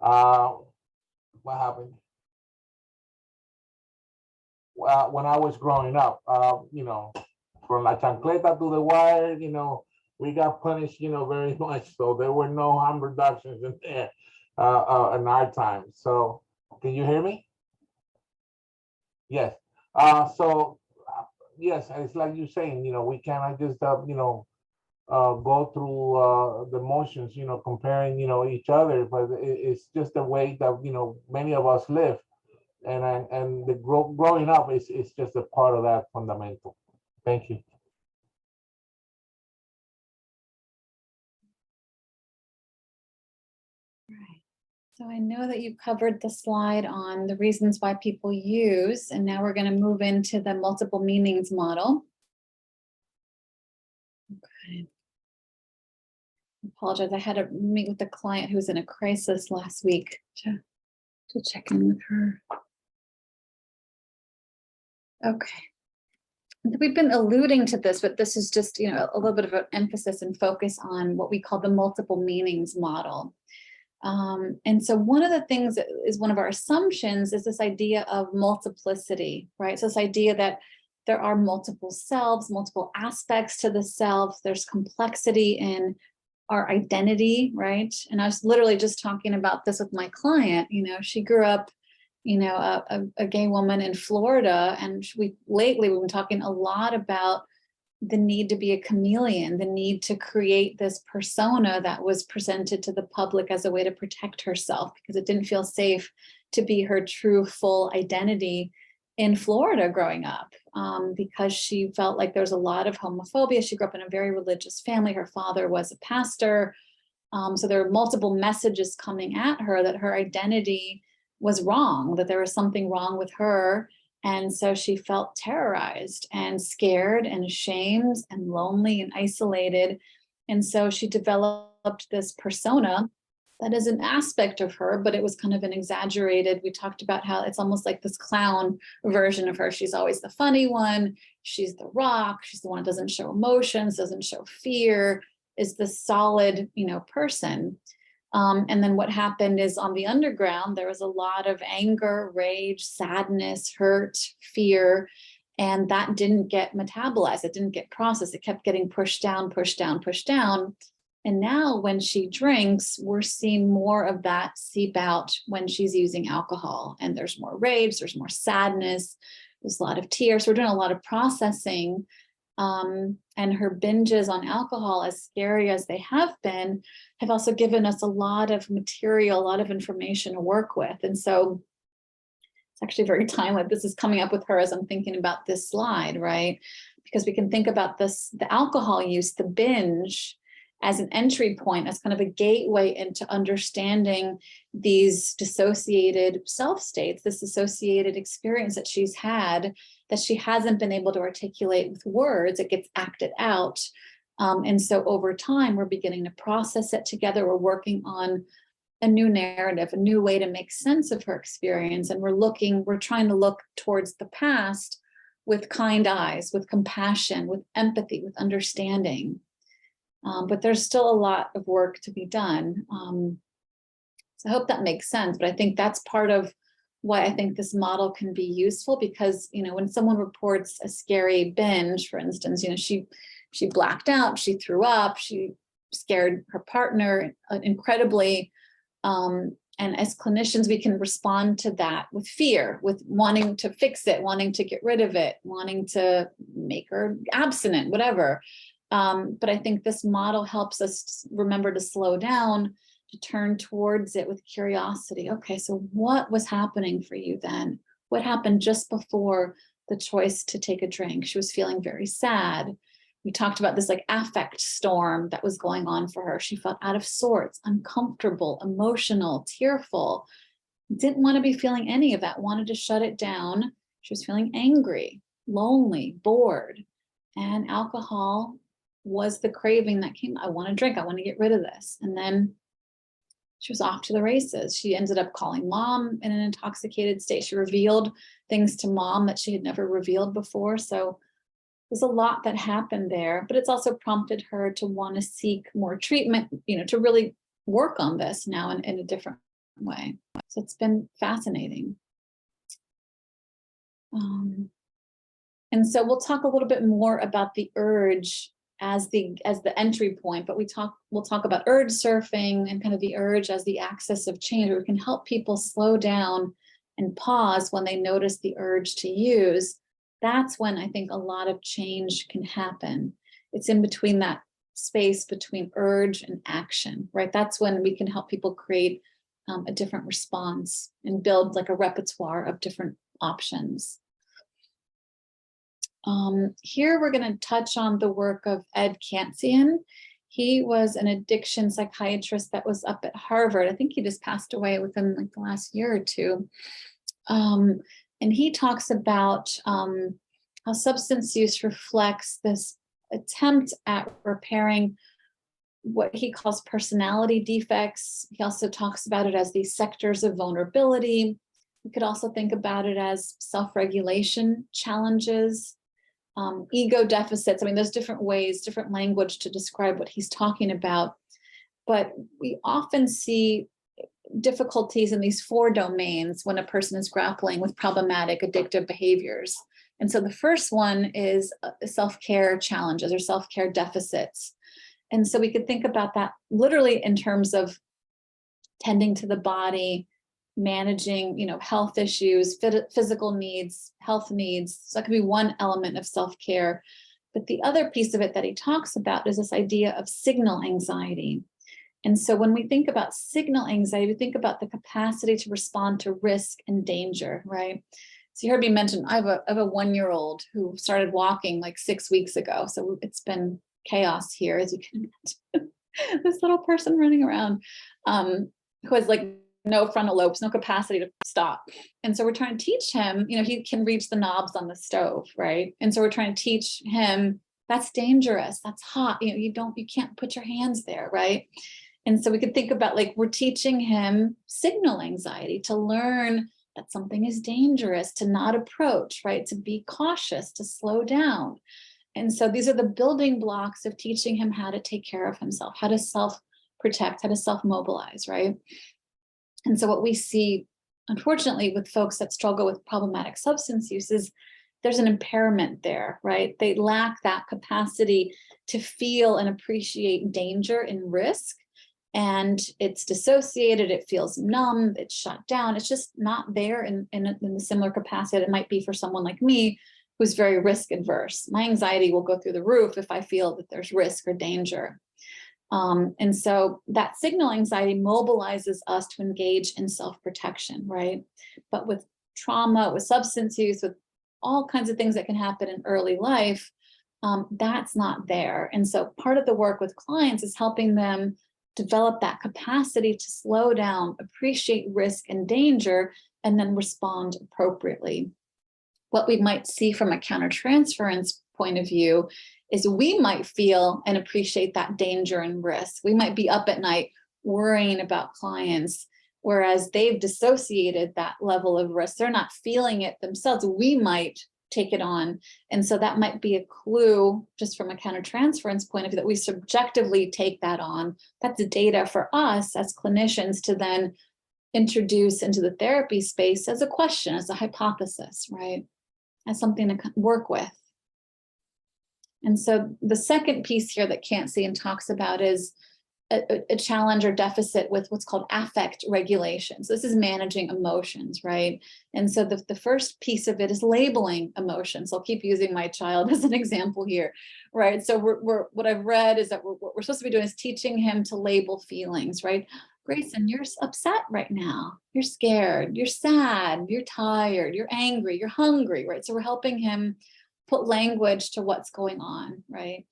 What happened? Well, when I was growing up, from La Chancleta to the wire, we got punished, very much. So there were no harm reductions in there in our time. So can you hear me? Yes. Yes, it's like you're saying, we cannot just, go through the motions, comparing, each other, but it's just the way that, many of us live. And the growing up is just a part of that fundamental. Thank you. Right. So I know that you covered the slide on the reasons why people use, and now we're going to move into the multiple meanings model. Okay. Apologize. I had to meet with a client who was in a crisis last week to check in with her. Okay. We've been alluding to this, but this is just, you know, a little bit of an emphasis and focus on what we call the multiple meanings model. And so one of the things that is one of our assumptions is this idea of multiplicity, right? So this idea that there are multiple selves, multiple aspects to the self, there's complexity in our identity, right? And I was literally just talking about this with my client. You know, she grew up, you know, a gay woman in Florida, and lately we've been talking a lot about the need to be a chameleon, the need to create this persona that was presented to the public as a way to protect herself, because it didn't feel safe to be her true full identity in Florida growing up, because she felt like there was a lot of homophobia. She grew up in a very religious family. Her father was a pastor. So there were multiple messages coming at her that her identity was wrong, that there was something wrong with her. And so she felt terrorized and scared and ashamed and lonely and isolated. And so she developed this persona that is an aspect of her, but it was kind of an exaggerated. We talked about how it's almost like this clown version of her. She's always the funny one. She's the rock. She's the one that doesn't show emotions, doesn't show fear, is the solid, you know, person. And then what happened is on the underground, there was a lot of anger, rage, sadness, hurt, fear, and that didn't get metabolized. It didn't get processed. It kept getting pushed down, pushed down, pushed down. And now when she drinks, we're seeing more of that seep out when she's using alcohol. And there's more rage, there's more sadness, there's a lot of tears. We're doing a lot of processing. And her binges on alcohol, as scary as they have been, have also given us a lot of material, a lot of information to work with. And so it's actually very timely. This is coming up with her as I'm thinking about this slide, right? Because we can think about this, the alcohol use, the binge, as an entry point, as kind of a gateway into understanding these dissociated self states, this associated experience that she's had that she hasn't been able to articulate with words. It gets acted out. And so over time, we're beginning to process it together. We're working on a new narrative, a new way to make sense of her experience. And we're trying to look towards the past with kind eyes, with compassion, with empathy, with understanding. But there's still a lot of work to be done. So I hope that makes sense. But I think that's part of why I think this model can be useful, because, you know, when someone reports a scary binge, for instance, you know, she blacked out, she threw up, she scared her partner incredibly. And as clinicians, we can respond to that with fear, with wanting to fix it, wanting to get rid of it, wanting to make her abstinent, whatever. But I think this model helps us remember to slow down, to turn towards it with curiosity. Okay, so what was happening for you then? What happened just before the choice to take a drink? She was feeling very sad. We talked about this like affect storm that was going on for her. She felt out of sorts, uncomfortable, emotional, tearful, didn't want to be feeling any of that, wanted to shut it down. She was feeling angry, lonely, bored, and alcohol was the craving that came. I want to drink. I want to get rid of this. And then she was off to the races. She ended up calling mom in an intoxicated state. She revealed things to mom that she had never revealed before. So there's a lot that happened there, but it's also prompted her to want to seek more treatment, you know, to really work on this now in a different way. So it's been fascinating. And so we'll talk a little bit more about the urge as the entry point, but we'll talk about urge surfing and kind of the urge as the axis of change, where we can help people slow down and pause when they notice the urge to use. That's when I think a lot of change can happen. It's in between that space between urge and action, right? That's when we can help people create a different response and build like a repertoire of different options. Here we're going to touch on the work of Ed Kantzian. He was an addiction psychiatrist that was up at Harvard. I think he just passed away within like the last year or two. And he talks about how substance use reflects this attempt at repairing what he calls personality defects. He also talks about it as these sectors of vulnerability, We could also think about it as self-regulation challenges, ego deficits. I mean, there's different ways, different language to describe what he's talking about. But we often see difficulties in these 4 domains when a person is grappling with problematic addictive behaviors. And so the first one is self-care challenges or self-care deficits. And so we could think about that literally in terms of tending to the body, managing, health issues, physical needs, health needs. So that could be one element of self-care. But the other piece of it that he talks about is this idea of signal anxiety. And so when we think about signal anxiety, we think about the capacity to respond to risk and danger, right? So you heard me mention, I have a 1-year-old who started walking like 6 weeks ago. So it's been chaos here, as you can imagine. This little person running around who has like no frontal lobes, no capacity to stop. And so we're trying to teach him, he can reach the knobs on the stove, right? And so we're trying to teach him that's dangerous, that's hot, you can't put your hands there, right? And so we could think about like we're teaching him signal anxiety, to learn that something is dangerous, to not approach, right? To be cautious, to slow down. And so these are the building blocks of teaching him how to take care of himself, how to self-protect, how to self-mobilize, right? And so what we see, unfortunately, with folks that struggle with problematic substance use is there's an impairment there, right? They lack that capacity to feel and appreciate danger and risk. And it's dissociated, it feels numb, it's shut down. It's just not there in a similar capacity that it might be for someone like me, who's very risk adverse. My anxiety will go through the roof if I feel that there's risk or danger. And so that signal anxiety mobilizes us to engage in self-protection, right? But with trauma, with substance use, with all kinds of things that can happen in early life, that's not there. And so part of the work with clients is helping them develop that capacity to slow down, appreciate risk and danger, and then respond appropriately. What we might see from a countertransference point of view is we might feel and appreciate that danger and risk. We might be up at night worrying about clients, whereas they've dissociated that level of risk. They're not feeling it themselves. We might take it on. And so that might be a clue, just from a countertransference point of view, that we subjectively take that on. That's data for us as clinicians to then introduce into the therapy space as a question, as a hypothesis, right? As something to work with. And so the second piece here that Kansian talks about is a challenge or deficit with what's called affect regulation. So this is managing emotions, right? And so the first piece of it is labeling emotions. I'll keep using my child as an example here, right? So what I've read is that what we're supposed to be doing is teaching him to label feelings, right? Grayson, you're upset right now. You're scared, you're sad, you're tired, you're angry, you're hungry, right? So we're helping him put language to what's going on, right?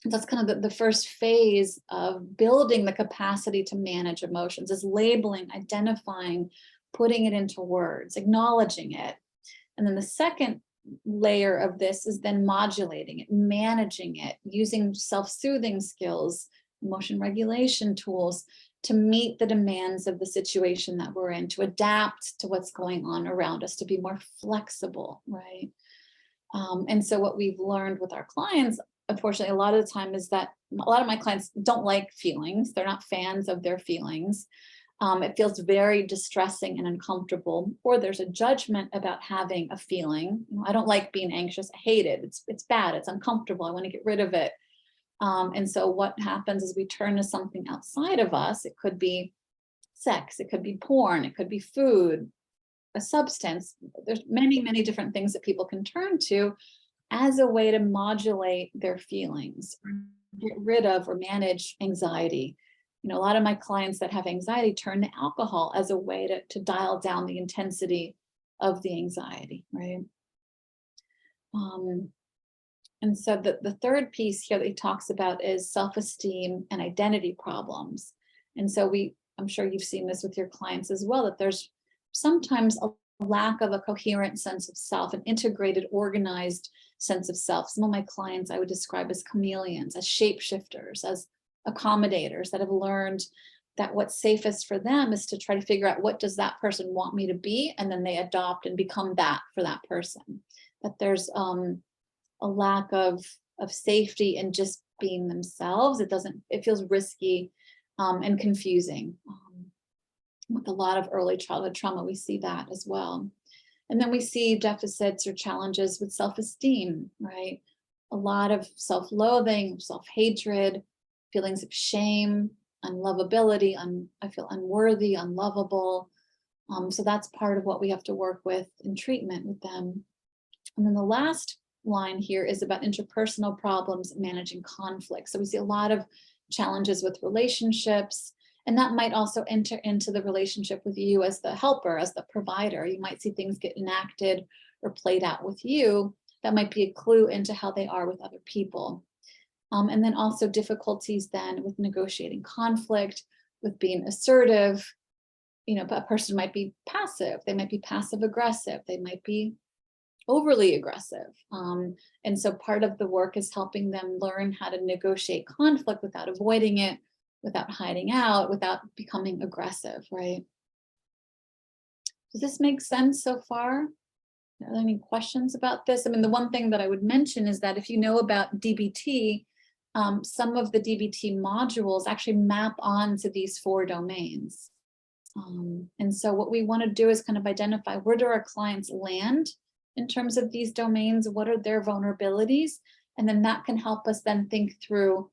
That's kind of the first phase of building the capacity to manage emotions, is labeling, identifying, putting it into words, acknowledging it. And then the second layer of this is then modulating it, managing it, using self-soothing skills, emotion regulation tools to meet the demands of the situation that we're in, to adapt to what's going on around us, to be more flexible, right? And so what we've learned with our clients, unfortunately, a lot of the time is that a lot of my clients don't like feelings. They're not fans of their feelings. It feels very distressing and uncomfortable, or there's a judgment about having a feeling. I don't like being anxious. I hate it. It's bad. It's uncomfortable. I want to get rid of it. And so what happens is we turn to something outside of us. It could be sex. It could be porn. It could be food, a substance. There's many, many different things that people can turn to as a way to modulate their feelings, or get rid of or manage anxiety. A lot of my clients that have anxiety turn to alcohol as a way to dial down the intensity of the anxiety, right? And so the third piece here that he talks about is self-esteem and identity problems. And so I'm sure you've seen this with your clients as well, that there's sometimes a lack of a coherent sense of self, an integrated, organized sense of self. Some of my clients I would describe as chameleons, as shapeshifters, as accommodators that have learned that what's safest for them is to try to figure out what does that person want me to be, and then they adopt and become that for that person. That there's a lack of safety in just being themselves. It feels risky and confusing. With a lot of early childhood trauma, we see that as well. And then we see deficits or challenges with self-esteem, right? A lot of self-loathing, self-hatred, feelings of shame, unlovability, I feel unworthy, unlovable. So that's part of what we have to work with in treatment with them. And then the last line here is about interpersonal problems, managing conflict. So we see a lot of challenges with relationships, and that might also enter into the relationship with you as the helper, as the provider. You might see things get enacted or played out with you. That might be a clue into how they are with other people. And then also difficulties then with negotiating conflict, with being assertive. You know, but a person might be passive. They might be passive aggressive. They might be overly aggressive. And so part of the work is helping them learn how to negotiate conflict without avoiding it, without hiding out, without becoming aggressive, right? Does this make sense so far? Are there any questions about this? I mean, the one thing that I would mention is that if you know about DBT, some of the DBT modules actually map onto these 4 domains. And so what we want to do is kind of identify, where do our clients land in terms of these domains? What are their vulnerabilities? And then that can help us then think through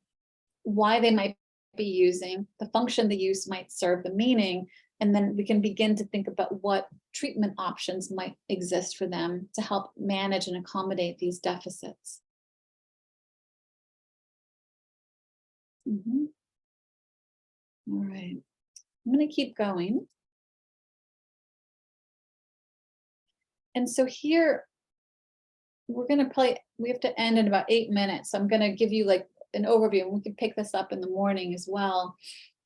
why they might be using, the function the use might serve, the meaning, and then we can begin to think about what treatment options might exist for them to help manage and accommodate these deficits. All right, I'm going to keep going. And so here, we're going to we have to end in about 8 minutes. So I'm going to give you like an overview, and we can pick this up in the morning as well.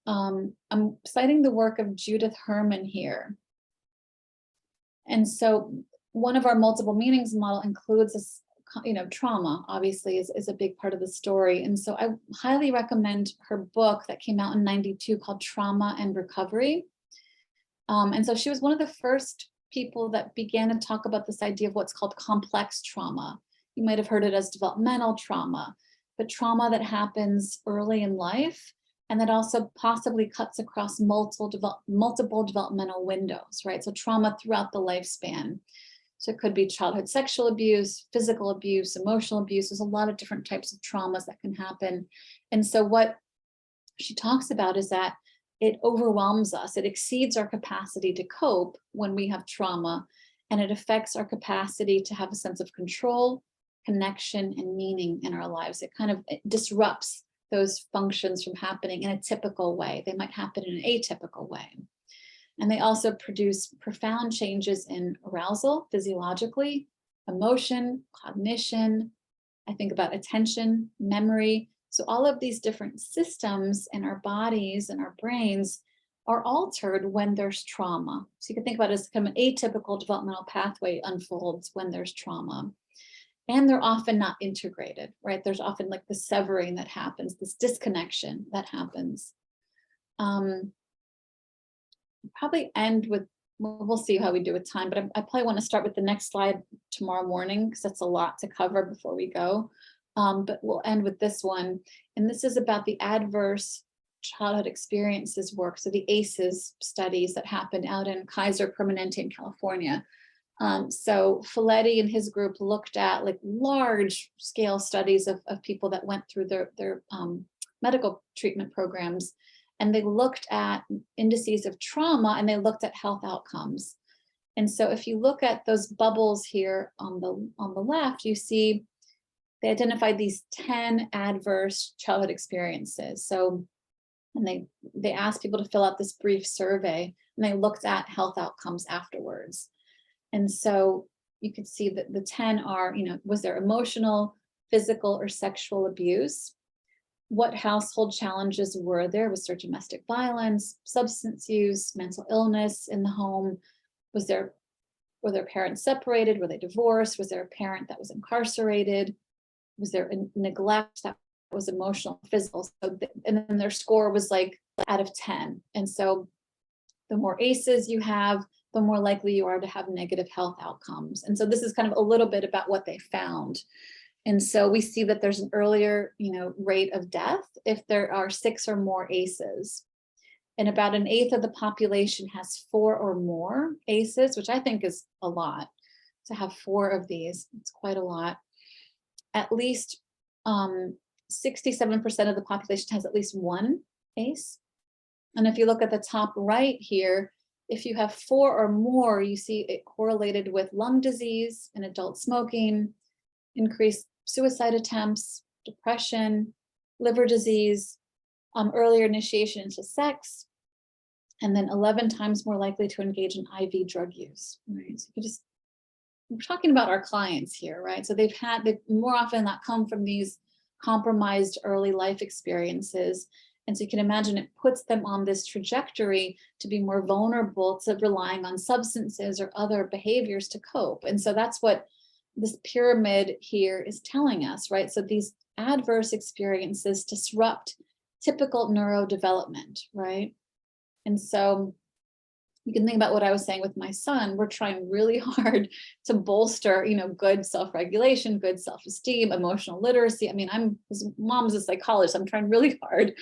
I'm citing the work of Judith Herman here. And so one of our multiple meanings model includes this, trauma obviously is a big part of the story. And so I highly recommend her book that came out in '92 called Trauma and Recovery. And so she was one of the first people that began to talk about this idea of what's called complex trauma. You might have heard it as developmental trauma, but trauma that happens early in life and that also possibly cuts across multiple developmental windows, right? So trauma throughout the lifespan. So it could be childhood sexual abuse, physical abuse, emotional abuse. There's a lot of different types of traumas that can happen. And so what she talks about is that it overwhelms us. It exceeds our capacity to cope when we have trauma, and it affects our capacity to have a sense of control, connection, and meaning in our lives. It kind of disrupts those functions from happening in a typical way. They might happen in an atypical way. And they also produce profound changes in arousal, physiologically, emotion, cognition. I think about attention, memory. So all of these different systems in our bodies and our brains are altered when there's trauma. So you can think about it as kind of an atypical developmental pathway unfolds when there's trauma. And they're often not integrated, right? There's often like the severing that happens, this disconnection that happens. Probably end with, we'll see how we do with time, but I probably want to start with the next slide tomorrow morning because that's a lot to cover before we go. But we'll end with this one. And this is about the adverse childhood experiences work. So the ACEs studies that happened out in Kaiser Permanente in California. So Folletti and his group looked at like large scale studies of people that went through their medical treatment programs. And they looked at indices of trauma and they looked at health outcomes. And so if you look at those bubbles here on the left, you see they identified these 10 adverse childhood experiences. So, and they asked people to fill out this brief survey, and they looked at health outcomes afterwards. And so you could see that the 10 are, was there emotional, physical, or sexual abuse? What household challenges were there? Was there domestic violence, substance use, mental illness in the home? Were their parents separated? Were they divorced? Was there a parent that was incarcerated? Was there a neglect that was emotional, physical? So and then their score was like out of 10. And so the more ACEs you have, the more likely you are to have negative health outcomes. And so this is kind of a little bit about what they found. And so we see that there's an earlier, rate of death if there are 6 or more ACEs. And about an eighth of the population has 4 or more ACEs, which I think is a lot. To have 4 of these, it's quite a lot. At least 67% of the population has at least 1 ACE. And if you look at the top right here, if you have 4 or more, you see it correlated with lung disease and adult smoking, increased suicide attempts, depression, liver disease, earlier initiation into sex, and then 11 times more likely to engage in IV drug use. Right? So we're talking about our clients here, right? So they've more often than not come from these compromised early life experiences. And so you can imagine it puts them on this trajectory to be more vulnerable to relying on substances or other behaviors to cope. And so that's what this pyramid here is telling us, right? So these adverse experiences disrupt typical neurodevelopment, right? And so you can think about what I was saying with my son. We're trying really hard to bolster, good self-regulation, good self-esteem, emotional literacy. I mean, his mom's a psychologist. I'm trying really hard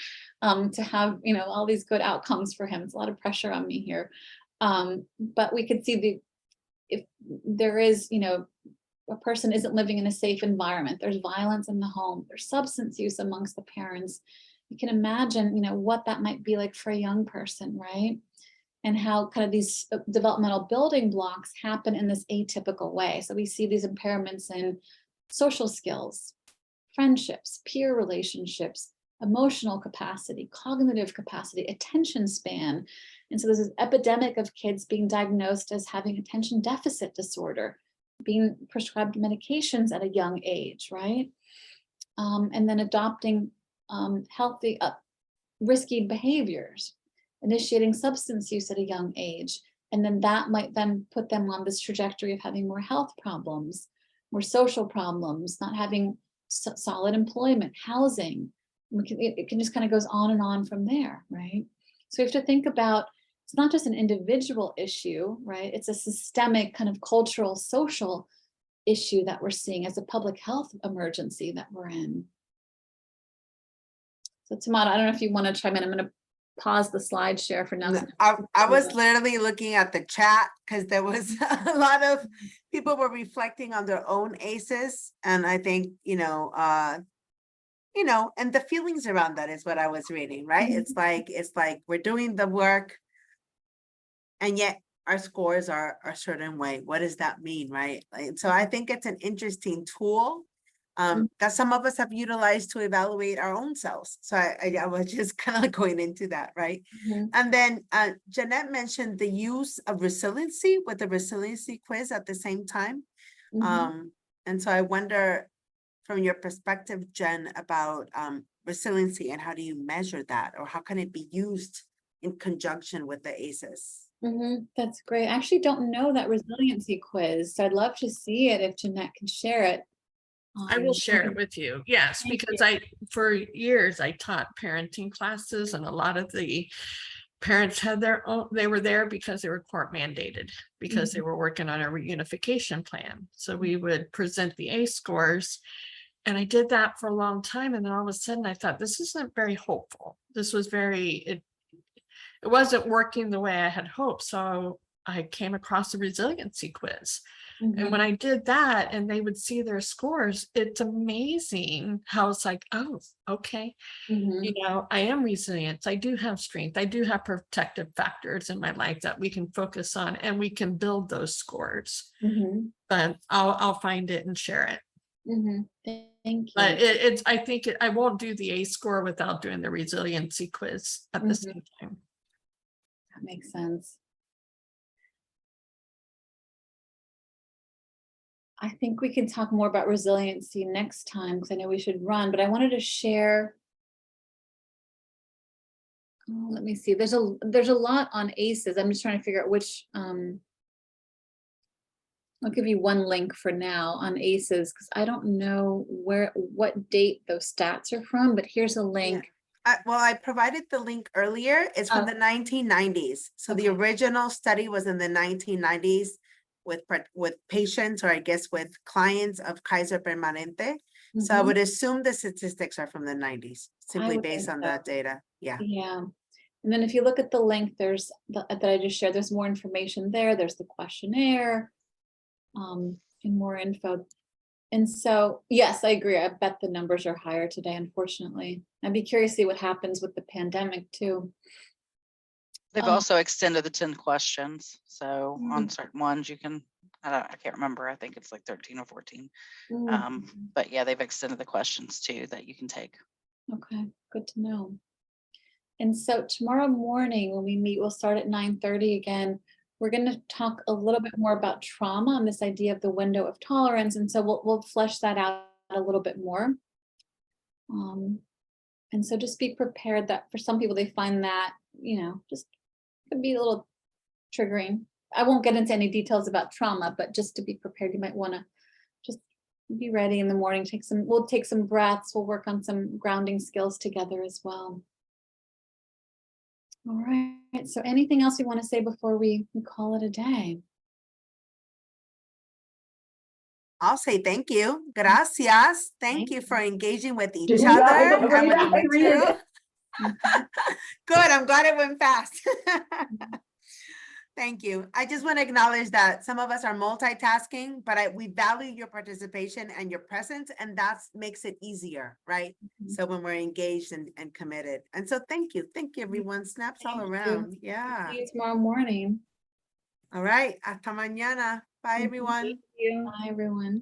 to have, all these good outcomes for him. It's a lot of pressure on me here. But we could see if there is, a person isn't living in a safe environment, there's violence in the home, there's substance use amongst the parents. You can imagine, what that might be like for a young person, right? And how kind of these developmental building blocks happen in this atypical way. So we see these impairments in social skills, friendships, peer relationships, emotional capacity, cognitive capacity, attention span. And so there's this epidemic of kids being diagnosed as having attention deficit disorder, being prescribed medications at a young age, right? And then adopting healthy, risky behaviors, initiating substance use at a young age. And then that might then put them on this trajectory of having more health problems, more social problems, not having solid employment, housing. It can just kind of goes on and on from there, right? So we have to think about, it's not just an individual issue, right? It's a systemic kind of cultural, social issue that we're seeing as a public health emergency that we're in. So Tamara, I don't know if you want to chime in. I'm going to pause the slide share for now. I was literally looking at the chat because there was a lot of people were reflecting on their own ACEs. And I think, and the feelings around that is what I was reading, right? Mm-hmm. It's like we're doing the work and yet our scores are a certain way. What does that mean, right? And so I think it's an interesting tool that some of us have utilized to evaluate our own selves. So I was just kind of going into that, right? Mm-hmm. And then Jeanette mentioned the use of resiliency with the resiliency quiz at the same time. Mm-hmm. And so I wonder from your perspective, Jen, about resiliency and how do you measure that, or how can it be used in conjunction with the ACEs? Mm-hmm. That's great. I actually don't know that resiliency quiz, so I'd love to see it if Jeanette can share it. I will share it with you. Yes, because for years I taught parenting classes, and a lot of the parents had their own, they were there because they were court mandated, because they were working on a reunification plan. So we would present the ACE scores, and I did that for a long time. And then all of a sudden I thought, this isn't very hopeful. This was it wasn't working the way I had hoped. So I came across a resiliency quiz. And when I did that and they would see their scores, it's amazing how it's like, oh, okay, I am resilient. I do have strength. I do have protective factors in my life that we can focus on, and we can build those scores. But I'll find it and share it. Thank you. But I think I won't do the ACE score without doing the resiliency quiz at the same time. That makes sense. I think we can talk more about resiliency next time, because I know we should run, but I wanted to share. Oh, let me see. There's a lot on ACEs. I'm just trying to figure out which. I'll give you one link for now on ACEs, because I don't know what date those stats are from, but here's a link. Well, I provided the link earlier. It's from the 1990s. So the original study was in the 1990s with patients, or I guess with clients of Kaiser Permanente. So I would assume the statistics are from the 90s, simply would based think on so. that data. Yeah. Yeah. And then if you look at the link, there's that I just shared, there's more information there. There's the questionnaire, and more info. And so, yes, I agree. I bet the numbers are higher today, unfortunately. I'd be curious to see what happens with the pandemic too. They've also extended the 10 questions. So on Mm. certain ones you can, I can't remember. I think it's like 13 or 14. Mm. But yeah, they've extended the questions too that you can take. Okay, good to know. And so tomorrow morning when we meet, we'll start at 9:30 again. We're going to talk a little bit more about trauma and this idea of the window of tolerance. And so we'll flesh that out a little bit more. And so just be prepared that for some people, they find that, just could be a little triggering. I won't get into any details about trauma, but just to be prepared, you might want to just be ready in the morning. We'll take some breaths. We'll work on some grounding skills together as well. All right. So anything else you want to say before we call it a day? I'll say thank you. Gracias. Thank you for engaging with each Yeah, other. I read I'm gonna it. Good. I'm glad it went fast. Thank you. I just want to acknowledge that some of us are multitasking, but we value your participation and your presence, and that makes it easier, right? So when we're engaged and committed. And so thank you. Thank you, everyone. Snaps all around. Yeah. See you tomorrow morning. All right. Hasta mañana. Bye, everyone. Thank you. Bye, everyone.